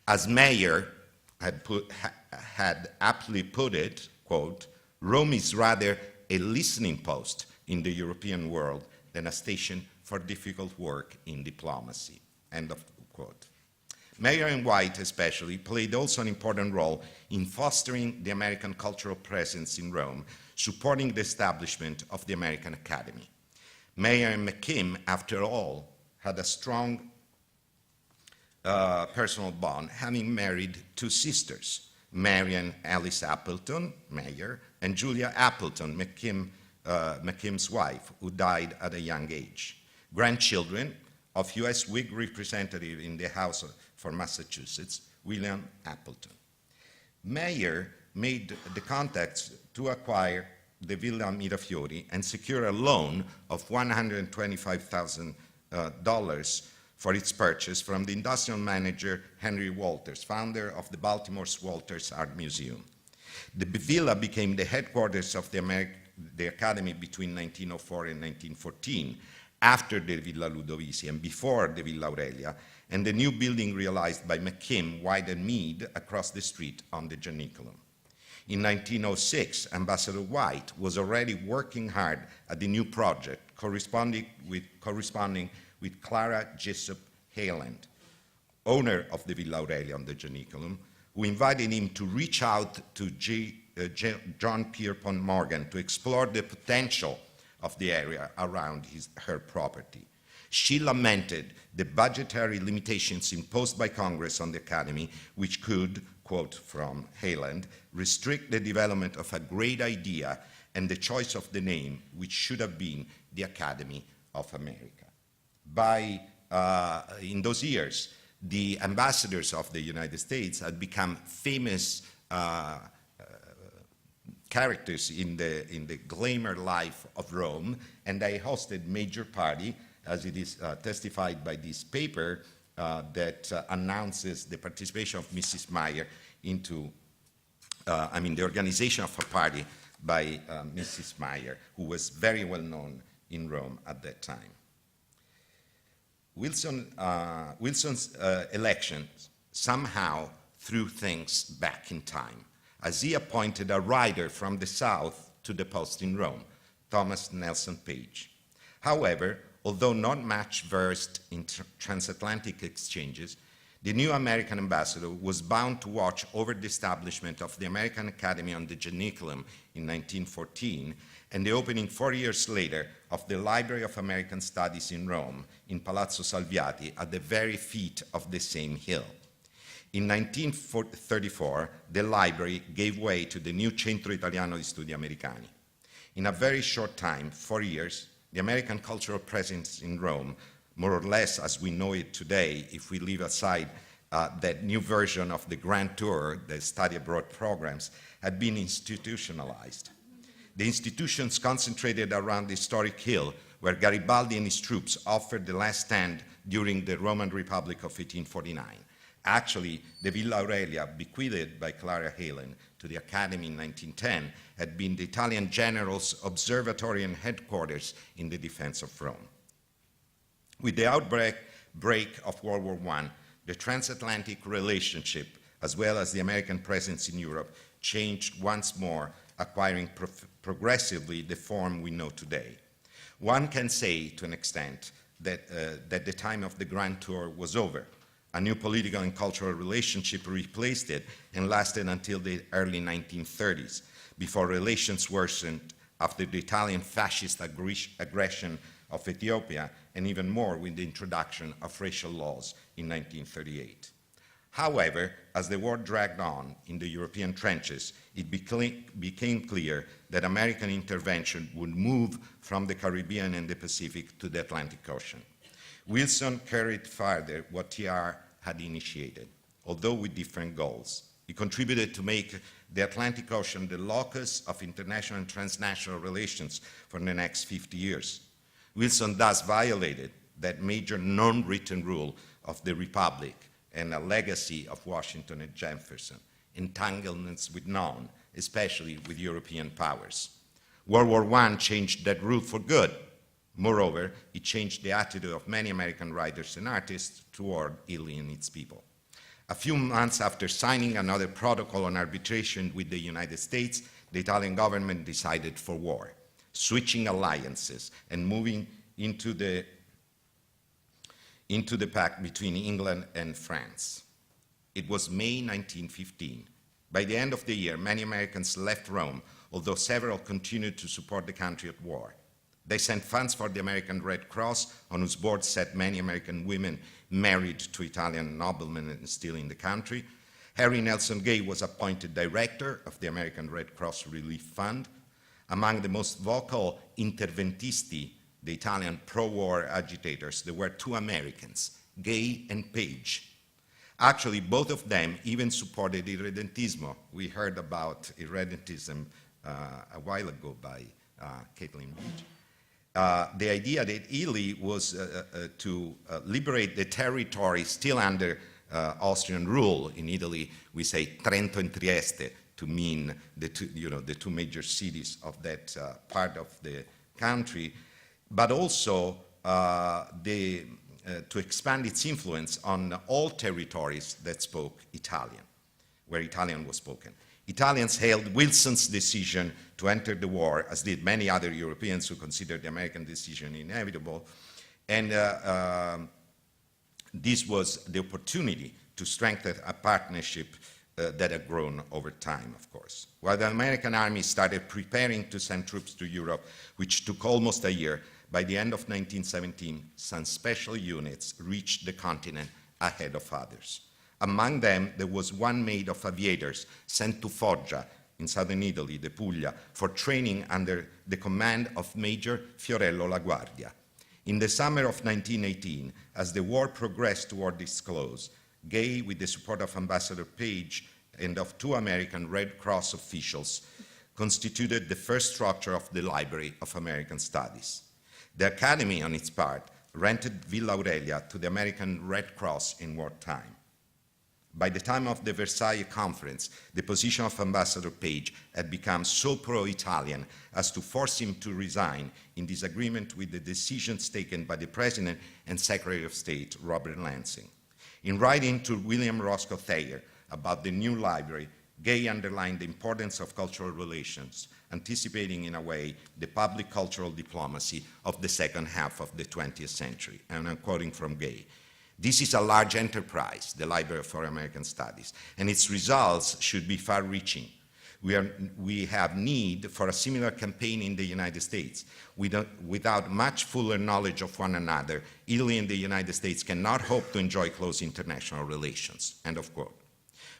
As Meyer had aptly put it, quote, "Rome is rather a listening post in the European world than a station for difficult work in diplomacy," end of quote. Meyer and White especially played also an important role in fostering the American cultural presence in Rome, supporting the establishment of the American Academy. Meyer and McKim, after all, had a strong personal bond, having married 2 sisters, Marian Alice Appleton, Meyer, and Julia Appleton, McKim's wife, who died at a young age. Grandchildren of U.S. Whig representative in the House for Massachusetts, William Appleton. Meyer made the contacts to acquire the Villa Mirafiori and secure a loan of $125,000 for its purchase from the industrial manager Henry Walters, founder of the Baltimore's Walters Art Museum. The villa became the headquarters of the Academy between 1904 and 1914, after the Villa Ludovisi and before the Villa Aurelia, and the new building realized by McKim, White and Mead across the street on the Janiculum. In 1906, Ambassador White was already working hard at the new project, corresponding with Clara Jessup Hayland, owner of the Villa Aurelia on the Janiculum, who invited him to reach out to John Pierpont Morgan to explore the potential of the area around her property. She lamented the budgetary limitations imposed by Congress on the Academy, which could, quote from Hayland, restrict the development of a great idea and the choice of the name, which should have been the Academy of America. In those years, the ambassadors of the United States had become famous characters in the glamour life of Rome, and I hosted major party, as it is testified by this paper that announces the participation of Mrs. Meyer into, the organization of a party by Mrs. Meyer, who was very well known in Rome at that time. Wilson's election somehow threw things back in time, as he appointed a writer from the South to the post in Rome, Thomas Nelson Page. However, although not much versed in transatlantic exchanges, the new American ambassador was bound to watch over the establishment of the American Academy on the Janiculum in 1914 and the opening 4 years later of the Library of American Studies in Rome, in Palazzo Salviati, at the very feet of the same hill. In 1934, the library gave way to the new Centro Italiano di Studi Americani. In a very short time, 4 years, the American cultural presence in Rome, more or less as we know it today, if we leave aside that new version of the Grand Tour, the study abroad programs, had been institutionalized. The institutions concentrated around the historic hill where Garibaldi and his troops offered the last stand during the Roman Republic of 1849. Actually, the Villa Aurelia, bequeathed by Clara Helen to the Academy in 1910, had been the Italian general's observatory and headquarters in the defense of Rome. With the outbreak of World War I, the transatlantic relationship, as well as the American presence in Europe, changed once more, acquiring progressively the form we know today. One can say, to an extent, that the time of the Grand Tour was over. A new political and cultural relationship replaced it and lasted until the early 1930s, before relations worsened after the Italian fascist aggression of Ethiopia, and even more with the introduction of racial laws in 1938. However, as the war dragged on in the European trenches, it became clear that American intervention would move from the Caribbean and the Pacific to the Atlantic Ocean. Wilson carried further what TR had initiated, although with different goals. He contributed to make the Atlantic Ocean the locus of international and transnational relations for the next 50 years. Wilson thus violated that major non-written rule of the Republic and a legacy of Washington and Jefferson, entanglements with none, especially with European powers. World War I changed that rule for good. Moreover, it changed the attitude of many American writers and artists toward Italy and its people. A few months after signing another protocol on arbitration with the United States, the Italian government decided for war, switching alliances and moving into the pact between England and France. It was May 1915. By the end of the year, many Americans left Rome, although several continued to support the country at war. They sent funds for the American Red Cross, on whose board sat many American women married to Italian noblemen and still in the country. Harry Nelson Gay was appointed director of the American Red Cross Relief Fund. Among the most vocal interventisti, the Italian pro-war agitators, there were two Americans, Gay and Page. Actually, both of them even supported irredentismo. We heard about irredentism a while ago by Caitlin Beach. The idea that Italy was to liberate the territory still under Austrian rule. In Italy, we say Trento and Trieste to mean the two major cities of that part of the country, but also to expand its influence on all territories that spoke Italian, where Italian was spoken. Italians hailed Wilson's decision to enter the war, as did many other Europeans who considered the American decision inevitable, and this was the opportunity to strengthen a partnership that had grown over time, of course. While the American army started preparing to send troops to Europe, which took almost a year, by the end of 1917, some special units reached the continent ahead of others. Among them, there was one made of aviators sent to Foggia in southern Italy, the Puglia, for training under the command of Major Fiorello LaGuardia. In the summer of 1918, as the war progressed toward its close, Gay, with the support of Ambassador Page and of two American Red Cross officials, constituted the first structure of the Library of American Studies. The Academy, on its part, rented Villa Aurelia to the American Red Cross in wartime. By the time of the Versailles Conference, the position of Ambassador Page had become so pro-Italian as to force him to resign in disagreement with the decisions taken by the President and Secretary of State, Robert Lansing. In writing to William Roscoe Thayer about the new library, Gay underlined the importance of cultural relations, anticipating in a way the public cultural diplomacy of the second half of the 20th century. And I'm quoting from Gay. This is a large enterprise, the Library for American Studies, and its results should be far-reaching. We have need for a similar campaign in the United States. Without much fuller knowledge of one another, Italy and the United States cannot hope to enjoy close international relations, end of quote.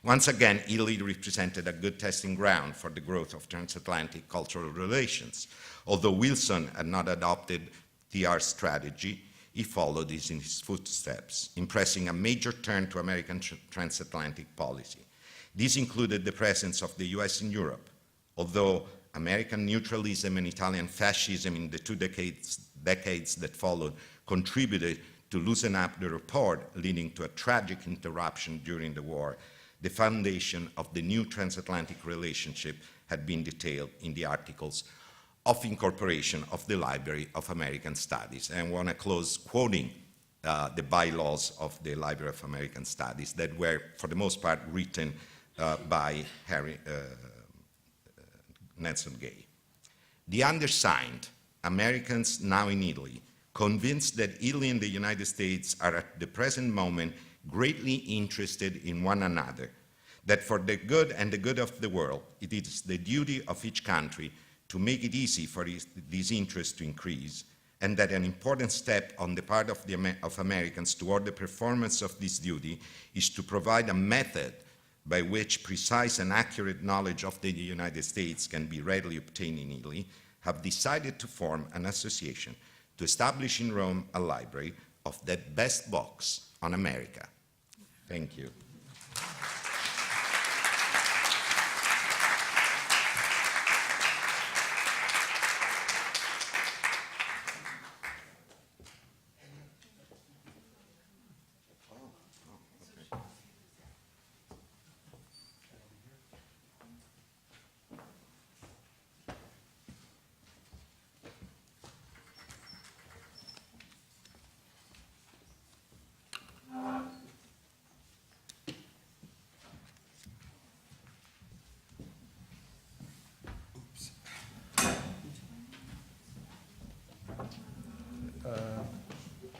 Once again, Italy represented a good testing ground for the growth of transatlantic cultural relations. Although Wilson had not adopted TR's strategy, he followed in his footsteps, impressing a major turn to American transatlantic policy. This included the presence of the US in Europe, although American neutralism and Italian fascism in the two decades that followed contributed to loosen up the rapport, leading to a tragic interruption during the war. The foundation of the new transatlantic relationship had been detailed in the articles of incorporation of the Library of American Studies. And I want to close quoting the bylaws of the Library of American Studies that were, for the most part, written by Nelson Gay. The undersigned, Americans now in Italy, convinced that Italy and the United States are at the present moment greatly interested in one another, that for the good and the good of the world, it is the duty of each country to make it easy for these interests to increase, and that an important step on the part of Americans toward the performance of this duty is to provide a method by which precise and accurate knowledge of the United States can be readily obtained in Italy, have decided to form an association to establish in Rome a library of that best box on America. Thank you.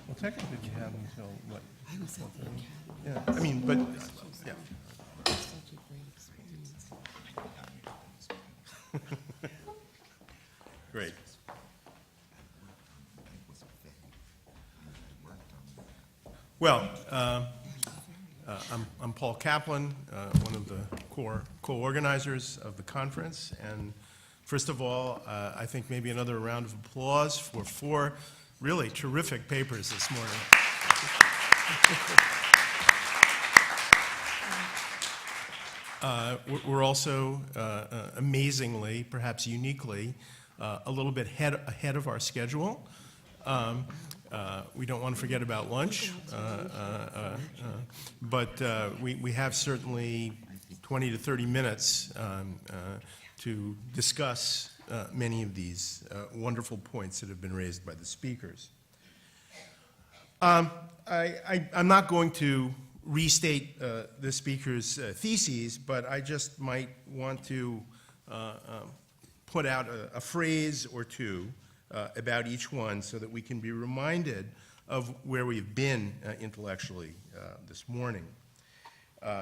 Well, technically, you have until what? I was thinking. Yeah, I mean, but, yeah. Great. Well, I'm Paul Kaplan, one of the co-organizers of the conference, and first of all, I think maybe another round of applause for 4 really terrific papers this morning. We're also, amazingly, perhaps uniquely, a little bit ahead of our schedule. We don't want to forget about lunch, but we have certainly 20 to 30 minutes to discuss many of these wonderful points that have been raised by the speakers. I'm not going to restate the speaker's theses, but I just might want to put out a phrase or two about each one so that we can be reminded of where we've been intellectually this morning,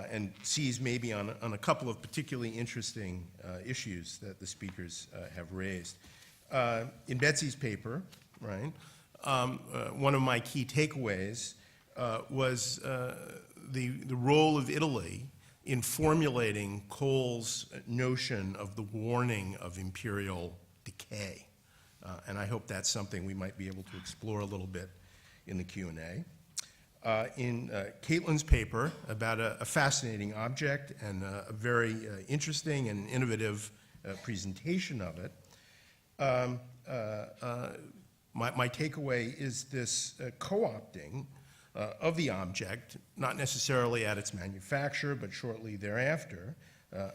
and seize maybe on a couple of particularly interesting issues that the speakers have raised. In Betsy's paper, right, one of my key takeaways was the role of Italy in formulating Cole's notion of the warning of imperial decay. And I hope that's something we might be able to explore a little bit in the Q&A. In Caitlin's paper about a fascinating object and a very interesting and innovative presentation of it. My takeaway is this co-opting of the object, not necessarily at its manufacture, but shortly thereafter,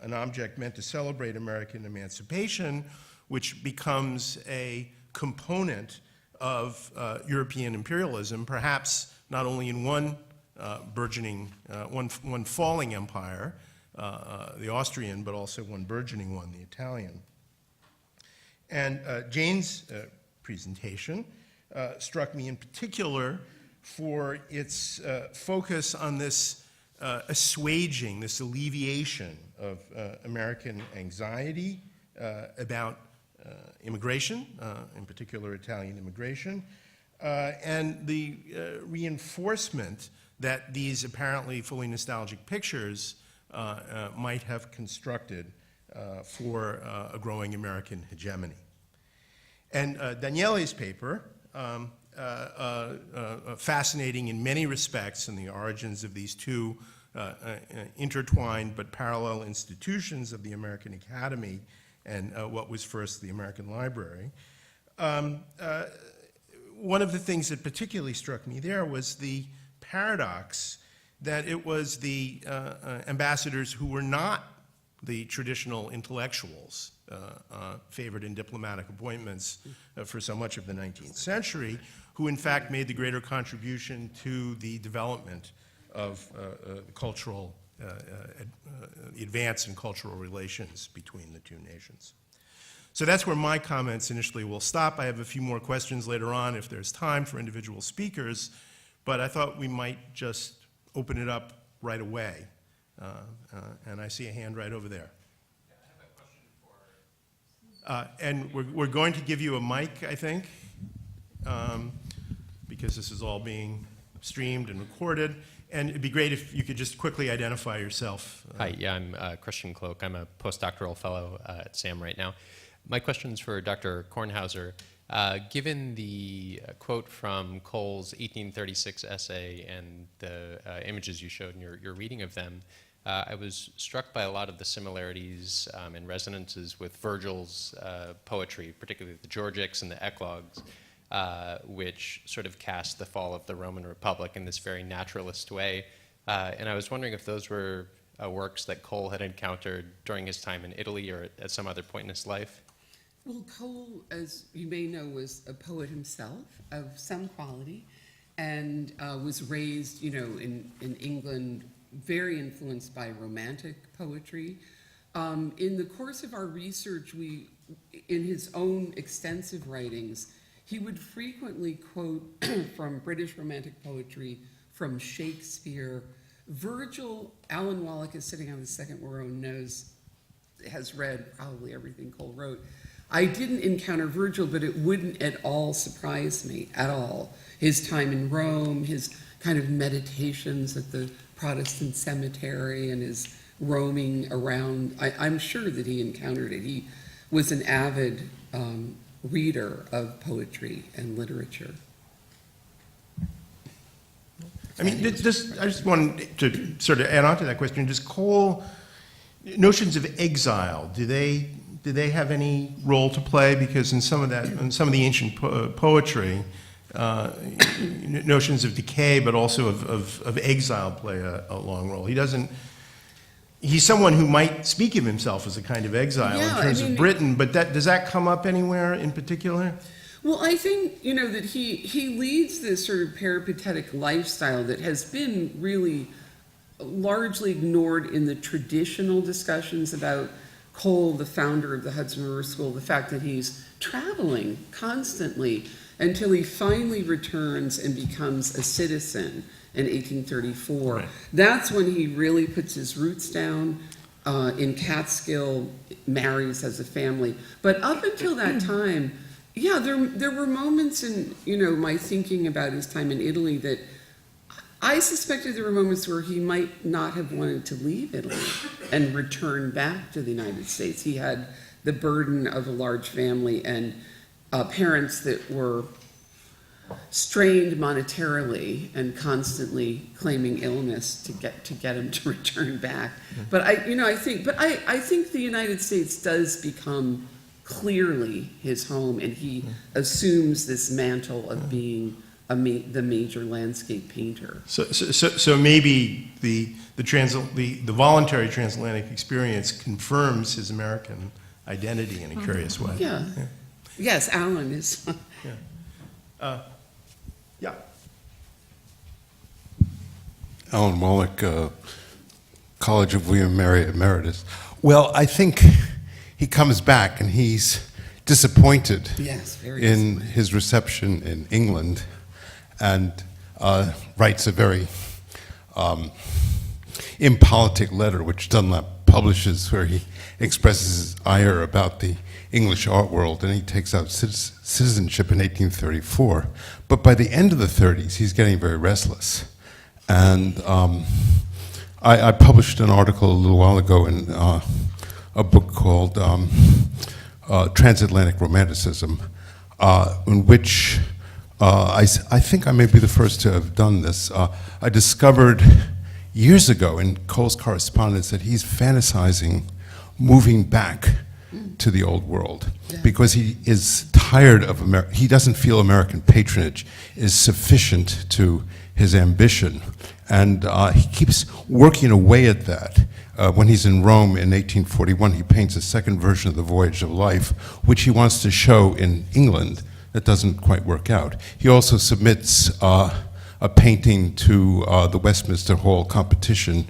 an object meant to celebrate American emancipation, which becomes a component of European imperialism, perhaps not only in one burgeoning, one falling empire, the Austrian, but also one burgeoning one, the Italian. And Jane's presentation struck me in particular for its focus on this assuaging, this alleviation of American anxiety about immigration, in particular Italian immigration, and the reinforcement that these apparently fully nostalgic pictures might have constructed for a growing American hegemony. And Daniele's paper, fascinating in many respects in the origins of these two intertwined but parallel institutions of the American Academy and what was first the American Library. One of the things that particularly struck me there was the paradox that it was the ambassadors who were not the traditional intellectuals favored in diplomatic appointments for so much of the 19th century, who in fact made the greater contribution to the development of cultural, the advance in cultural relations between the two nations. So that's where my comments initially will stop. I have a few more questions later on if there's time for individual speakers, but I thought we might just open it up right away. And I see a hand right over there. Yeah, I have a question for... And we're going to give you a mic, I think, because this is all being streamed and recorded. And it'd be great if you could just quickly identify yourself. Hi, yeah, I'm Christian Cloak. I'm a postdoctoral fellow at SAM right now. My question's for Dr. Kornhauser. Given the quote from Cole's 1836 essay and the images you showed in your reading of them, I was struck by a lot of the similarities and resonances with Virgil's poetry, particularly the Georgics and the Eclogues, which sort of cast the fall of the Roman Republic in this very naturalist way. And I was wondering if those were works that Cole had encountered during his time in Italy or at some other point in his life. Well, Cole, as you may know, was a poet himself of some quality and was raised, in England, very influenced by Romantic poetry. In the course of our research, in his own extensive writings, he would frequently quote from British Romantic poetry, from Shakespeare. Virgil, Alan Wallach is sitting on the second row and has read probably everything Cole wrote. I didn't encounter Virgil, but it wouldn't at all surprise me, at all. His time in Rome, his kind of meditations at the Protestant cemetery, and his roaming around. I'm sure that he encountered it. He was an avid reader of poetry and literature. I mean, I just wanted to sort of add on to that question. Does Cole, notions of exile, do they have any role to play? Because in some of the ancient poetry, notions of decay, but also of exile play a long role. He's someone who might speak of himself as a kind of exile in terms of Britain, but does that come up anywhere in particular? Well, I think, that he leads this sort of peripatetic lifestyle that has been really largely ignored in the traditional discussions about Cole, the founder of the Hudson River School, the fact that he's traveling constantly until he finally returns and becomes a citizen in 1834. Right. That's when he really puts his roots down in Catskill, marries, has a family. But up until that time, yeah, there were moments in, my thinking about his time in Italy that I suspected there were moments where he might not have wanted to leave Italy and return back to the United States. He had the burden of a large family and parents that were strained monetarily and constantly claiming illness to get him to return back. But I think the United States does become clearly his home, and he assumes this mantle of being the major landscape painter. So maybe the voluntary transatlantic experience confirms his American identity in a curious way. Yeah. Yes, Alan is. Yeah. Alan Wallach, College of William Mary Emeritus. Well, I think he comes back and he's disappointed Yes, very in his reception in England, and writes a very impolitic letter, which Dunlap publishes, where he expresses his ire about the English art world, and he takes out citizenship in 1834. But by the end of the 30s, he's getting very restless. And I published an article a little while ago in a book called Transatlantic Romanticism, in which I think I may be the first to have done this. I discovered years ago in Cole's correspondence that he's fantasizing moving back to the old world because he is tired of he doesn't feel American patronage is sufficient to his ambition. And he keeps working away at that. When he's in Rome in 1841, he paints a second version of The Voyage of Life, which he wants to show in England. That doesn't quite work out. He also submits a painting to the Westminster Hall competition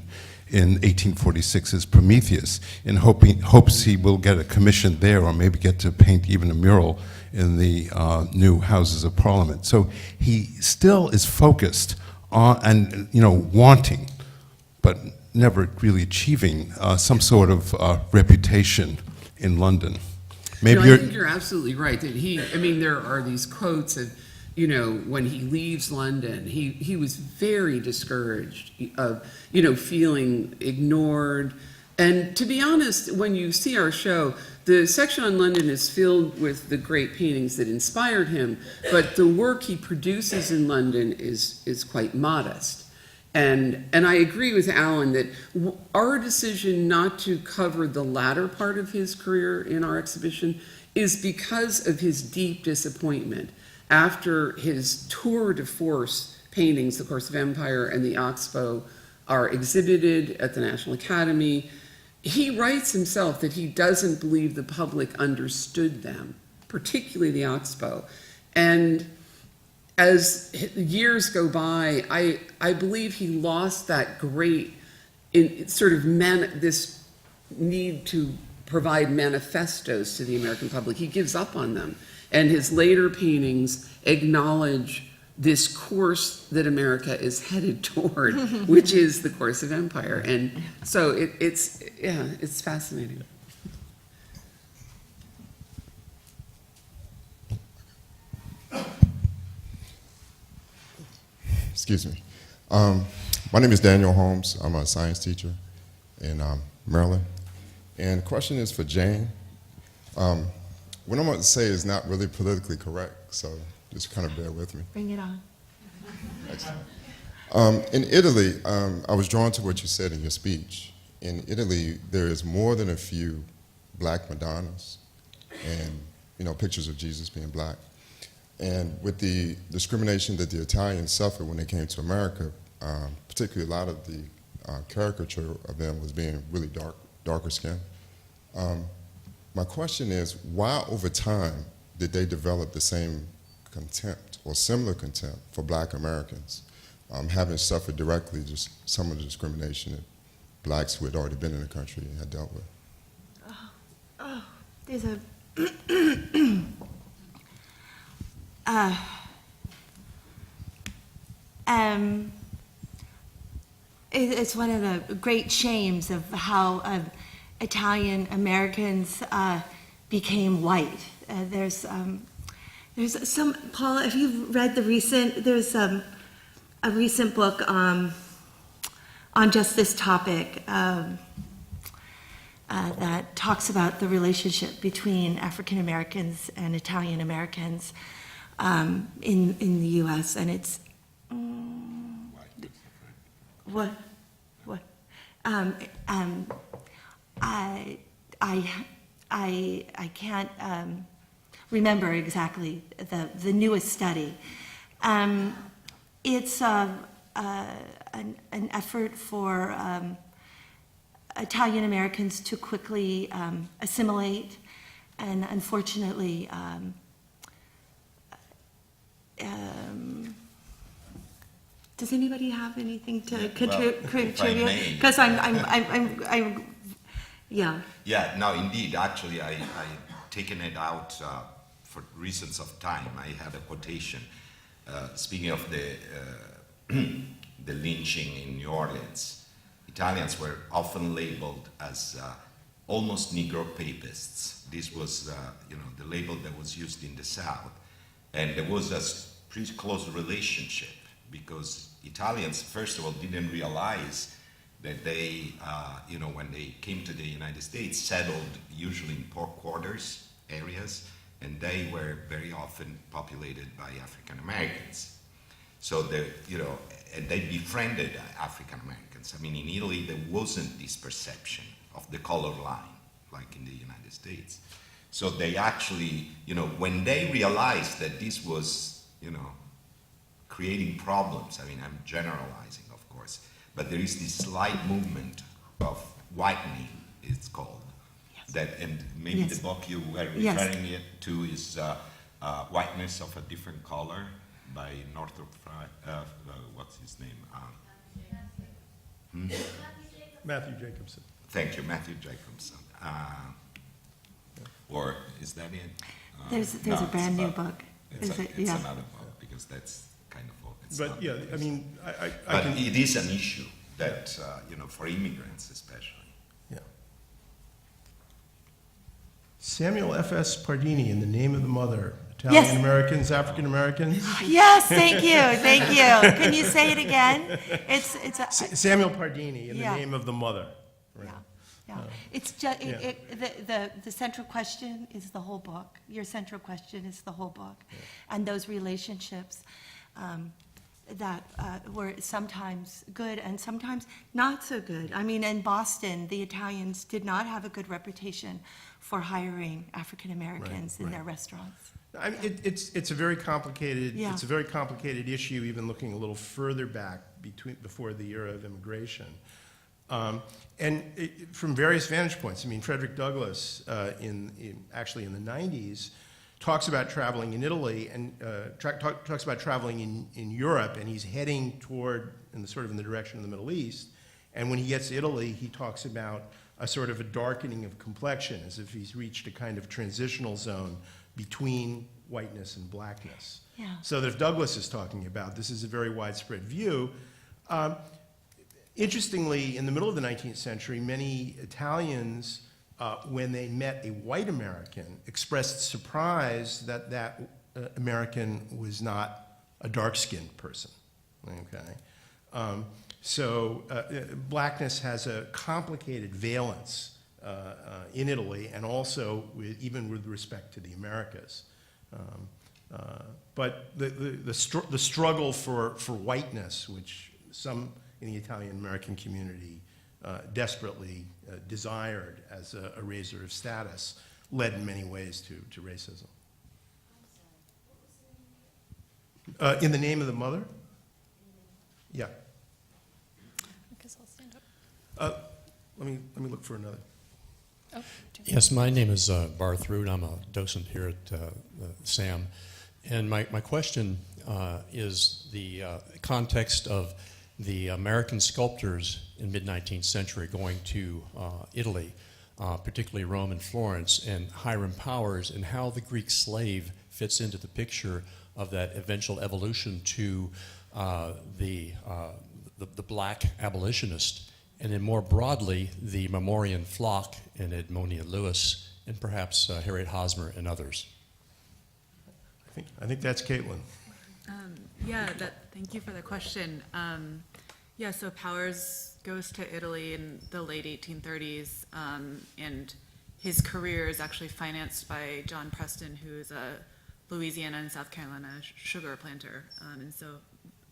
in 1846 as Prometheus, in hopes he will get a commission there, or maybe get to paint even a mural in the new Houses of Parliament. So he still is focused on, and wanting, but never really achieving some sort of reputation in London. Maybe I think you're absolutely right that there are these quotes of, when he leaves London, he was very discouraged of, feeling ignored. And to be honest, when you see our show, the section on London is filled with the great paintings that inspired him, but the work he produces in London is quite modest. And I agree with Alan that our decision not to cover the latter part of his career in our exhibition is because of his deep disappointment. After his tour de force paintings, The Course of Empire and the Oxbow, are exhibited at the National Academy, he writes himself that he doesn't believe the public understood them, particularly the Oxbow. And as years go by, I believe he lost that great, this need to provide manifestos to the American public. He gives up on them. And his later paintings acknowledge this course that America is headed toward, which is the course of empire. And so it's fascinating. Excuse me. My name is Daniel Holmes. I'm a science teacher in Maryland. And the question is for Jane. What I'm about to say is not really politically correct, so just kind of bear with me. Bring it on. Excellent. In Italy, I was drawn to what you said in your speech. In Italy, there is more than a few black Madonnas and pictures of Jesus being black. And with the discrimination that the Italians suffered when they came to America, particularly a lot of the caricature of them was being really darker skinned. My question is, why over time did they develop the same contempt or similar contempt for black Americans, having suffered directly just some of the discrimination that blacks who had already been in the country had dealt with? There's a it's one of the great shames of how Italian Americans became white. There's some, Paul, have you read there's a recent book on just this topic that talks about the relationship between African Americans and Italian Americans. in the U.S. And it's what I can't remember exactly the newest study. It's an effort for Italian Americans to quickly assimilate, and unfortunately, does anybody have anything to contribute? Because I'm, yeah. Yeah, no, indeed. Actually, I taken it out for reasons of time. I had a quotation. Speaking of the lynching in New Orleans, Italians were often labeled as almost Negro papists. This was, the label that was used in the South, and there was a pretty close relationship because Italians, first of all, didn't realize that they, when they came to the United States, settled usually in poor quarters areas, and they were very often populated by African Americans. So and they befriended African Americans. I mean, in Italy, there wasn't this perception of the color line, like in the United States. So they actually, when they realized that this was, creating problems, I mean, I'm generalizing, of course, but there is this slight movement of whitening, it's called. Yes. That, and maybe Yes. the book you were Yes. referring it to is Whiteness of a Different Color by Northrop Frye, what's his name? Matthew Jacobson. Thank you, Matthew Jacobson. Or is that it? There's No, a brand new about- book. It's Is it? it's Yeah. another book because that's kind of what it's But not. yeah, I mean, I But can, it is an issue that, for immigrants especially. yeah. Samuel F.S. Pardini, In the Name of the Mother, Yes. Italian Americans, African Americans. Yes, thank you. Can you say it again? It's a, Samuel Pardini, In the Yeah. Name of the Mother. Right. yeah. It's just, Yeah. the central question is the whole book. Your central question is the whole book. And those relationships that were sometimes good and sometimes not so good. I mean, in Boston, the Italians did not have a good reputation for hiring African Americans in right. their restaurants. I mean, it's a very complicated, Yeah. it's a very complicated issue, even looking a little further back before the era of immigration. From various vantage points, I mean, Frederick Douglass, actually in the 90s, talks about traveling in Italy and talks about traveling in Europe, and he's heading toward, in the direction of the Middle East. And when he gets to Italy, he talks about a sort of a darkening of complexion, as if he's reached a kind of transitional zone between whiteness and blackness. Yeah. So that if Douglass is talking about, this is a very widespread view. Interestingly, in the middle of the 19th century, many Italians, when they met a white American, expressed surprise that that American was not a dark-skinned person. Okay, so blackness has a complicated valence in Italy, and also even with respect to the Americas. But the struggle for whiteness, which some in the Italian American community desperately desired as a raiser of status, led in many ways to racism. In the Name of the Mother? Yeah. I guess I'll stand up. Let me look for another. Oh, Yes, my name is Barth Root. I'm a docent here at SAM. And my question is the context of the American sculptors in mid-19th century going to Italy, particularly Rome and Florence, and Hiram Powers, and how the Greek slave fits into the picture of that eventual evolution to the black abolitionist, and then more broadly, the Memorian flock and Edmonia Lewis, and perhaps Harriet Hosmer and others. I think that's Caitlin. Thank you for the question. So Powers goes to Italy in the late 1830s, and his career is actually financed by John Preston, who is a Louisiana and South Carolina sugar planter. And so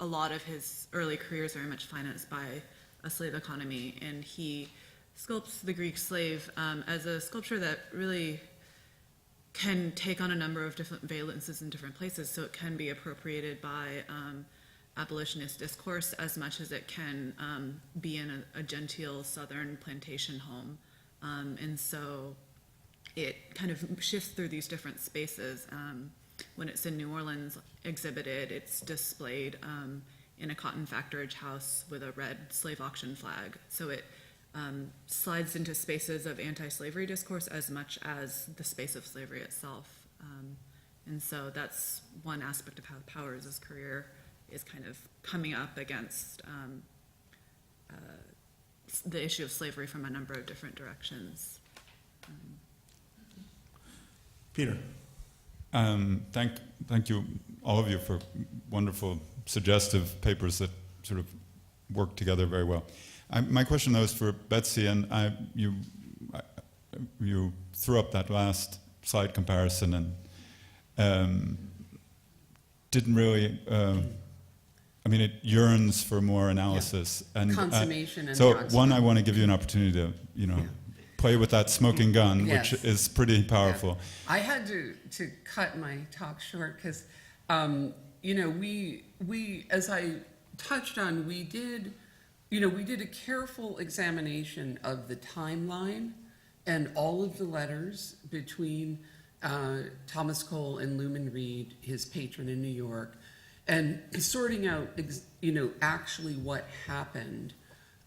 a lot of his early career is very much financed by a slave economy, and he sculpts the Greek slave as a sculpture that really can take on a number of different valences in different places. So it can be appropriated by abolitionist discourse as much as it can be in a genteel southern plantation home. And so it kind of shifts through these different spaces. When it's in New Orleans exhibited, it's displayed in a cotton factorage house with a red slave auction flag. So it slides into spaces of anti-slavery discourse as much as the space of slavery itself. And so that's one aspect of how Powers' career is kind of coming up against the issue of slavery from a number of different directions. Peter. Thank you, all of you, for wonderful, suggestive papers that sort of work together very well. My question, though, is for Betsy, and you threw up that last slide comparison and didn't really. I mean, it yearns for more analysis. Yeah. And consummation and so, drugs. one, I want to give you an opportunity to, play with that smoking gun, Yes. which is pretty powerful. Yeah. I had to cut my talk short because, we, as I touched on, we did a careful examination of the timeline and all of the letters between Thomas Cole and Luman Reed, his patron in New York, and sorting out, actually what happened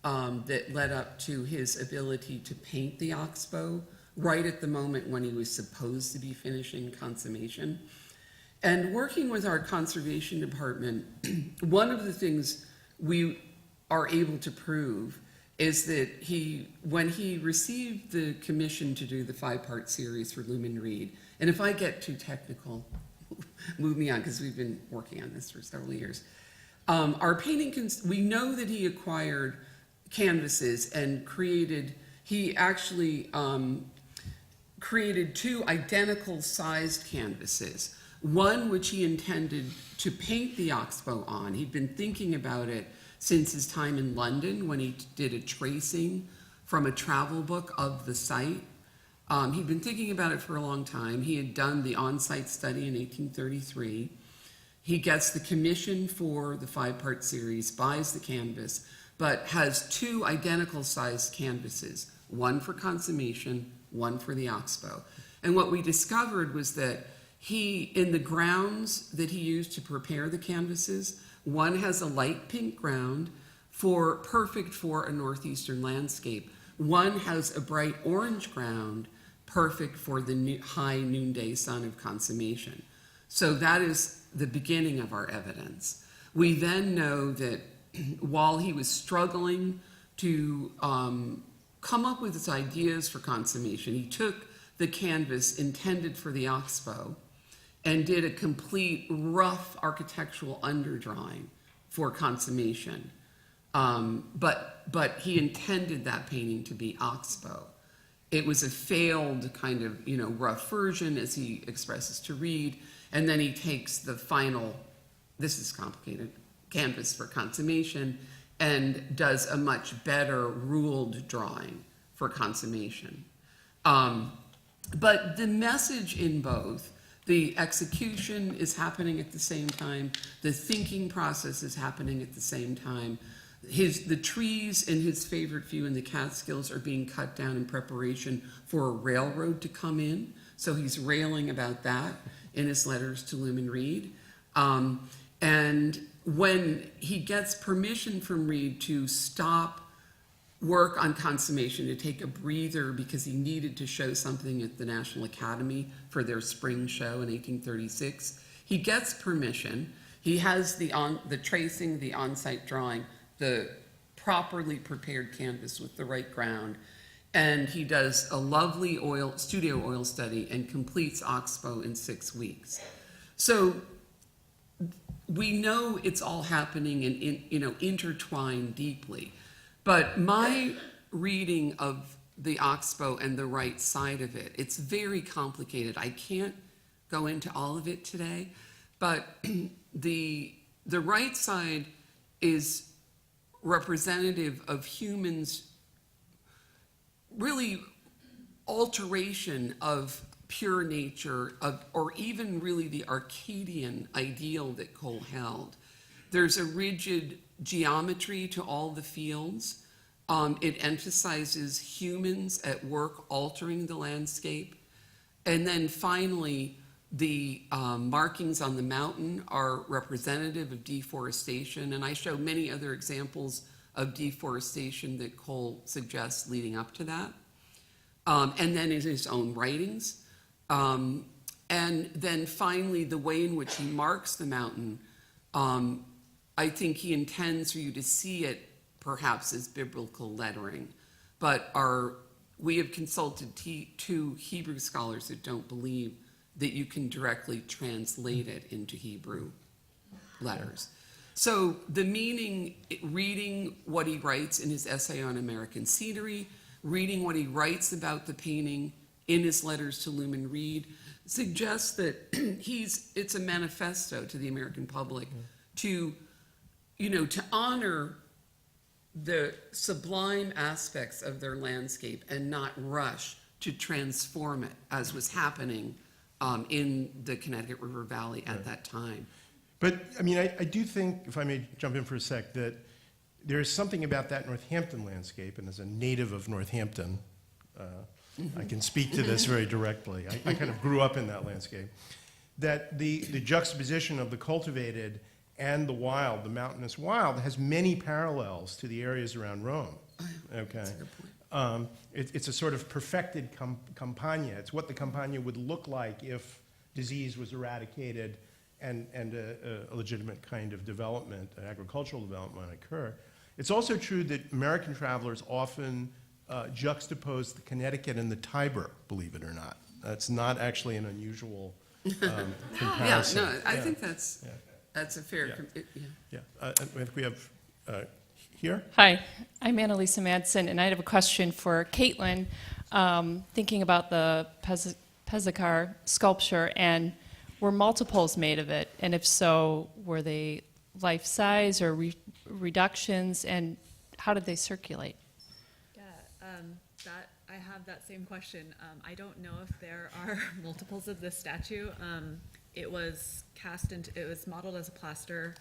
that led up to his ability to paint the Oxbow right at the moment when he was supposed to be finishing consummation. And working with our conservation department, one of the things we are able to prove is that when he received the commission to do the 5-part series for Luman Reed, and if I get too technical, move me on because we've been working on this for several years. Our painting, we know that he acquired canvases and he actually created 2 identical sized canvases. One which he intended to paint the Oxbow on. He'd been thinking about it since his time in London when he did a tracing from a travel book of the site. He'd been thinking about it for a long time. He had done the on-site study in 1833. He gets the commission for the 5-part series, buys the canvas, but has 2 identical sized canvases, one for consummation, one for the Oxbow. And what we discovered was that in the grounds that he used to prepare the canvases, one has a light pink ground perfect for a northeastern landscape. One has a bright orange ground, perfect for the high noonday sun of consummation. So that is the beginning of our evidence. We then know that while he was struggling to come up with his ideas for consummation, he took the canvas intended for the Oxbow and did a complete rough architectural underdrawing for consummation. But he intended that painting to be Oxbow. It was a failed kind of, rough version, as he expresses to Reed, and then he takes the final, this is complicated, canvas for consummation, and does a much better ruled drawing for consummation. But the message in both, the execution is happening at the same time, the thinking process is happening at the same time. The trees in his favorite view in the Catskills are being cut down in preparation for a railroad to come in. So he's railing about that in his letters to Luman Reed. And when he gets permission from Reed to stop work on consummation, to take a breather because he needed to show something at the National Academy for their spring show in 1836, he gets permission. He has the tracing, the on-site drawing, the properly prepared canvas with the right ground, and he does a lovely studio oil study and completes Oxbow in 6 weeks. So we know it's all happening and intertwined deeply. But my reading of the Oxbow and the right side of it, it's very complicated. I can't go into all of it today, but the right side is representative of humans' really alteration of pure nature, or even really the Arcadian ideal that Cole held. There's a rigid geometry to all the fields. It emphasizes humans at work altering the landscape. And then finally, the markings on the mountain are representative of deforestation, and I show many other examples of deforestation that Cole suggests leading up to that. And then in his own writings. And then finally, the way in which he marks the mountain, I think he intends for you to see it perhaps as biblical lettering. But we have consulted two Hebrew scholars that don't believe that you can directly translate it into Hebrew letters. So the meaning, reading what he writes in his essay on American scenery, reading what he writes about the painting in his letters to Lumen Reed, suggests that it's a manifesto to the American public to honor the sublime aspects of their landscape and not rush to transform it, as was happening in the Connecticut River Valley at that time. But, I mean, I do think, if I may jump in for a sec, that there's something about that Northampton landscape, and as a native of Northampton, I can speak to this very directly. I kind of grew up in that landscape. That the juxtaposition of the cultivated and the wild, the mountainous wild, has many parallels to the areas around Rome. Okay. That's a good point. It's a sort of perfected campagna. It's what the campagna would look like if disease was eradicated and a legitimate kind of development, an agricultural development might occur. It's also true that American travelers often juxtapose the Connecticut and the Tiber, believe it or not. That's not actually an unusual comparison. Yeah, no, I think that's a fair. I think we have here. Hi, I'm Annalisa Madsen, and I have a question for Caitlin. Thinking about the Pezzicar sculpture, and were multiples made of it? And if so, were they life size or reductions, and how did they circulate? I have that same question. I don't know if there are multiples of this statue. It was modeled as a plaster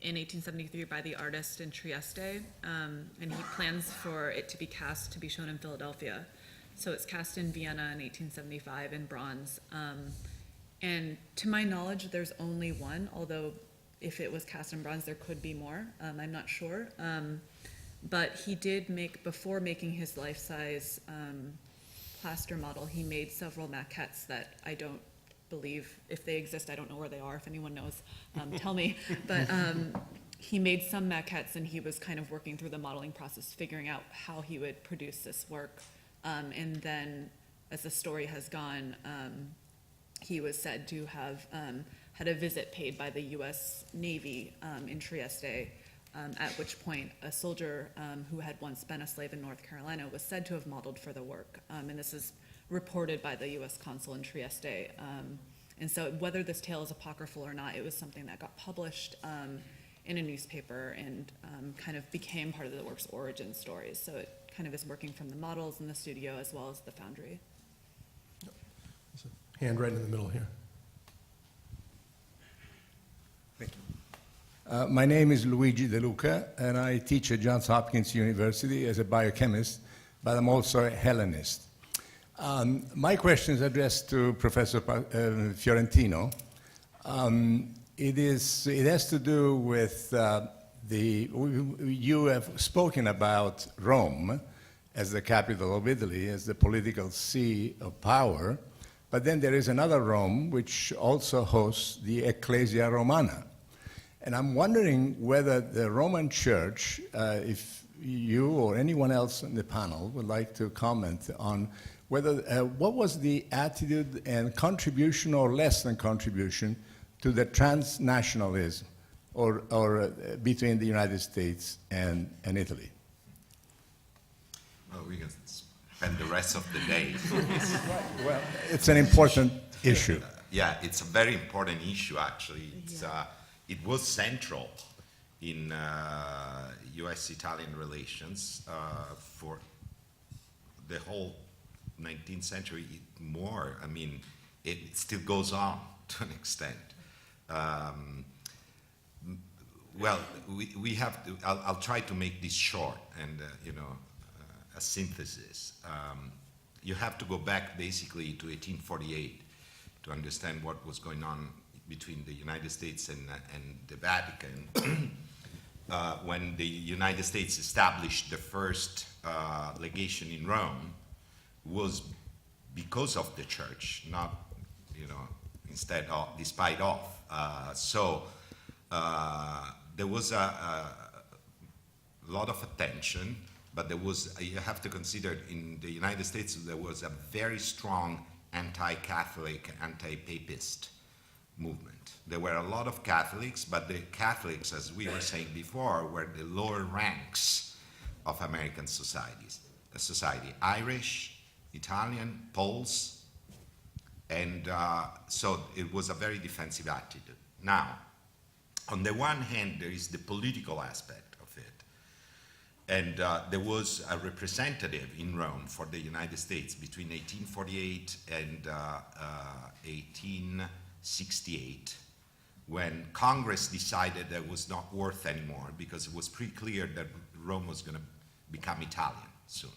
in 1873 by the artist in Trieste, and he plans for it to be cast to be shown in Philadelphia. So it's cast in Vienna in 1875 in bronze. And to my knowledge, there's only one, although if it was cast in bronze, there could be more. I'm not sure. But he did before making his life-size plaster model, he made several maquettes that I don't believe, if they exist, I don't know where they are. If anyone knows, tell me. But he made some maquettes, and he was kind of working through the modeling process, figuring out how he would produce this work. And then, as the story has gone, he was said to have had a visit paid by the U.S. Navy in Trieste, at which point a soldier who had once been a slave in North Carolina was said to have modeled for the work. And this is reported by the U.S. consul in Trieste. And so whether this tale is apocryphal or not, it was something that got published in a newspaper and kind of became part of the work's origin stories. So it kind of is working from the models in the studio as well as the foundry. There's a hand right in the middle here. Thank you. My name is Luigi De Luca, and I teach at Johns Hopkins University as a biochemist, but I'm also a Hellenist. My question is addressed to Professor Fiorentino. It has to do with you have spoken about Rome as the capital of Italy, as the political see of power, but then there is another Rome which also hosts the Ecclesia Romana. And I'm wondering whether the Roman Church, if you or anyone else on the panel would like to comment on whether what was the attitude and contribution or less than contribution to the transnationalism or between the United States and Italy. Well, we can spend the rest of the day. Well, it's an important issue. Yeah, it's a very important issue, actually. It was central in U.S.-Italian relations for the whole 19th century, more. I mean, it still goes on to an extent. Well, we have to, I'll try to make this short and, a synthesis. You have to go back basically to 1848 to understand what was going on between the United States and the Vatican. When the United States established the first legation in Rome, was because of the church, not, instead of, despite of. There was a lot of attention, but you have to consider in the United States there was a very strong anti-Catholic, anti-papist movement. There were a lot of Catholics, but the Catholics, as we were saying before, were the lower ranks of American society. Irish, Italian, Poles, and so it was a very defensive attitude. Now, on the one hand, there is the political aspect of it. And there was a representative in Rome for the United States between 1848 and 1868, when Congress decided that it was not worth anymore because it was pretty clear that Rome was going to become Italian soon.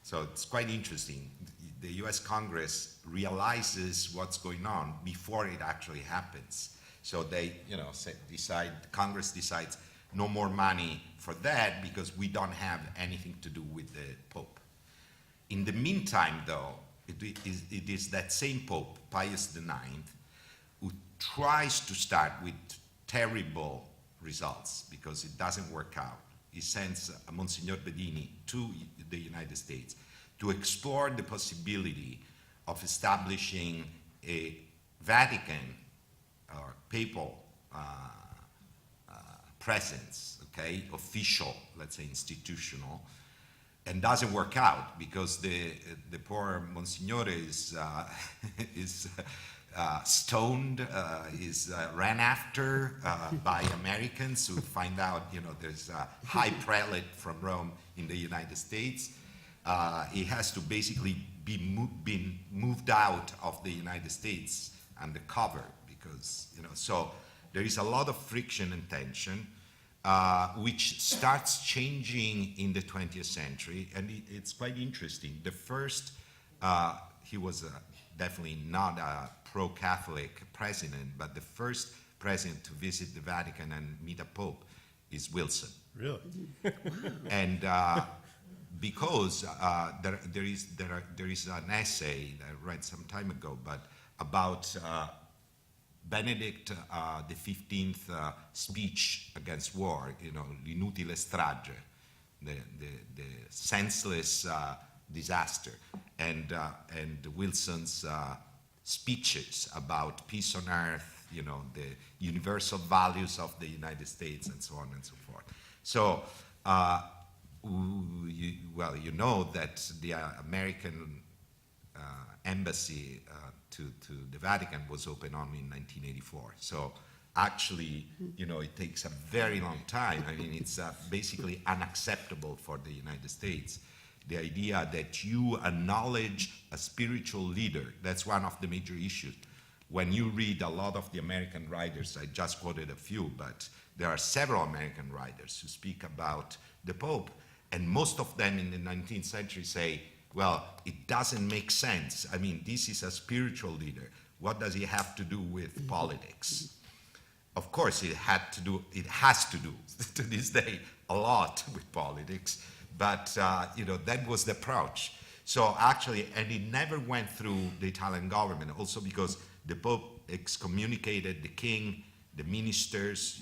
So it's quite interesting. The US Congress realizes what's going on before it actually happens. So they, Congress decides no more money for that because we don't have anything to do with the Pope. In the meantime, though, it is that same Pope, Pius IX, who tries to start with terrible results because it doesn't work out. He sends Monsignor Dini to the United States to explore the possibility of establishing a Vatican or papal presence, official, let's say institutional, and doesn't work out because the poor Monsignore is stoned, is ran after by Americans who find out, there's a high prelate from Rome in the United States. He has to basically be moved out of the United States undercover because, so there is a lot of friction and tension, which starts changing in the 20th century, and it's quite interesting. The first, he was definitely not a pro-Catholic president, but the first president to visit the Vatican and meet a pope is Wilson. Really? And because there is an essay that I read some time ago, but about Benedict XV's speech against war, l'inutile strage, the senseless disaster, and Wilson's speeches about peace on earth, the universal values of the United States, and so on and so forth. So, you know that the American embassy to the Vatican was opened only in 1984. So actually, it takes a very long time. I mean, it's basically unacceptable for the United States. The idea that you acknowledge a spiritual leader, that's one of the major issues. When you read a lot of the American writers, I just quoted a few, but there are several American writers who speak about the Pope, and most of them in the 19th century say, well, it doesn't make sense. I mean, this is a spiritual leader. What does he have to do with politics? Of course, it has to do to this day a lot with politics, but that was the approach. So actually, and it never went through the Italian government, also because the Pope excommunicated the king, the ministers,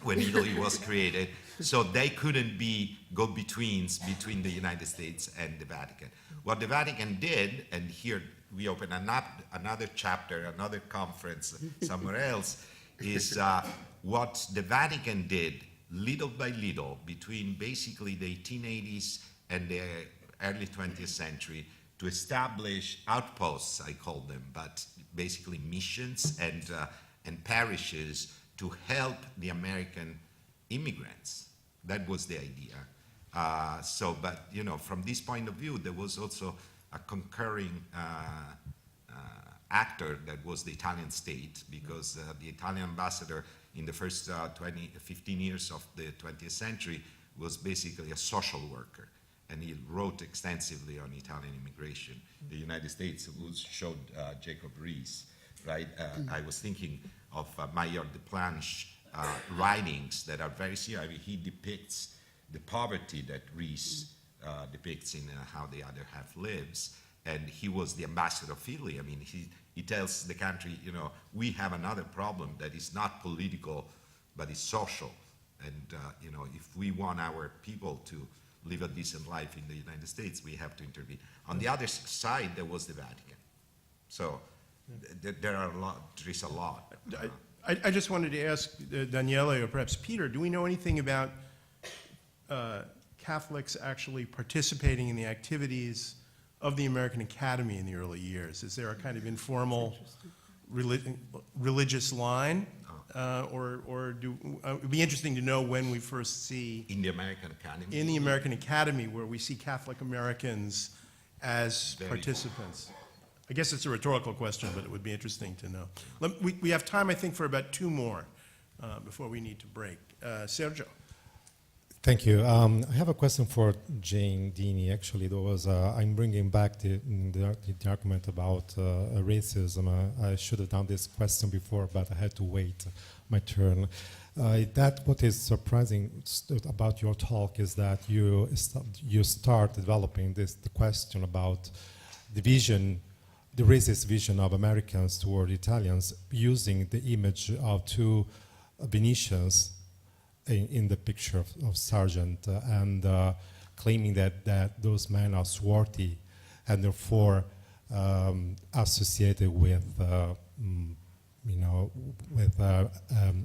when Italy was created, so they couldn't be go-betweens between the United States and the Vatican. What the Vatican did, and here we open another chapter, another conference somewhere else, is what the Vatican did little by little between basically the 1880s and the early 20th century to establish outposts, I call them, but basically missions and parishes to help the American immigrants. That was the idea. But you know, from this point of view, there was also a concurring actor that was the Italian state, because the Italian ambassador in the first 15 years of the 20th century was basically a social worker, and he wrote extensively on Italian immigration. The United States showed Jacob Riis, right? I was thinking of Mayor de Planche writings that are very similar. I mean, he depicts the poverty that Riis depicts in How the Other Half Lives, and he was the ambassador of Italy. I mean, he tells the country, you know, we have another problem that is not political, but is social. And, you know, if we want our people to live a decent life in the United States, we have to intervene. On the other side, there was the Vatican. So there is a lot. I just wanted to ask Daniele, or perhaps Peter, do we know anything about Catholics actually participating in the activities of the American Academy in the early years? Is there a kind of informal religious line? Or it would be interesting to know when we first see... In the American Academy? In the American Academy, where we see Catholic Americans as participants. I guess it's a rhetorical question, but it would be interesting to know. We have time, I think, for about two more before we need to break. Sergio. Thank you. I have a question for Jane Dini. Actually, there was I'm bringing back the argument about racism. I should have done this question before, but I had to wait my turn. That what is surprising about your talk is that you start developing the question about the vision, the racist vision of Americans toward Italians, using the image of two Venetians in the picture of Sargent, and claiming that those men are swarthy and therefore associated with, with a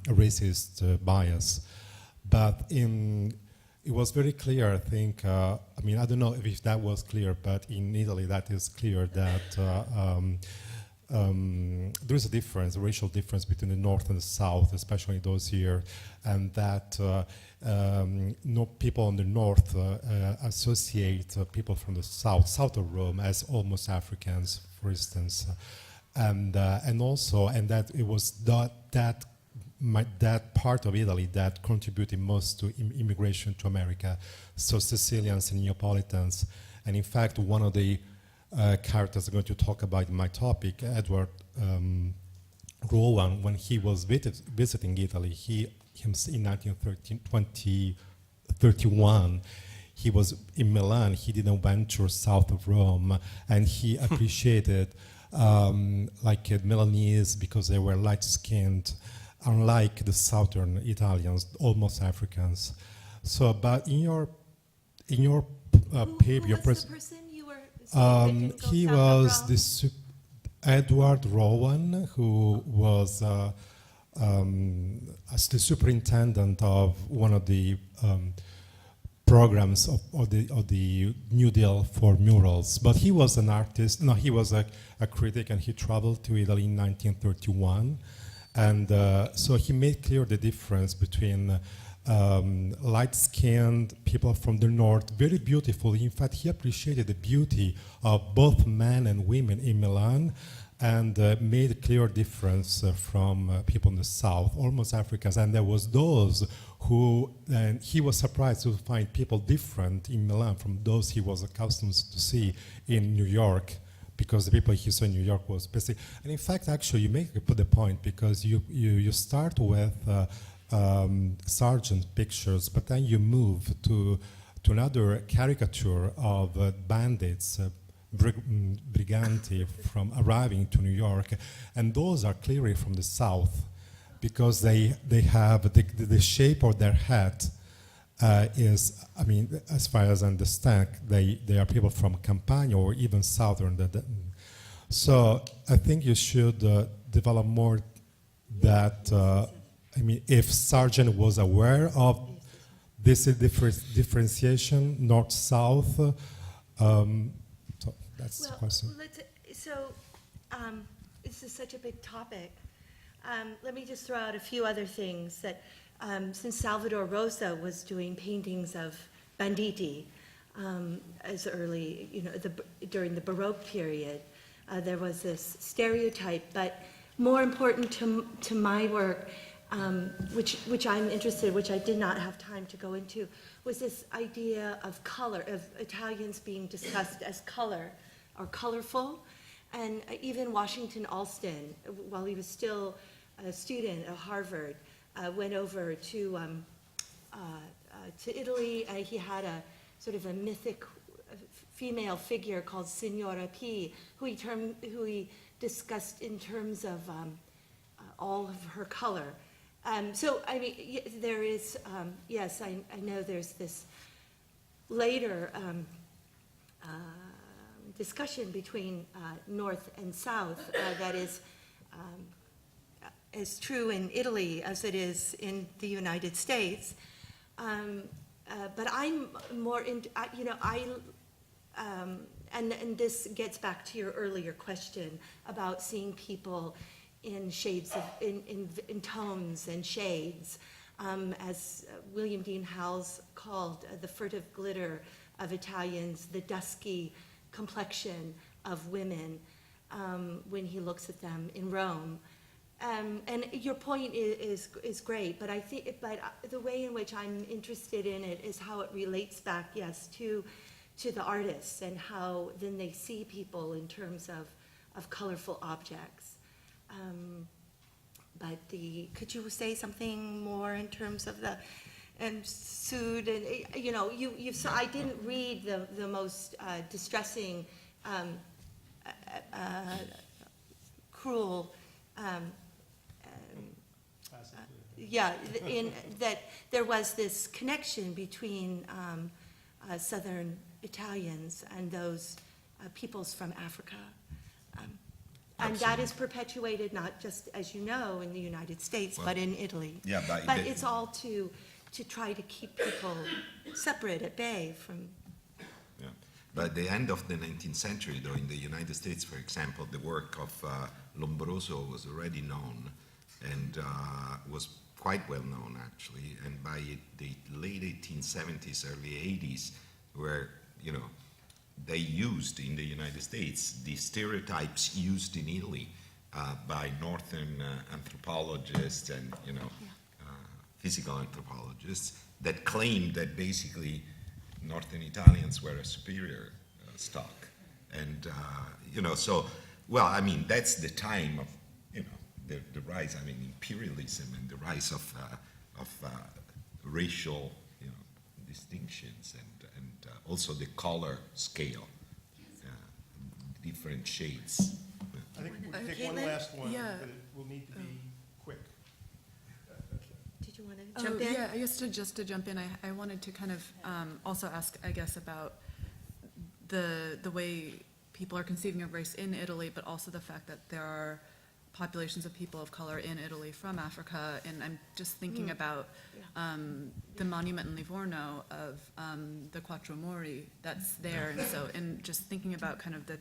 racist bias. But it was very clear, I think, I don't know if that was clear, but in Italy that is clear that there is a difference, a racial difference between the North and the South, especially those here, and that no people in the North associate people from the south of Rome, as almost Africans, for instance, and that it was that part of Italy that contributed most to immigration to America, so Sicilians and Neapolitans, and in fact one of the characters I'm going to talk about in my topic, Edward Rowan, when he was visiting Italy, in 1931, he was in Milan. He didn't venture south of Rome, and he appreciated Milanese because they were light-skinned, unlike the southern Italians, almost Africans. So, but in your paper, your he was this Edward Rowan, who was as the superintendent of one of the programs of the New Deal for murals. But he was an artist. No, he was a critic, and he traveled to Italy in 1931, and so he made clear the difference between light-skinned people from the North, very beautiful. In fact, he appreciated the beauty of both men and women in Milan, and made a clear difference from people in the South, almost Africans. And there was those who, and he was surprised to find people different in Milan from those he was accustomed to see in New York, because the people he saw in New York was basically, and in fact, actually, you make the point, because you start with Sargent pictures, but then you move to another caricature of bandits, briganti, from arriving to New York, and those are clearly from the South, because they have the shape of their hat is, as far as I understand, they are people from Campania or even southern. So I think you should develop more that. If Sargent was aware of this differentiation, north-south, That's the Well, question. This is such a big topic. Let me just throw out a few other things that, since Salvador Rosa was doing paintings of banditti as early, during the Baroque period, there was this stereotype, but more important to my work, which I'm interested, which I did not have time to go into, was this idea of color, of Italians being discussed as color or colorful. And even Washington Alston, while he was still a student at Harvard, went over to Italy. He had a sort of a mythic female figure called Signora P, who he discussed in terms of all of her color. So, I mean, there is, yes, I know there's this later discussion between North and South that is as true in Italy as it is in the United States. But I'm more in, and this gets back to your earlier question about seeing people in shades of, in tones and shades, as William Dean Howells called the furtive glitter of Italians, the dusky complexion of women when he looks at them in Rome. And your point is great, but I think, the way in which I'm interested in it is how it relates back, yes, to the artists and how then they see people in terms of colorful objects. But could you say something more in terms of the, and Sud, and I didn't read the most distressing, cruel, in that there was this connection between Southern Italians and those peoples from Africa. And that is perpetuated not just, as you know, in the United States, but in Italy. Yeah, but it's all to try to keep people separate, at bay from. Yeah. By the end of the 19th century, though, in the United States, for example, the work of Lombroso was already known and was quite well known, actually. And by the late 1870s, early 80s, where, they used in the United States the stereotypes used in Italy by Northern anthropologists and, physical anthropologists that claimed that basically Northern Italians were a superior stock. And, so, well, I mean, that's the time of, the rise, I mean, imperialism and the rise of racial, distinctions and also the color scale, different shades. I think we'll take one last one, but it will need to be quick. Did you want to jump in? Yeah, I guess just to jump in, I wanted to kind of also ask, I guess, about the way people are conceiving of race in Italy, but also the fact that there are populations of people of color in Italy from Africa, and I'm just thinking about the monument in Livorno of the Quattro Mori that's there, and so, and just thinking about kind of the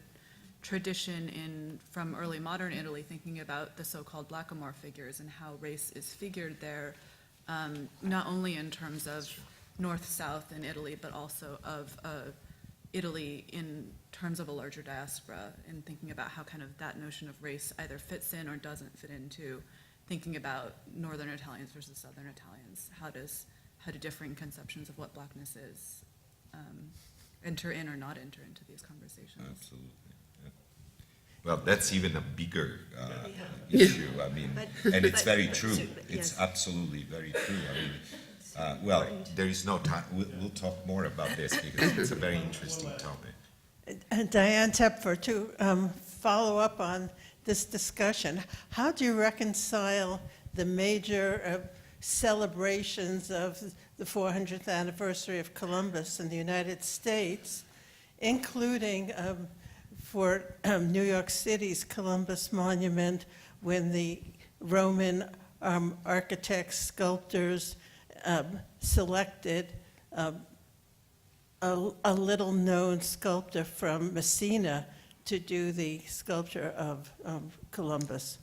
tradition from early modern Italy, thinking about the so-called blackamoor figures and how race is figured there, not only in terms of north-south in Italy, but also of Italy in terms of a larger diaspora, and thinking about how kind of that notion of race either fits in or doesn't fit into thinking about Northern Italians versus Southern Italians. How do differing conceptions of what blackness is enter in or not enter into these conversations? Absolutely. Yeah. Well, that's even a bigger issue. I mean, and it's very true. It's absolutely very true. I mean, well, there is no time. We'll talk more about this because it's a very interesting topic. Diane Tepfer, to follow up on this discussion, how do you reconcile the major celebrations of the 400th anniversary of Columbus in the United States, including for New York City's Columbus Monument, when the Roman architects, sculptors selected a little-known sculptor from Messina to do the sculpture of Columbus?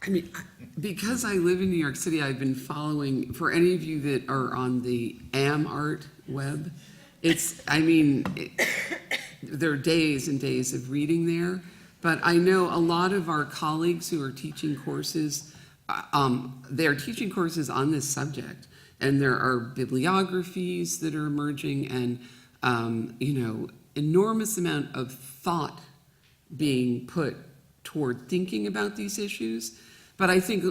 I mean, because I live in New York City, I've been following, for any of you that are on the AmArt web, there are days and days of reading there, but I know a lot of our colleagues who are teaching courses, they're teaching courses on this subject, and there are bibliographies that are emerging, and, enormous amount of thought being put toward thinking about these issues. But I think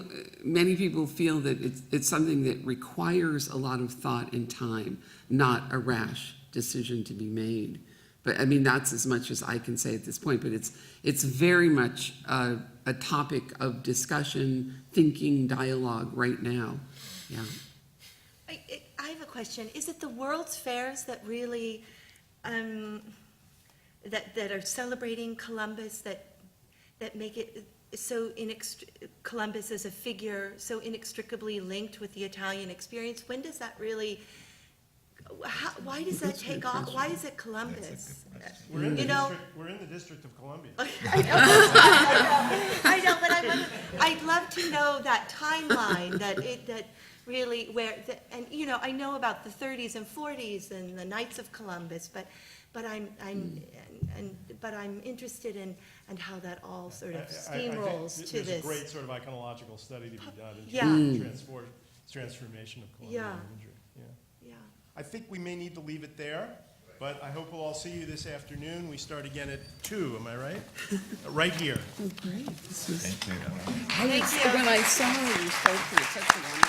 many people feel that it's something that requires a lot of thought and time, not a rash decision to be made. But I mean, that's as much as I can say at this point, but it's very much a topic of discussion, thinking, dialogue right now. Yeah. I have a question. Is it the World's Fairs that really, that are celebrating Columbus, that make it so Columbus as a figure so inextricably linked with the Italian experience? When does that really, why does that take off? Why is it Columbus? We're in the District of Columbia. I know, but I'd love to know that timeline, that really and I know about the 30s and 40s and the Knights of Columbus, but I'm interested in how that all sort of steamrolls to this. There's a great sort of iconological study to be done in terms of transformation of Columbian imagery. Yeah. I think we may need to leave it there, but I hope we'll all see you this afternoon. We start again at 2, am I right? Right here. Oh, great. Thank you. When I saw you spoke for such a long